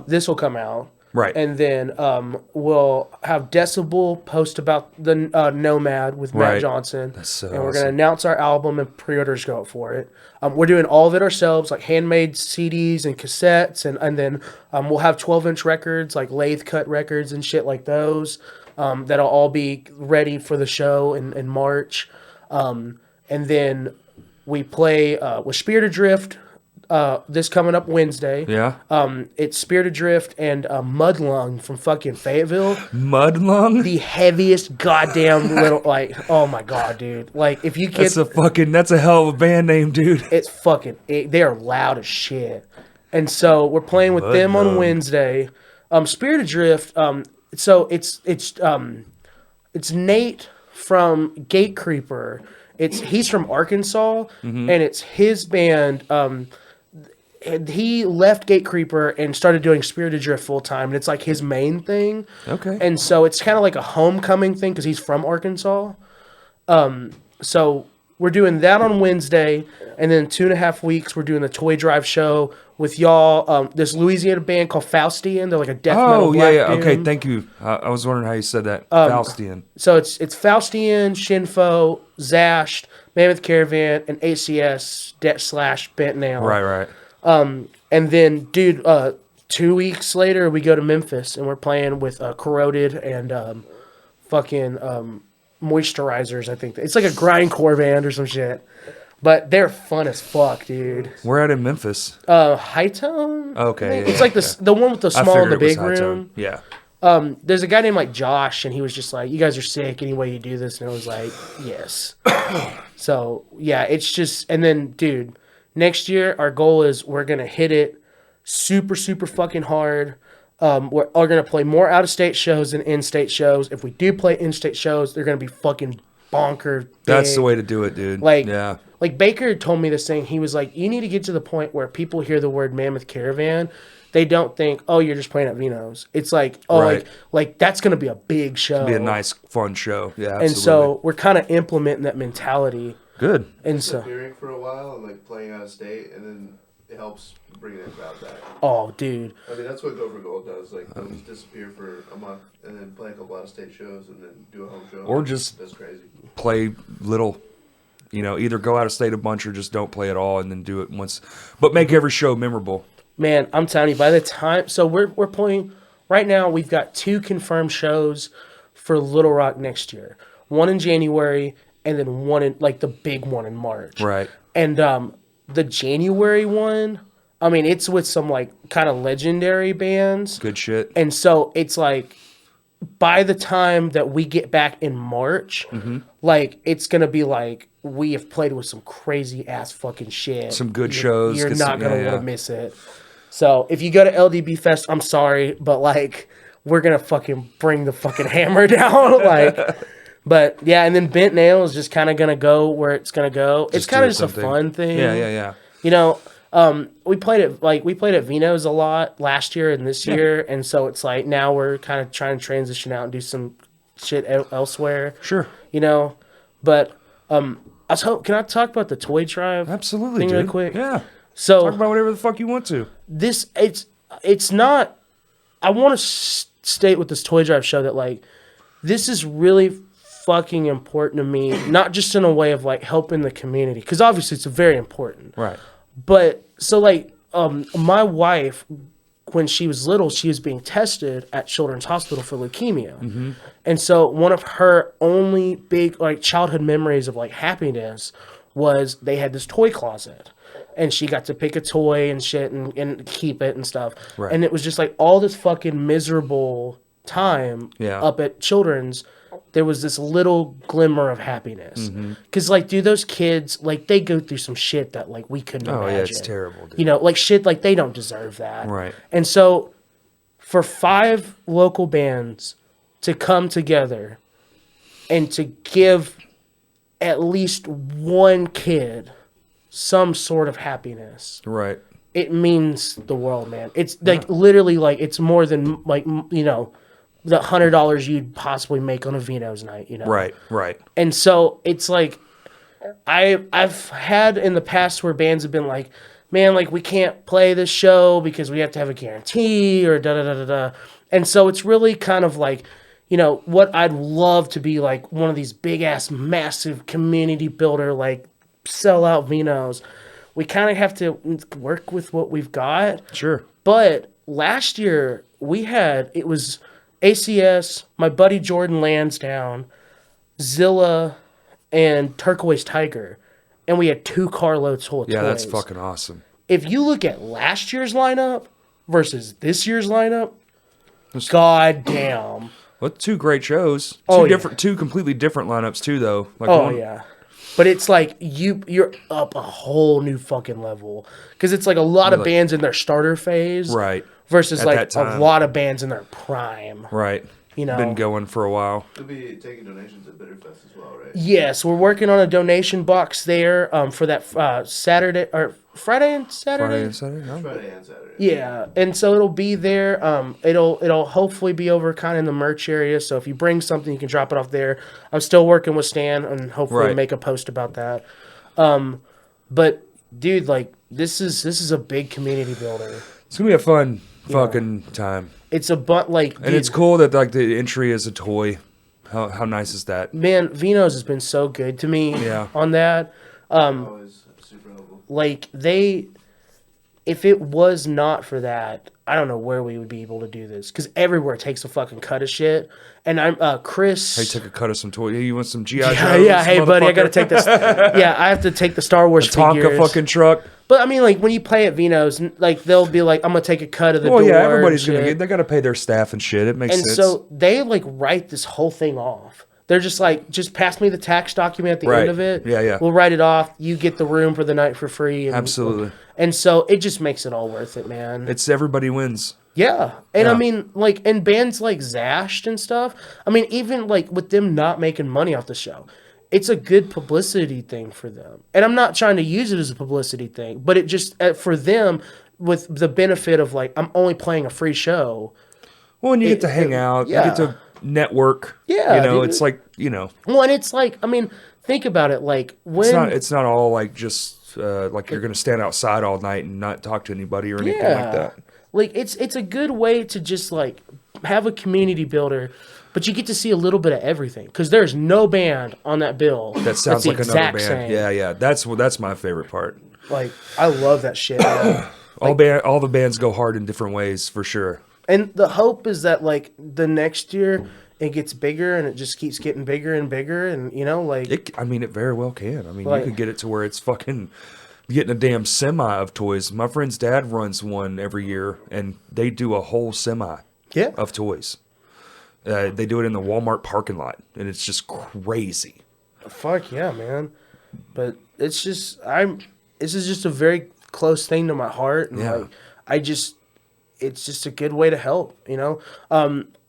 this will come out. Right. And then we'll have Decibel post about the Nomad with Matt Johnson. That's so and we're going to announce our album, and pre-orders go up for it. We're doing all of it ourselves, like handmade CDs and cassettes. And then we'll have 12-inch records, like lathe cut records and shit like those. That'll all be ready for the show in March. And then we play with Spirit Adrift. This coming up Wednesday. Yeah. It's Spirit Adrift and Mudlung from fucking Fayetteville. Mudlung? The heaviest goddamn little, like, oh my god, dude. Like, if you get... That's a hell of a band name, dude. It's fucking... they are loud as shit. And so, we're playing with them on Wednesday. Spirit Adrift, so it's Nate from Gate Creeper. He's from Arkansas, and it's his band... he left Gate Creeper and started doing Spirit Adrift full time, and it's like his main thing. Okay. And so it's kind of like a homecoming thing because he's from Arkansas. So we're doing that on Wednesday, and then 2.5 weeks we're doing the Toy Drive show with y'all. This Louisiana band called Faustian. They're like a death metal black doom. Okay, thank you. I was wondering how you said that. Faustian. So it's Faustian, Shinfo, Zashed, Mammoth Caravan, and ACS / Bent Nail. Right. And then, dude, 2 weeks later, we go to Memphis and we're playing with Corroded and Moisturizers. I think it's like a grindcore band or some shit. But they're fun as fuck, dude. We're at in Memphis. High Tone. Okay, It's like the one with the small and the big room. Tone. Yeah. There's a guy named like Josh, and he was just like, "You guys are sick. Any way you do this?" And I was like, "Yes." So yeah, it's just, and then, dude, next year our goal is we're gonna hit it super fucking hard. We're gonna play more out of state shows than in state shows. If we do play in state shows, they're gonna be fucking bonker big. That's the way to do it, dude. Yeah. Like Baker told me this thing. He was like, you need to get to the point where people hear the word Mammoth Caravan, they don't think, oh, you're just playing at Vino's. It's like, oh, right. like that's gonna be a big show. It'll be a nice, fun show. Yeah, absolutely. And so we're kind of implementing that mentality. Good. And so disappearing for a while and like playing out of state, and then it helps bring that crowd back. Oh, dude. I mean, that's what Go for Gold does. Like, they'll just disappear for a month and then play a couple out of state shows and then do a home show. Or just that's crazy. Play little. You know, either go out of state a bunch or just don't play at all and then do it once. But make every show memorable. Man, I'm telling you, by the time... So we're playing... Right now, we've got 2 confirmed shows for Little Rock next year. One in January, and then one in... Like, the big one in March. Right. And the January one... I mean, it's with some, like, kind of legendary bands. Good shit. And so, it's like... By the time that we get back in March, like, it's going to be like, we have played with some crazy ass fucking shit. Some good shows. You're not going to want to miss it. So, if you go to LDB Fest, I'm sorry, but, like, we're going to fucking bring the fucking hammer down. Like, but, yeah, and then Bent Nail is just kind of going to go where it's going to go. It's kind of just something. A fun thing. Yeah. You know, we played at Vino's a lot last year and this year, and so it's like now we're kind of trying to transition out and do some shit elsewhere. Sure. You know, but can I talk about the toy drive? Absolutely, thing dude. really quick? Yeah. So talk about whatever the fuck you want to. It's not. I want to state with this toy drive show that like this is really fucking important to me, not just in a way of like helping the community, because obviously it's very important. Right. But so like my wife, when she was little, she was being tested at Children's Hospital for leukemia. And so one of her only big like childhood memories of like happiness was they had this toy closet. And she got to pick a toy and shit and keep it and stuff. Right. And it was just like all this fucking miserable time up at Children's. There was this little glimmer of happiness. Because, like, dude, those kids, like, they go through some shit that, like, we couldn't imagine. Yeah, it's terrible, dude. You know, like, shit, like, they don't deserve that. Right. And so, for 5 local bands to come together and to give at least one kid some sort of happiness. Right. It means the world, man. It's, like, literally, like, it's more than, like, you know, the $100 you'd possibly make on a Vino's night, you know? Right. And so it's like, I've had in the past where bands have been like, man, like we can't play this show because we have to have a guarantee or da-da-da-da-da. And so it's really kind of like, you know, what I'd love to be like one of these big ass, massive community builder, like sell out Vino's. We kind of have to work with what we've got. Sure. But last year it was ACS, my buddy Jordan Lansdowne, Zilla, and Turquoise Tiger. And we had 2 carloads full of toys. Yeah, that's fucking awesome. If you look at last year's lineup versus this year's lineup, god damn. Well, 2 great shows. Two completely different lineups too, though. Like yeah. But it's like you're up a whole new fucking level. Because it's like a lot of bands in their starter phase. Right. Versus like a lot of bands in their prime. Right. You know. Been going for a while. You'll be taking donations at Bitterfest as well, right? Yes, we're working on a donation box there for that Saturday or Friday and Saturday. Friday and Saturday. Yeah, and so it'll be there. It'll hopefully be over kind of in the merch area. So if you bring something, you can drop it off there. I'm still working with Stan and hopefully make a post about that. But dude, like this is a big community builder. It's gonna be a fun fucking time. It's a and it's cool that like the entry is a toy. How nice is that? Man, Vino's has been so good to me on that. Always super helpful. Like if it was not for that, I don't know where we would be able to do this, because everywhere takes a fucking cut of shit. And I'm Chris. Hey, take a cut of some toy. You want some GI Yeah, Joes? yeah. Hey, buddy, I gotta take this. Yeah, I have to take the Star Wars Tonka figures. fucking truck. But I mean, like when you play at Vino's, like they'll be like, "I'm gonna take a cut of the Well, door." yeah, everybody's and gonna shit. get. They gotta pay their staff and shit. It makes And sense. so they like write this whole thing off. They're just like, just pass me the tax document at the Right. end of it. Yeah, yeah. We'll write it off. You get the room for the night for free. And, Absolutely. And so it just makes it all worth it, man. It's everybody wins. Yeah. And I Yeah. mean, like, and bands like Zashed and stuff, I mean, even like with them not making money off the show, it's a good publicity thing for them. And I'm not trying to use it as a publicity thing, but it just, for them, with the benefit of like, I'm only playing a free show. Well, and you get to hang out. yeah. You get to network. Yeah, You know, dude. it's like, you know, Well, and it's like, I mean, think about it. Like, when. it's not all like just like you're going to stand outside all night and not talk to anybody or anything like that. Like it's a good way to just like have a community builder, but you get to see a little bit of everything because there's no band on that bill That sounds that's the like another exact band. same. Yeah, yeah. That's my favorite part. Like I love that shit. Man. All the bands go hard in different ways for sure. And the hope is that like the next year it gets bigger and it just keeps getting bigger and bigger, and you know, like It very well can. I mean, Like- you could get it to where it's fucking getting a damn semi of toys. My friend's dad runs one every year, and they do a whole semi yeah. of toys. They do it in the Walmart parking lot, and it's just crazy. Fuck yeah, man. But it's just this is just a very close thing to my heart, and Yeah. like it's just a good way to help, you know.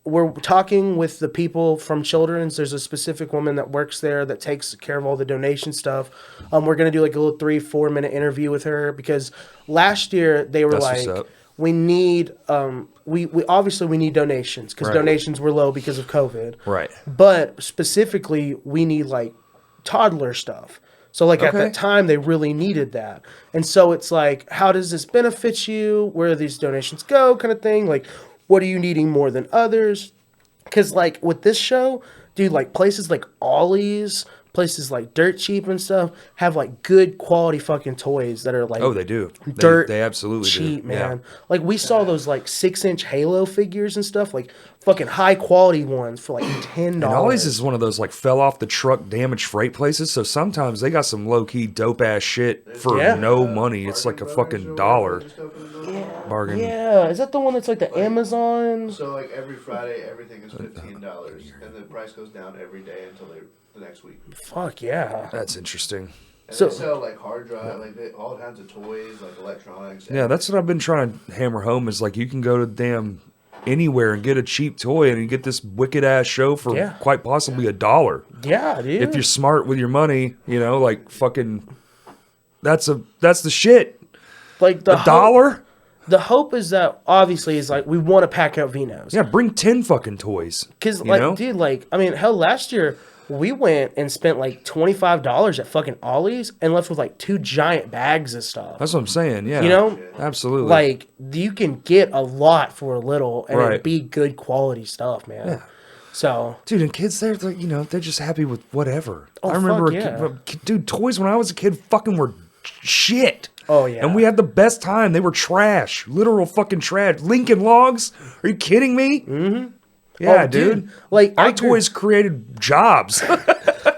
We're talking with the people from Children's. There's a specific woman that works there that takes care of all the donation stuff. We're gonna do like a little 3-4 minute interview with her because last year they were That's what's like, up. we need we obviously we need donations because Right. donations were low because of COVID. Right. But specifically, we need like toddler stuff. So like at Okay. that time, they really needed that. And so it's like, how does this benefit you? Where do these donations go? Kind of thing. Like, what are you needing more than others? Because like with this show, dude, like places like Ollie's, places like Dirt Cheap and stuff have like good quality fucking toys that are like Oh, they do. dirt They absolutely cheap, do. man. Yeah. Like we saw those like 6-inch Halo figures and stuff, like fucking high quality ones for like $10. And Ollie's is one of those like fell off the truck damaged freight places. So sometimes they got some low key dope ass shit for Yeah. no money. It's like a fucking dollar bargain. Yeah, is that the one that's like the Amazon? So like every Friday, everything is $15, and the price goes down every day until the next week. Fuck yeah. That's interesting. And So- they sell like hard drive, like all kinds of toys, like electronics. Yeah, that's what I've been trying to hammer home is like you can go to damn anywhere and get a cheap toy and you get this wicked ass show for Yeah. quite possibly $1. Yeah, dude. If you're smart with your money, you know, like fucking that's the shit. like the $1? The hope is that obviously is like we want to pack out Vino's. Yeah, bring 10 fucking toys. Because you like, know? dude, like I mean, hell, last year we went and spent like $25 at fucking Ollie's and left with like 2 giant bags of stuff. That's what I'm saying. Yeah. You know? Absolutely. Like you can get a lot for a little and Right. it'd be good quality stuff, man. Yeah. So Dude, and kids, they're like, you know, they're just happy with whatever. Oh, I remember, fuck dude, toys when I was a kid fucking were shit. Oh, yeah. And we had the best time. They were trash, literal fucking trash. Lincoln Logs? Are you kidding me? Mm-hmm. Yeah, Oh, dude. like Our I grew, toys created jobs.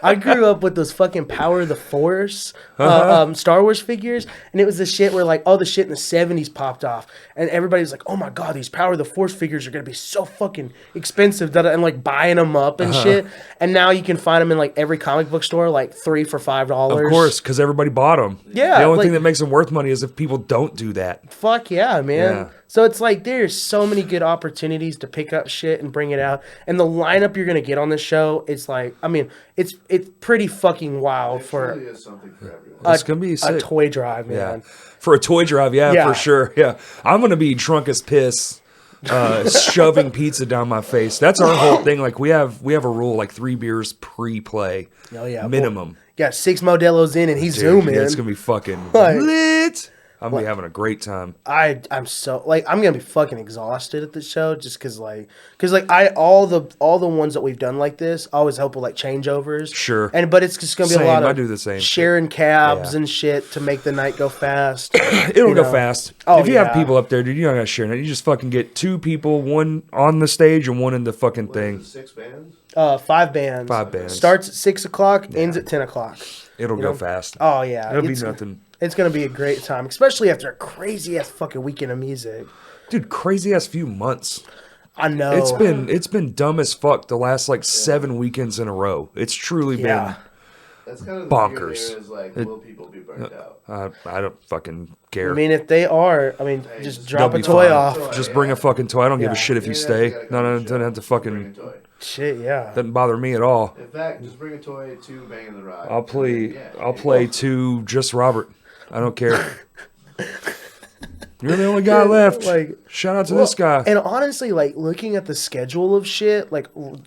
I grew up with those fucking Power of the Force Star Wars figures, and it was the shit where like all the shit in the 70s popped off, and everybody was like, "Oh my god, these Power of the Force figures are gonna be so fucking expensive," and like buying them up and shit. And now you can find them in like every comic book store, like 3 for $5. Of course, because everybody bought them. Yeah, The only like- thing that makes them worth money is if people don't do that. Fuck yeah, man. Yeah. So it's like there's so many good opportunities to pick up shit and bring it out. And the lineup you're gonna get on this show, it's like, I mean, it's pretty fucking wild It for truly is something for everyone. It's gonna be a sick. toy drive, Yeah. man. For a toy drive, yeah, Yeah. for sure. Yeah. I'm gonna be drunk as piss, shoving pizza down my face. That's our whole thing. Like we have a rule, like 3 beers pre-play. Oh, yeah. Minimum. Got 6 Modelo's in and he's Dude, zooming. yeah, it's gonna be fucking Like- lit. I'm gonna be having a great time. I'm so like I'm gonna be fucking exhausted at the show just because I all the ones that we've done like this I always help with like changeovers. Sure. But it's just gonna be a lot of I do the same. sharing cabs Yeah. and shit to make the night go fast. It'll go fast. Oh, if you have yeah. people up there, dude, you're not gonna share that. You just fucking get 2 people, one on the stage and one in the fucking What thing. is it, 6 bands? 5 bands. 5 bands. Starts at 6 o'clock, ends at 10 o'clock. It'll you go know? fast. Oh yeah, It'll be nothing. It's gonna be a great time, especially after a crazy ass fucking weekend of music. Dude, crazy ass few months. I know It's been dumb as fuck the last like 7 weekends in a row. It's truly Yeah. That's kind of the Bonkers. fear there is like, will people be burnt out? I don't fucking care. I mean, if they are, just drop They'll a be toy fine. off. Just bring a fucking toy. I don't give Yeah. a shit if you Yeah, stay. gotta come No, to the doesn't show. have to Bring a fucking. toy. Shit, yeah. Doesn't bother me at all. In fact, just bring a toy to Banging the Rod. I'll play. Yeah, I'll play to just Robert. I don't care. You're the only guy left. Like, Shout out to this guy. And honestly, like looking at the schedule of shit, like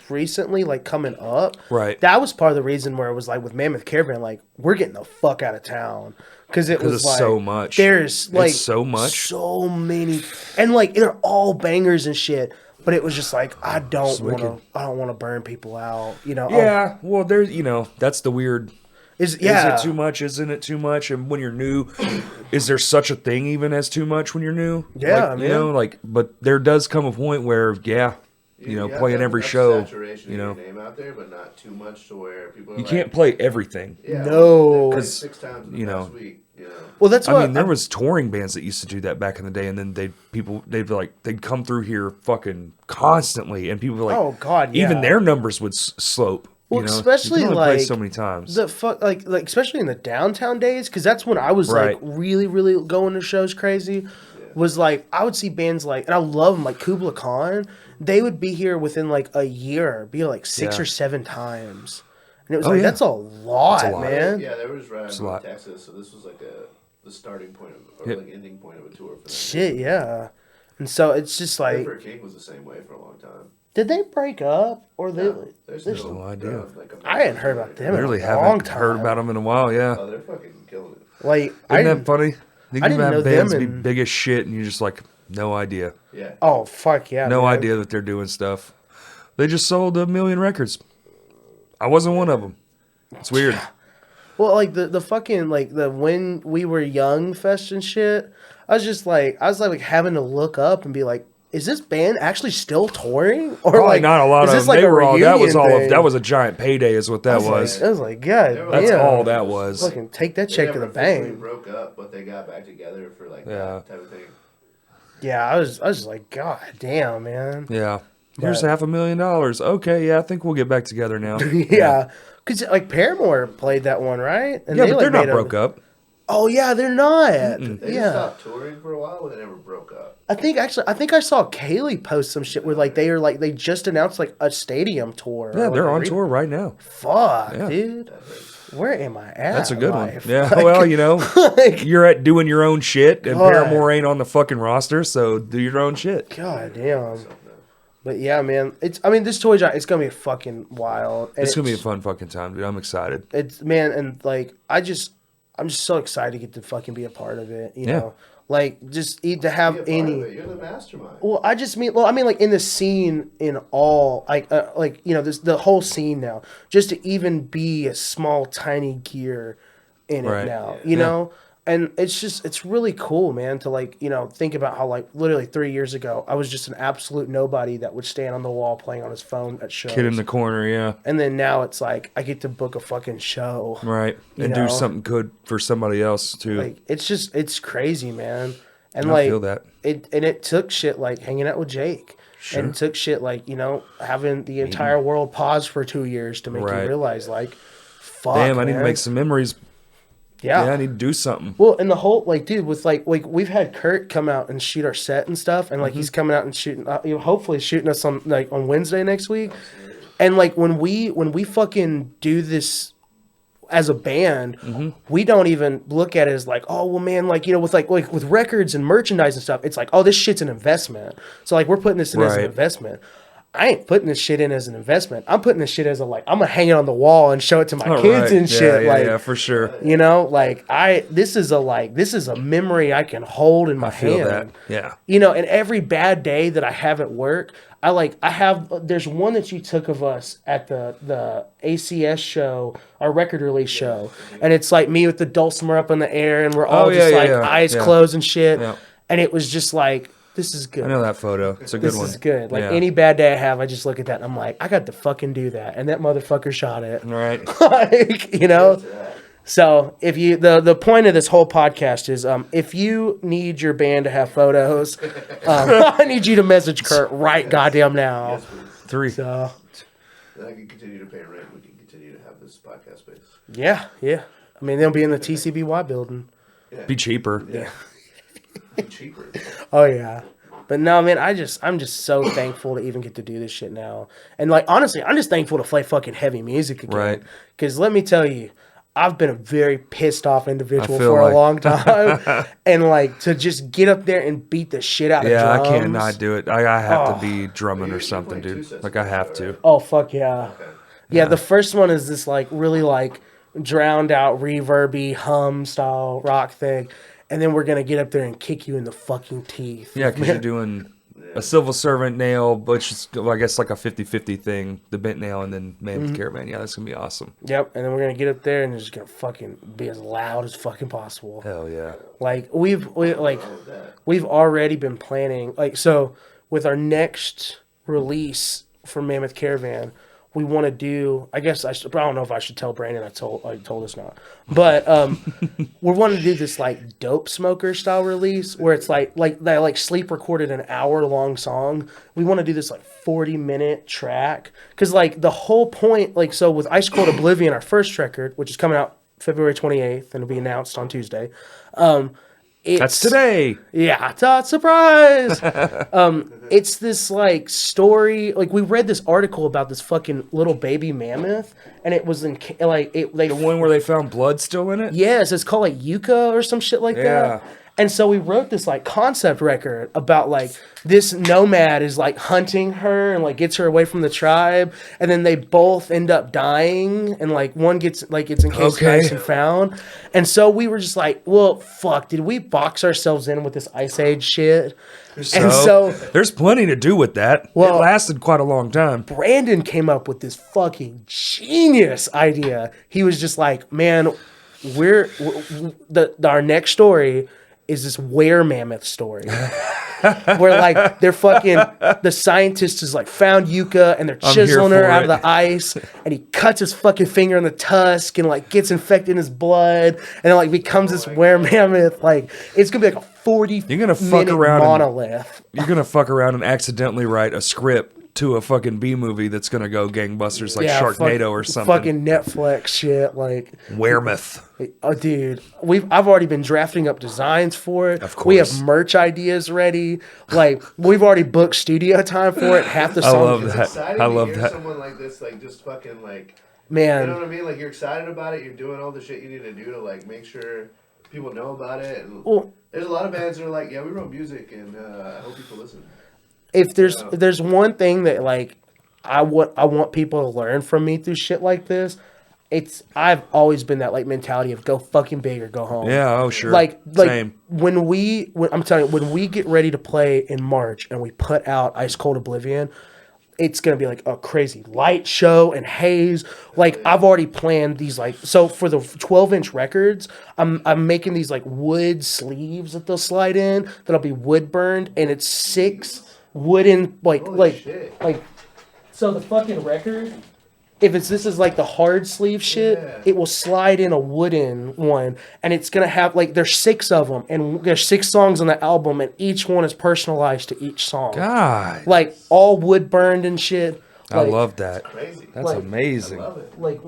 recently, like coming up, Right. That was part of the reason where it was like with Mammoth Caravan, like we're getting the fuck out of town because it was it's like so much. There's like so much. so many, and like they're all bangers and shit. But it was just like I don't want to burn people out, you know. Yeah. Well, there's that's the weird. Is Is yeah. it too much? Isn't it too much? And when you're new, is there such a thing even as too much when you're new? Yeah, like, man. But there does come a point where, have playing to every have show, saturation in your name out there, but not too much to where people are you like, can't play everything. Yeah, No. they played 6 times in the past week. You know. Well, that's I what mean, there was touring bands that used to do that back in the day, and then they'd come through here fucking constantly, and people were like, Oh, God, yeah. even their numbers would slope. Well, you know? especially you can only play like so many times. the fuck, like especially in the downtown days, because that's when I was like Right. really, really going to shows crazy. Was like I would see bands like, and I love them like Kubla Khan. They would be here within like a year, be like 6 Yeah. or 7 times, and it was Oh, like yeah. that's a lot, lot. man. Yeah, they were just right a in lot. Texas, so this was like the starting point of, or Yep. like ending point of a tour for them. Shit, yeah. And so it's just like, River King was the same way for a long time. did they break up or they? There's there's- no no idea. Like I hadn't heard about them. Literally in a long haven't time. heard about them in a while. Yeah, Oh, they're fucking killing it. Like isn't that funny? You can didn't know have bands them be in- big as shit, and you're just like, no idea, Yeah. Oh fuck yeah! no man. idea that they're doing stuff. They just sold 1 million records. I wasn't one of them. It's weird. Well, like the fucking like the when we were young fest and shit. I was like having to look up and be like, is this band actually still touring? Or Probably like not a lot is of this them. like They a were all. That was reunion all. thing? That was a giant payday, is what that was. I was like, God, That's damn. all that was. Fucking take that They check to never the officially bank. broke up, but they got back together for like Yeah. that type of thing. Yeah, I was just like, God damn, man. Yeah. Here's But- $500,000. Okay, yeah, I think we'll get back together now. Yeah, because like Paramore played that one, right? And Yeah, but they're not made a- broke up. Oh yeah, they're not. They just Yeah, stopped touring for a while, but they never broke up. I think I saw Kaylee post some shit where like they just announced like a stadium tour. Yeah, or, they're like, on tour right now. Fuck, Yeah. dude. Where am I at? That's a good one. life? Yeah, Like, well, like, you're at doing your own shit, and God. Paramore ain't on the fucking roster, so do your own shit. God damn. But yeah, man, this toy drive, it's gonna be fucking wild. And It's gonna be a fun fucking time, dude. I'm excited. It's man, and like I'm just so excited to get to fucking be a part of it. You Yeah. know, like just to Be a have part any. of it. You're the mastermind. Well, I mean, like in the scene in all, like this the whole scene now, just to even be a small tiny gear in it Right. now, Yeah. you know, and it's really cool, man, to like think about how like literally 3 years ago I was just an absolute nobody that would stand on the wall playing on his phone at shows, Kid in the corner, yeah. and then now it's like I get to book a fucking show, Right. You And know? do something good for somebody else, too. like it's crazy, man, and I like feel that. it took shit like hanging out with Jake. Sure. And it took shit like, having the entire world pause for 2 years to make Right. you realize, like, fuck, Damn, I need man. to make some memories. Yeah. Yeah, I need to do something. Well, and the whole, like, dude, with, like, we've had Kurt come out and shoot our set and stuff, and, like, Mm-hmm. he's coming out and shooting, hopefully shooting us on Wednesday next week. And, like, when we fucking do this as a band, Mm-hmm. we don't even look at it as like, oh well, man, like with records and merchandise and stuff, it's like, oh, this shit's an investment. So like we're putting this in as an Right. investment. I ain't putting this shit in as an investment. I'm putting this shit as a like, I'm gonna hang it on the wall and show it to my kids and shit. Yeah, for sure. You know, like this is a memory I can hold in my hand. That. Yeah. You know, and every bad day that I have at work, there's one that you took of us at the ACS show, our record release show. And it's like me with the dulcimer up in the air and we're all eyes closed and shit. Yeah. And it was just like, this is good. I know that photo. It's a good one. This is good. Like any bad day I have, I just look at that and I'm like, I got to fucking do that. And that motherfucker shot it. Right. Like, you know? So if you the point of this whole podcast is if you need your band to have photos, I need you to message Kurt right goddamn now. Yes, please. 3. So Then I can continue to pay rent. We can continue to have this podcast space. yeah. I mean they'll be in the TCBY building. Yeah. Be cheaper. Yeah. Be cheaper. Oh yeah. But no, man, I'm just so thankful to even get to do this shit now. And like honestly, I'm just thankful to play fucking heavy music again. Right. Because let me tell you, I've been a very pissed off individual for a long time. And like to just get up there and beat the shit out of drums. Yeah, I cannot do it. I have to be drumming or something, dude. Like I have to. Oh fuck yeah. Okay. Yeah, the first one is this like really like drowned out reverby hum style rock thing. And then we're gonna get up there and kick you in the fucking teeth. Yeah, because you're doing a civil servant nail, which is, I guess, like a 50-50 thing. The bent nail and then Mammoth Caravan. Yeah, that's going to be awesome. Yep, and then we're going to get up there and it's just going to fucking be as loud as fucking possible. Hell yeah. Like, we've already been planning. Like, so, with our next release for Mammoth Caravan, we want to do, I don't know if I should tell Brandon I told us not. But we want to do this like Dope Smoker style release where it's like sleep recorded an hour-long song. We want to do this like 40-minute track. Because like the whole point, like so with Ice Cold Oblivion, our first record, which is coming out February 28th and will be announced on Tuesday. That's today. Yeah, surprise. It's this like story. Like we read this article about this fucking little baby mammoth, and it was in the one where they found blood still in it. Yes, it's called like Yucca or some shit like that. And so we wrote this like concept record about like this nomad is like hunting her and like gets her away from the tribe, and then they both end up dying, and like one gets like it's encased nice and found. And so we were just like, well, fuck, did we box ourselves in with this Ice Age shit? So there's plenty to do with that. Well, it lasted quite a long time. Brandon came up with this fucking genius idea. He was just like, man, our next story is this were-mammoth story. Where like they're fucking the scientist is like found Yucca and they're chiseling her out of the ice, and he cuts his fucking finger in the tusk and like gets infected in his blood and it like becomes this were-mammoth. Like it's gonna be like a 40-minute monolith. You're gonna fuck around and accidentally write a script to a fucking B movie that's gonna go gangbusters like Sharknado or something. Fucking Netflix shit, like Weremouth. Oh, dude, I've already been drafting up designs for it. Of course, we have merch ideas ready. Like we've already booked studio time for it. Half the songs. I love that. Someone like this, like just fucking like, man, you know what I mean? Like you're excited about it. You're doing all the shit you need to do to like make sure people know about it. And there's a lot of bands that are like, yeah, we wrote music, and I hope people listen. If there's one thing that like I want people to learn from me through shit like this, I've always been that like mentality of go fucking big or go home. Yeah, oh sure. Like Same. when I'm telling you, when we get ready to play in March and we put out Ice Cold Oblivion, it's gonna be like a crazy light show and haze. Like I've already planned these like so for the 12-inch records, I'm making these like wood sleeves that they'll slide in that'll be wood burned, and it's 6 wooden like so the fucking record, if this is like the hard sleeve shit, it will slide in a wooden one, and it's gonna have like there's 6 of them, and there's 6 songs on the album, and each one is personalized to each song. God, like all wood burned and shit. I love that. Crazy. That's amazing. I love it. Like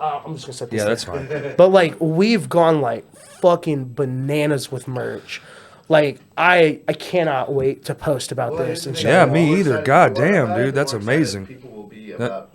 I'm just gonna set this. Yeah, that's fine. But like we've gone like fucking bananas with merch. Like I cannot wait to post about this and shit. Yeah, me either. God damn, dude, that's amazing. People will be about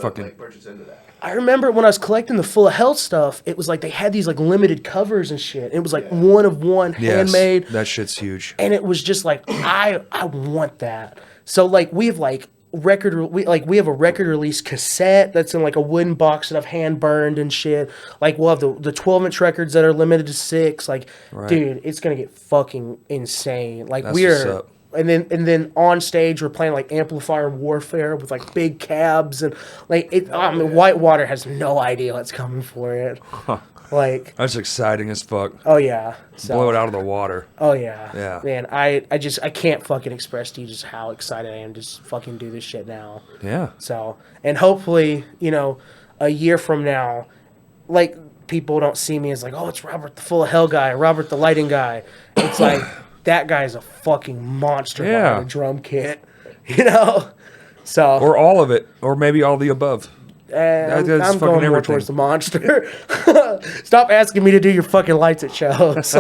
fucking purchase into that. I remember when I was collecting the Full of Health stuff, it was like they had these like limited covers and shit. It was like one of one, handmade. That shit's huge. And it was just like I want that. So like we've like we have a record release cassette that's in like a wooden box that I've hand burned and shit. Like we'll have the 12-inch records that are limited to 6. Like, dude, it's gonna get fucking insane. Like That's what's up. And then on stage we're playing like Amplifier Warfare with like big cabs and like it. I mean, Whitewater has no idea what's coming for it. Like That's exciting as fuck. Oh yeah, so, Blow it out of the water. Oh yeah, Yeah. Man, I can't fucking express to you just how excited I am to just fucking do this shit now. Yeah. So, and hopefully, a year from now, like people don't see me as like, oh, it's Robert the Full of Hell guy, Robert the Lighting guy. It's like that guy's a fucking monster behind a drum kit, So Or all of it, or maybe all the above. I'm going more towards the monster. Stop asking me to do your fucking lights at shows.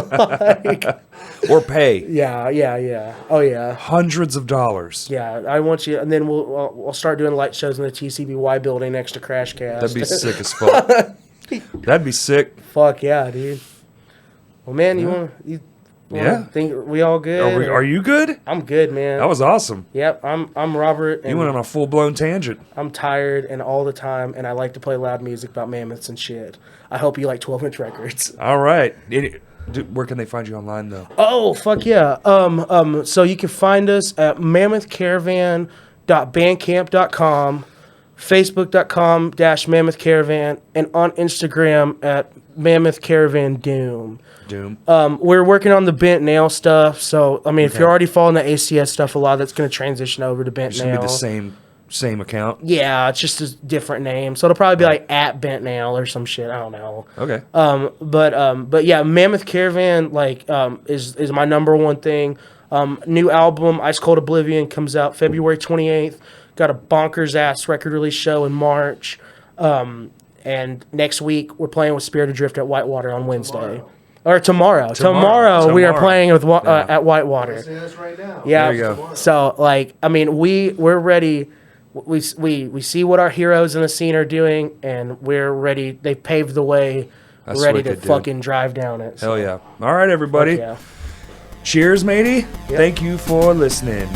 Or pay. Yeah. Oh yeah. Hundreds of dollars. Yeah, I want you, and then we'll start doing light shows in the TCBY building next to Crash Cast. That'd be sick as fuck. That'd be sick. Fuck yeah, dude. Well, man, you think we all good? Are you good? I'm good, man. That was awesome. Yep, I'm Robert. And You went on a full blown tangent. I'm tired and all the time, and I like to play loud music about mammoths and shit. I hope you like 12-inch records. All right. Where can they find you online though? Oh fuck yeah. So you can find us at mammothcaravan.bandcamp.com, facebook.com/mammothcaravan, and on Instagram at mammothcaravandoom. We're working on the bent nail stuff, so I mean, if you're already following the ACS stuff, a lot of that's going to transition over to bent It should nail. be the same account. Yeah, it's just a different name, so it'll probably be like at bent nail or some shit. I don't know. Okay. But yeah, Mammoth Caravan is my number one thing. New album Ice Cold Oblivion comes out February 28th. Got a bonkers ass record release show in March. And next week we're playing with Spirit Adrift at Whitewater on Wednesday. Or tomorrow. Tomorrow we are playing with at Whitewater. This right now. Yeah. There you go. So like, I mean, we're ready. We see what our heroes in the scene are doing, and we're ready. They paved the way. That's We're ready wicked, to dude. fucking drive down it. So. Hell yeah. All right, everybody. Fuck yeah. Cheers, matey. Yep. Thank you for listening.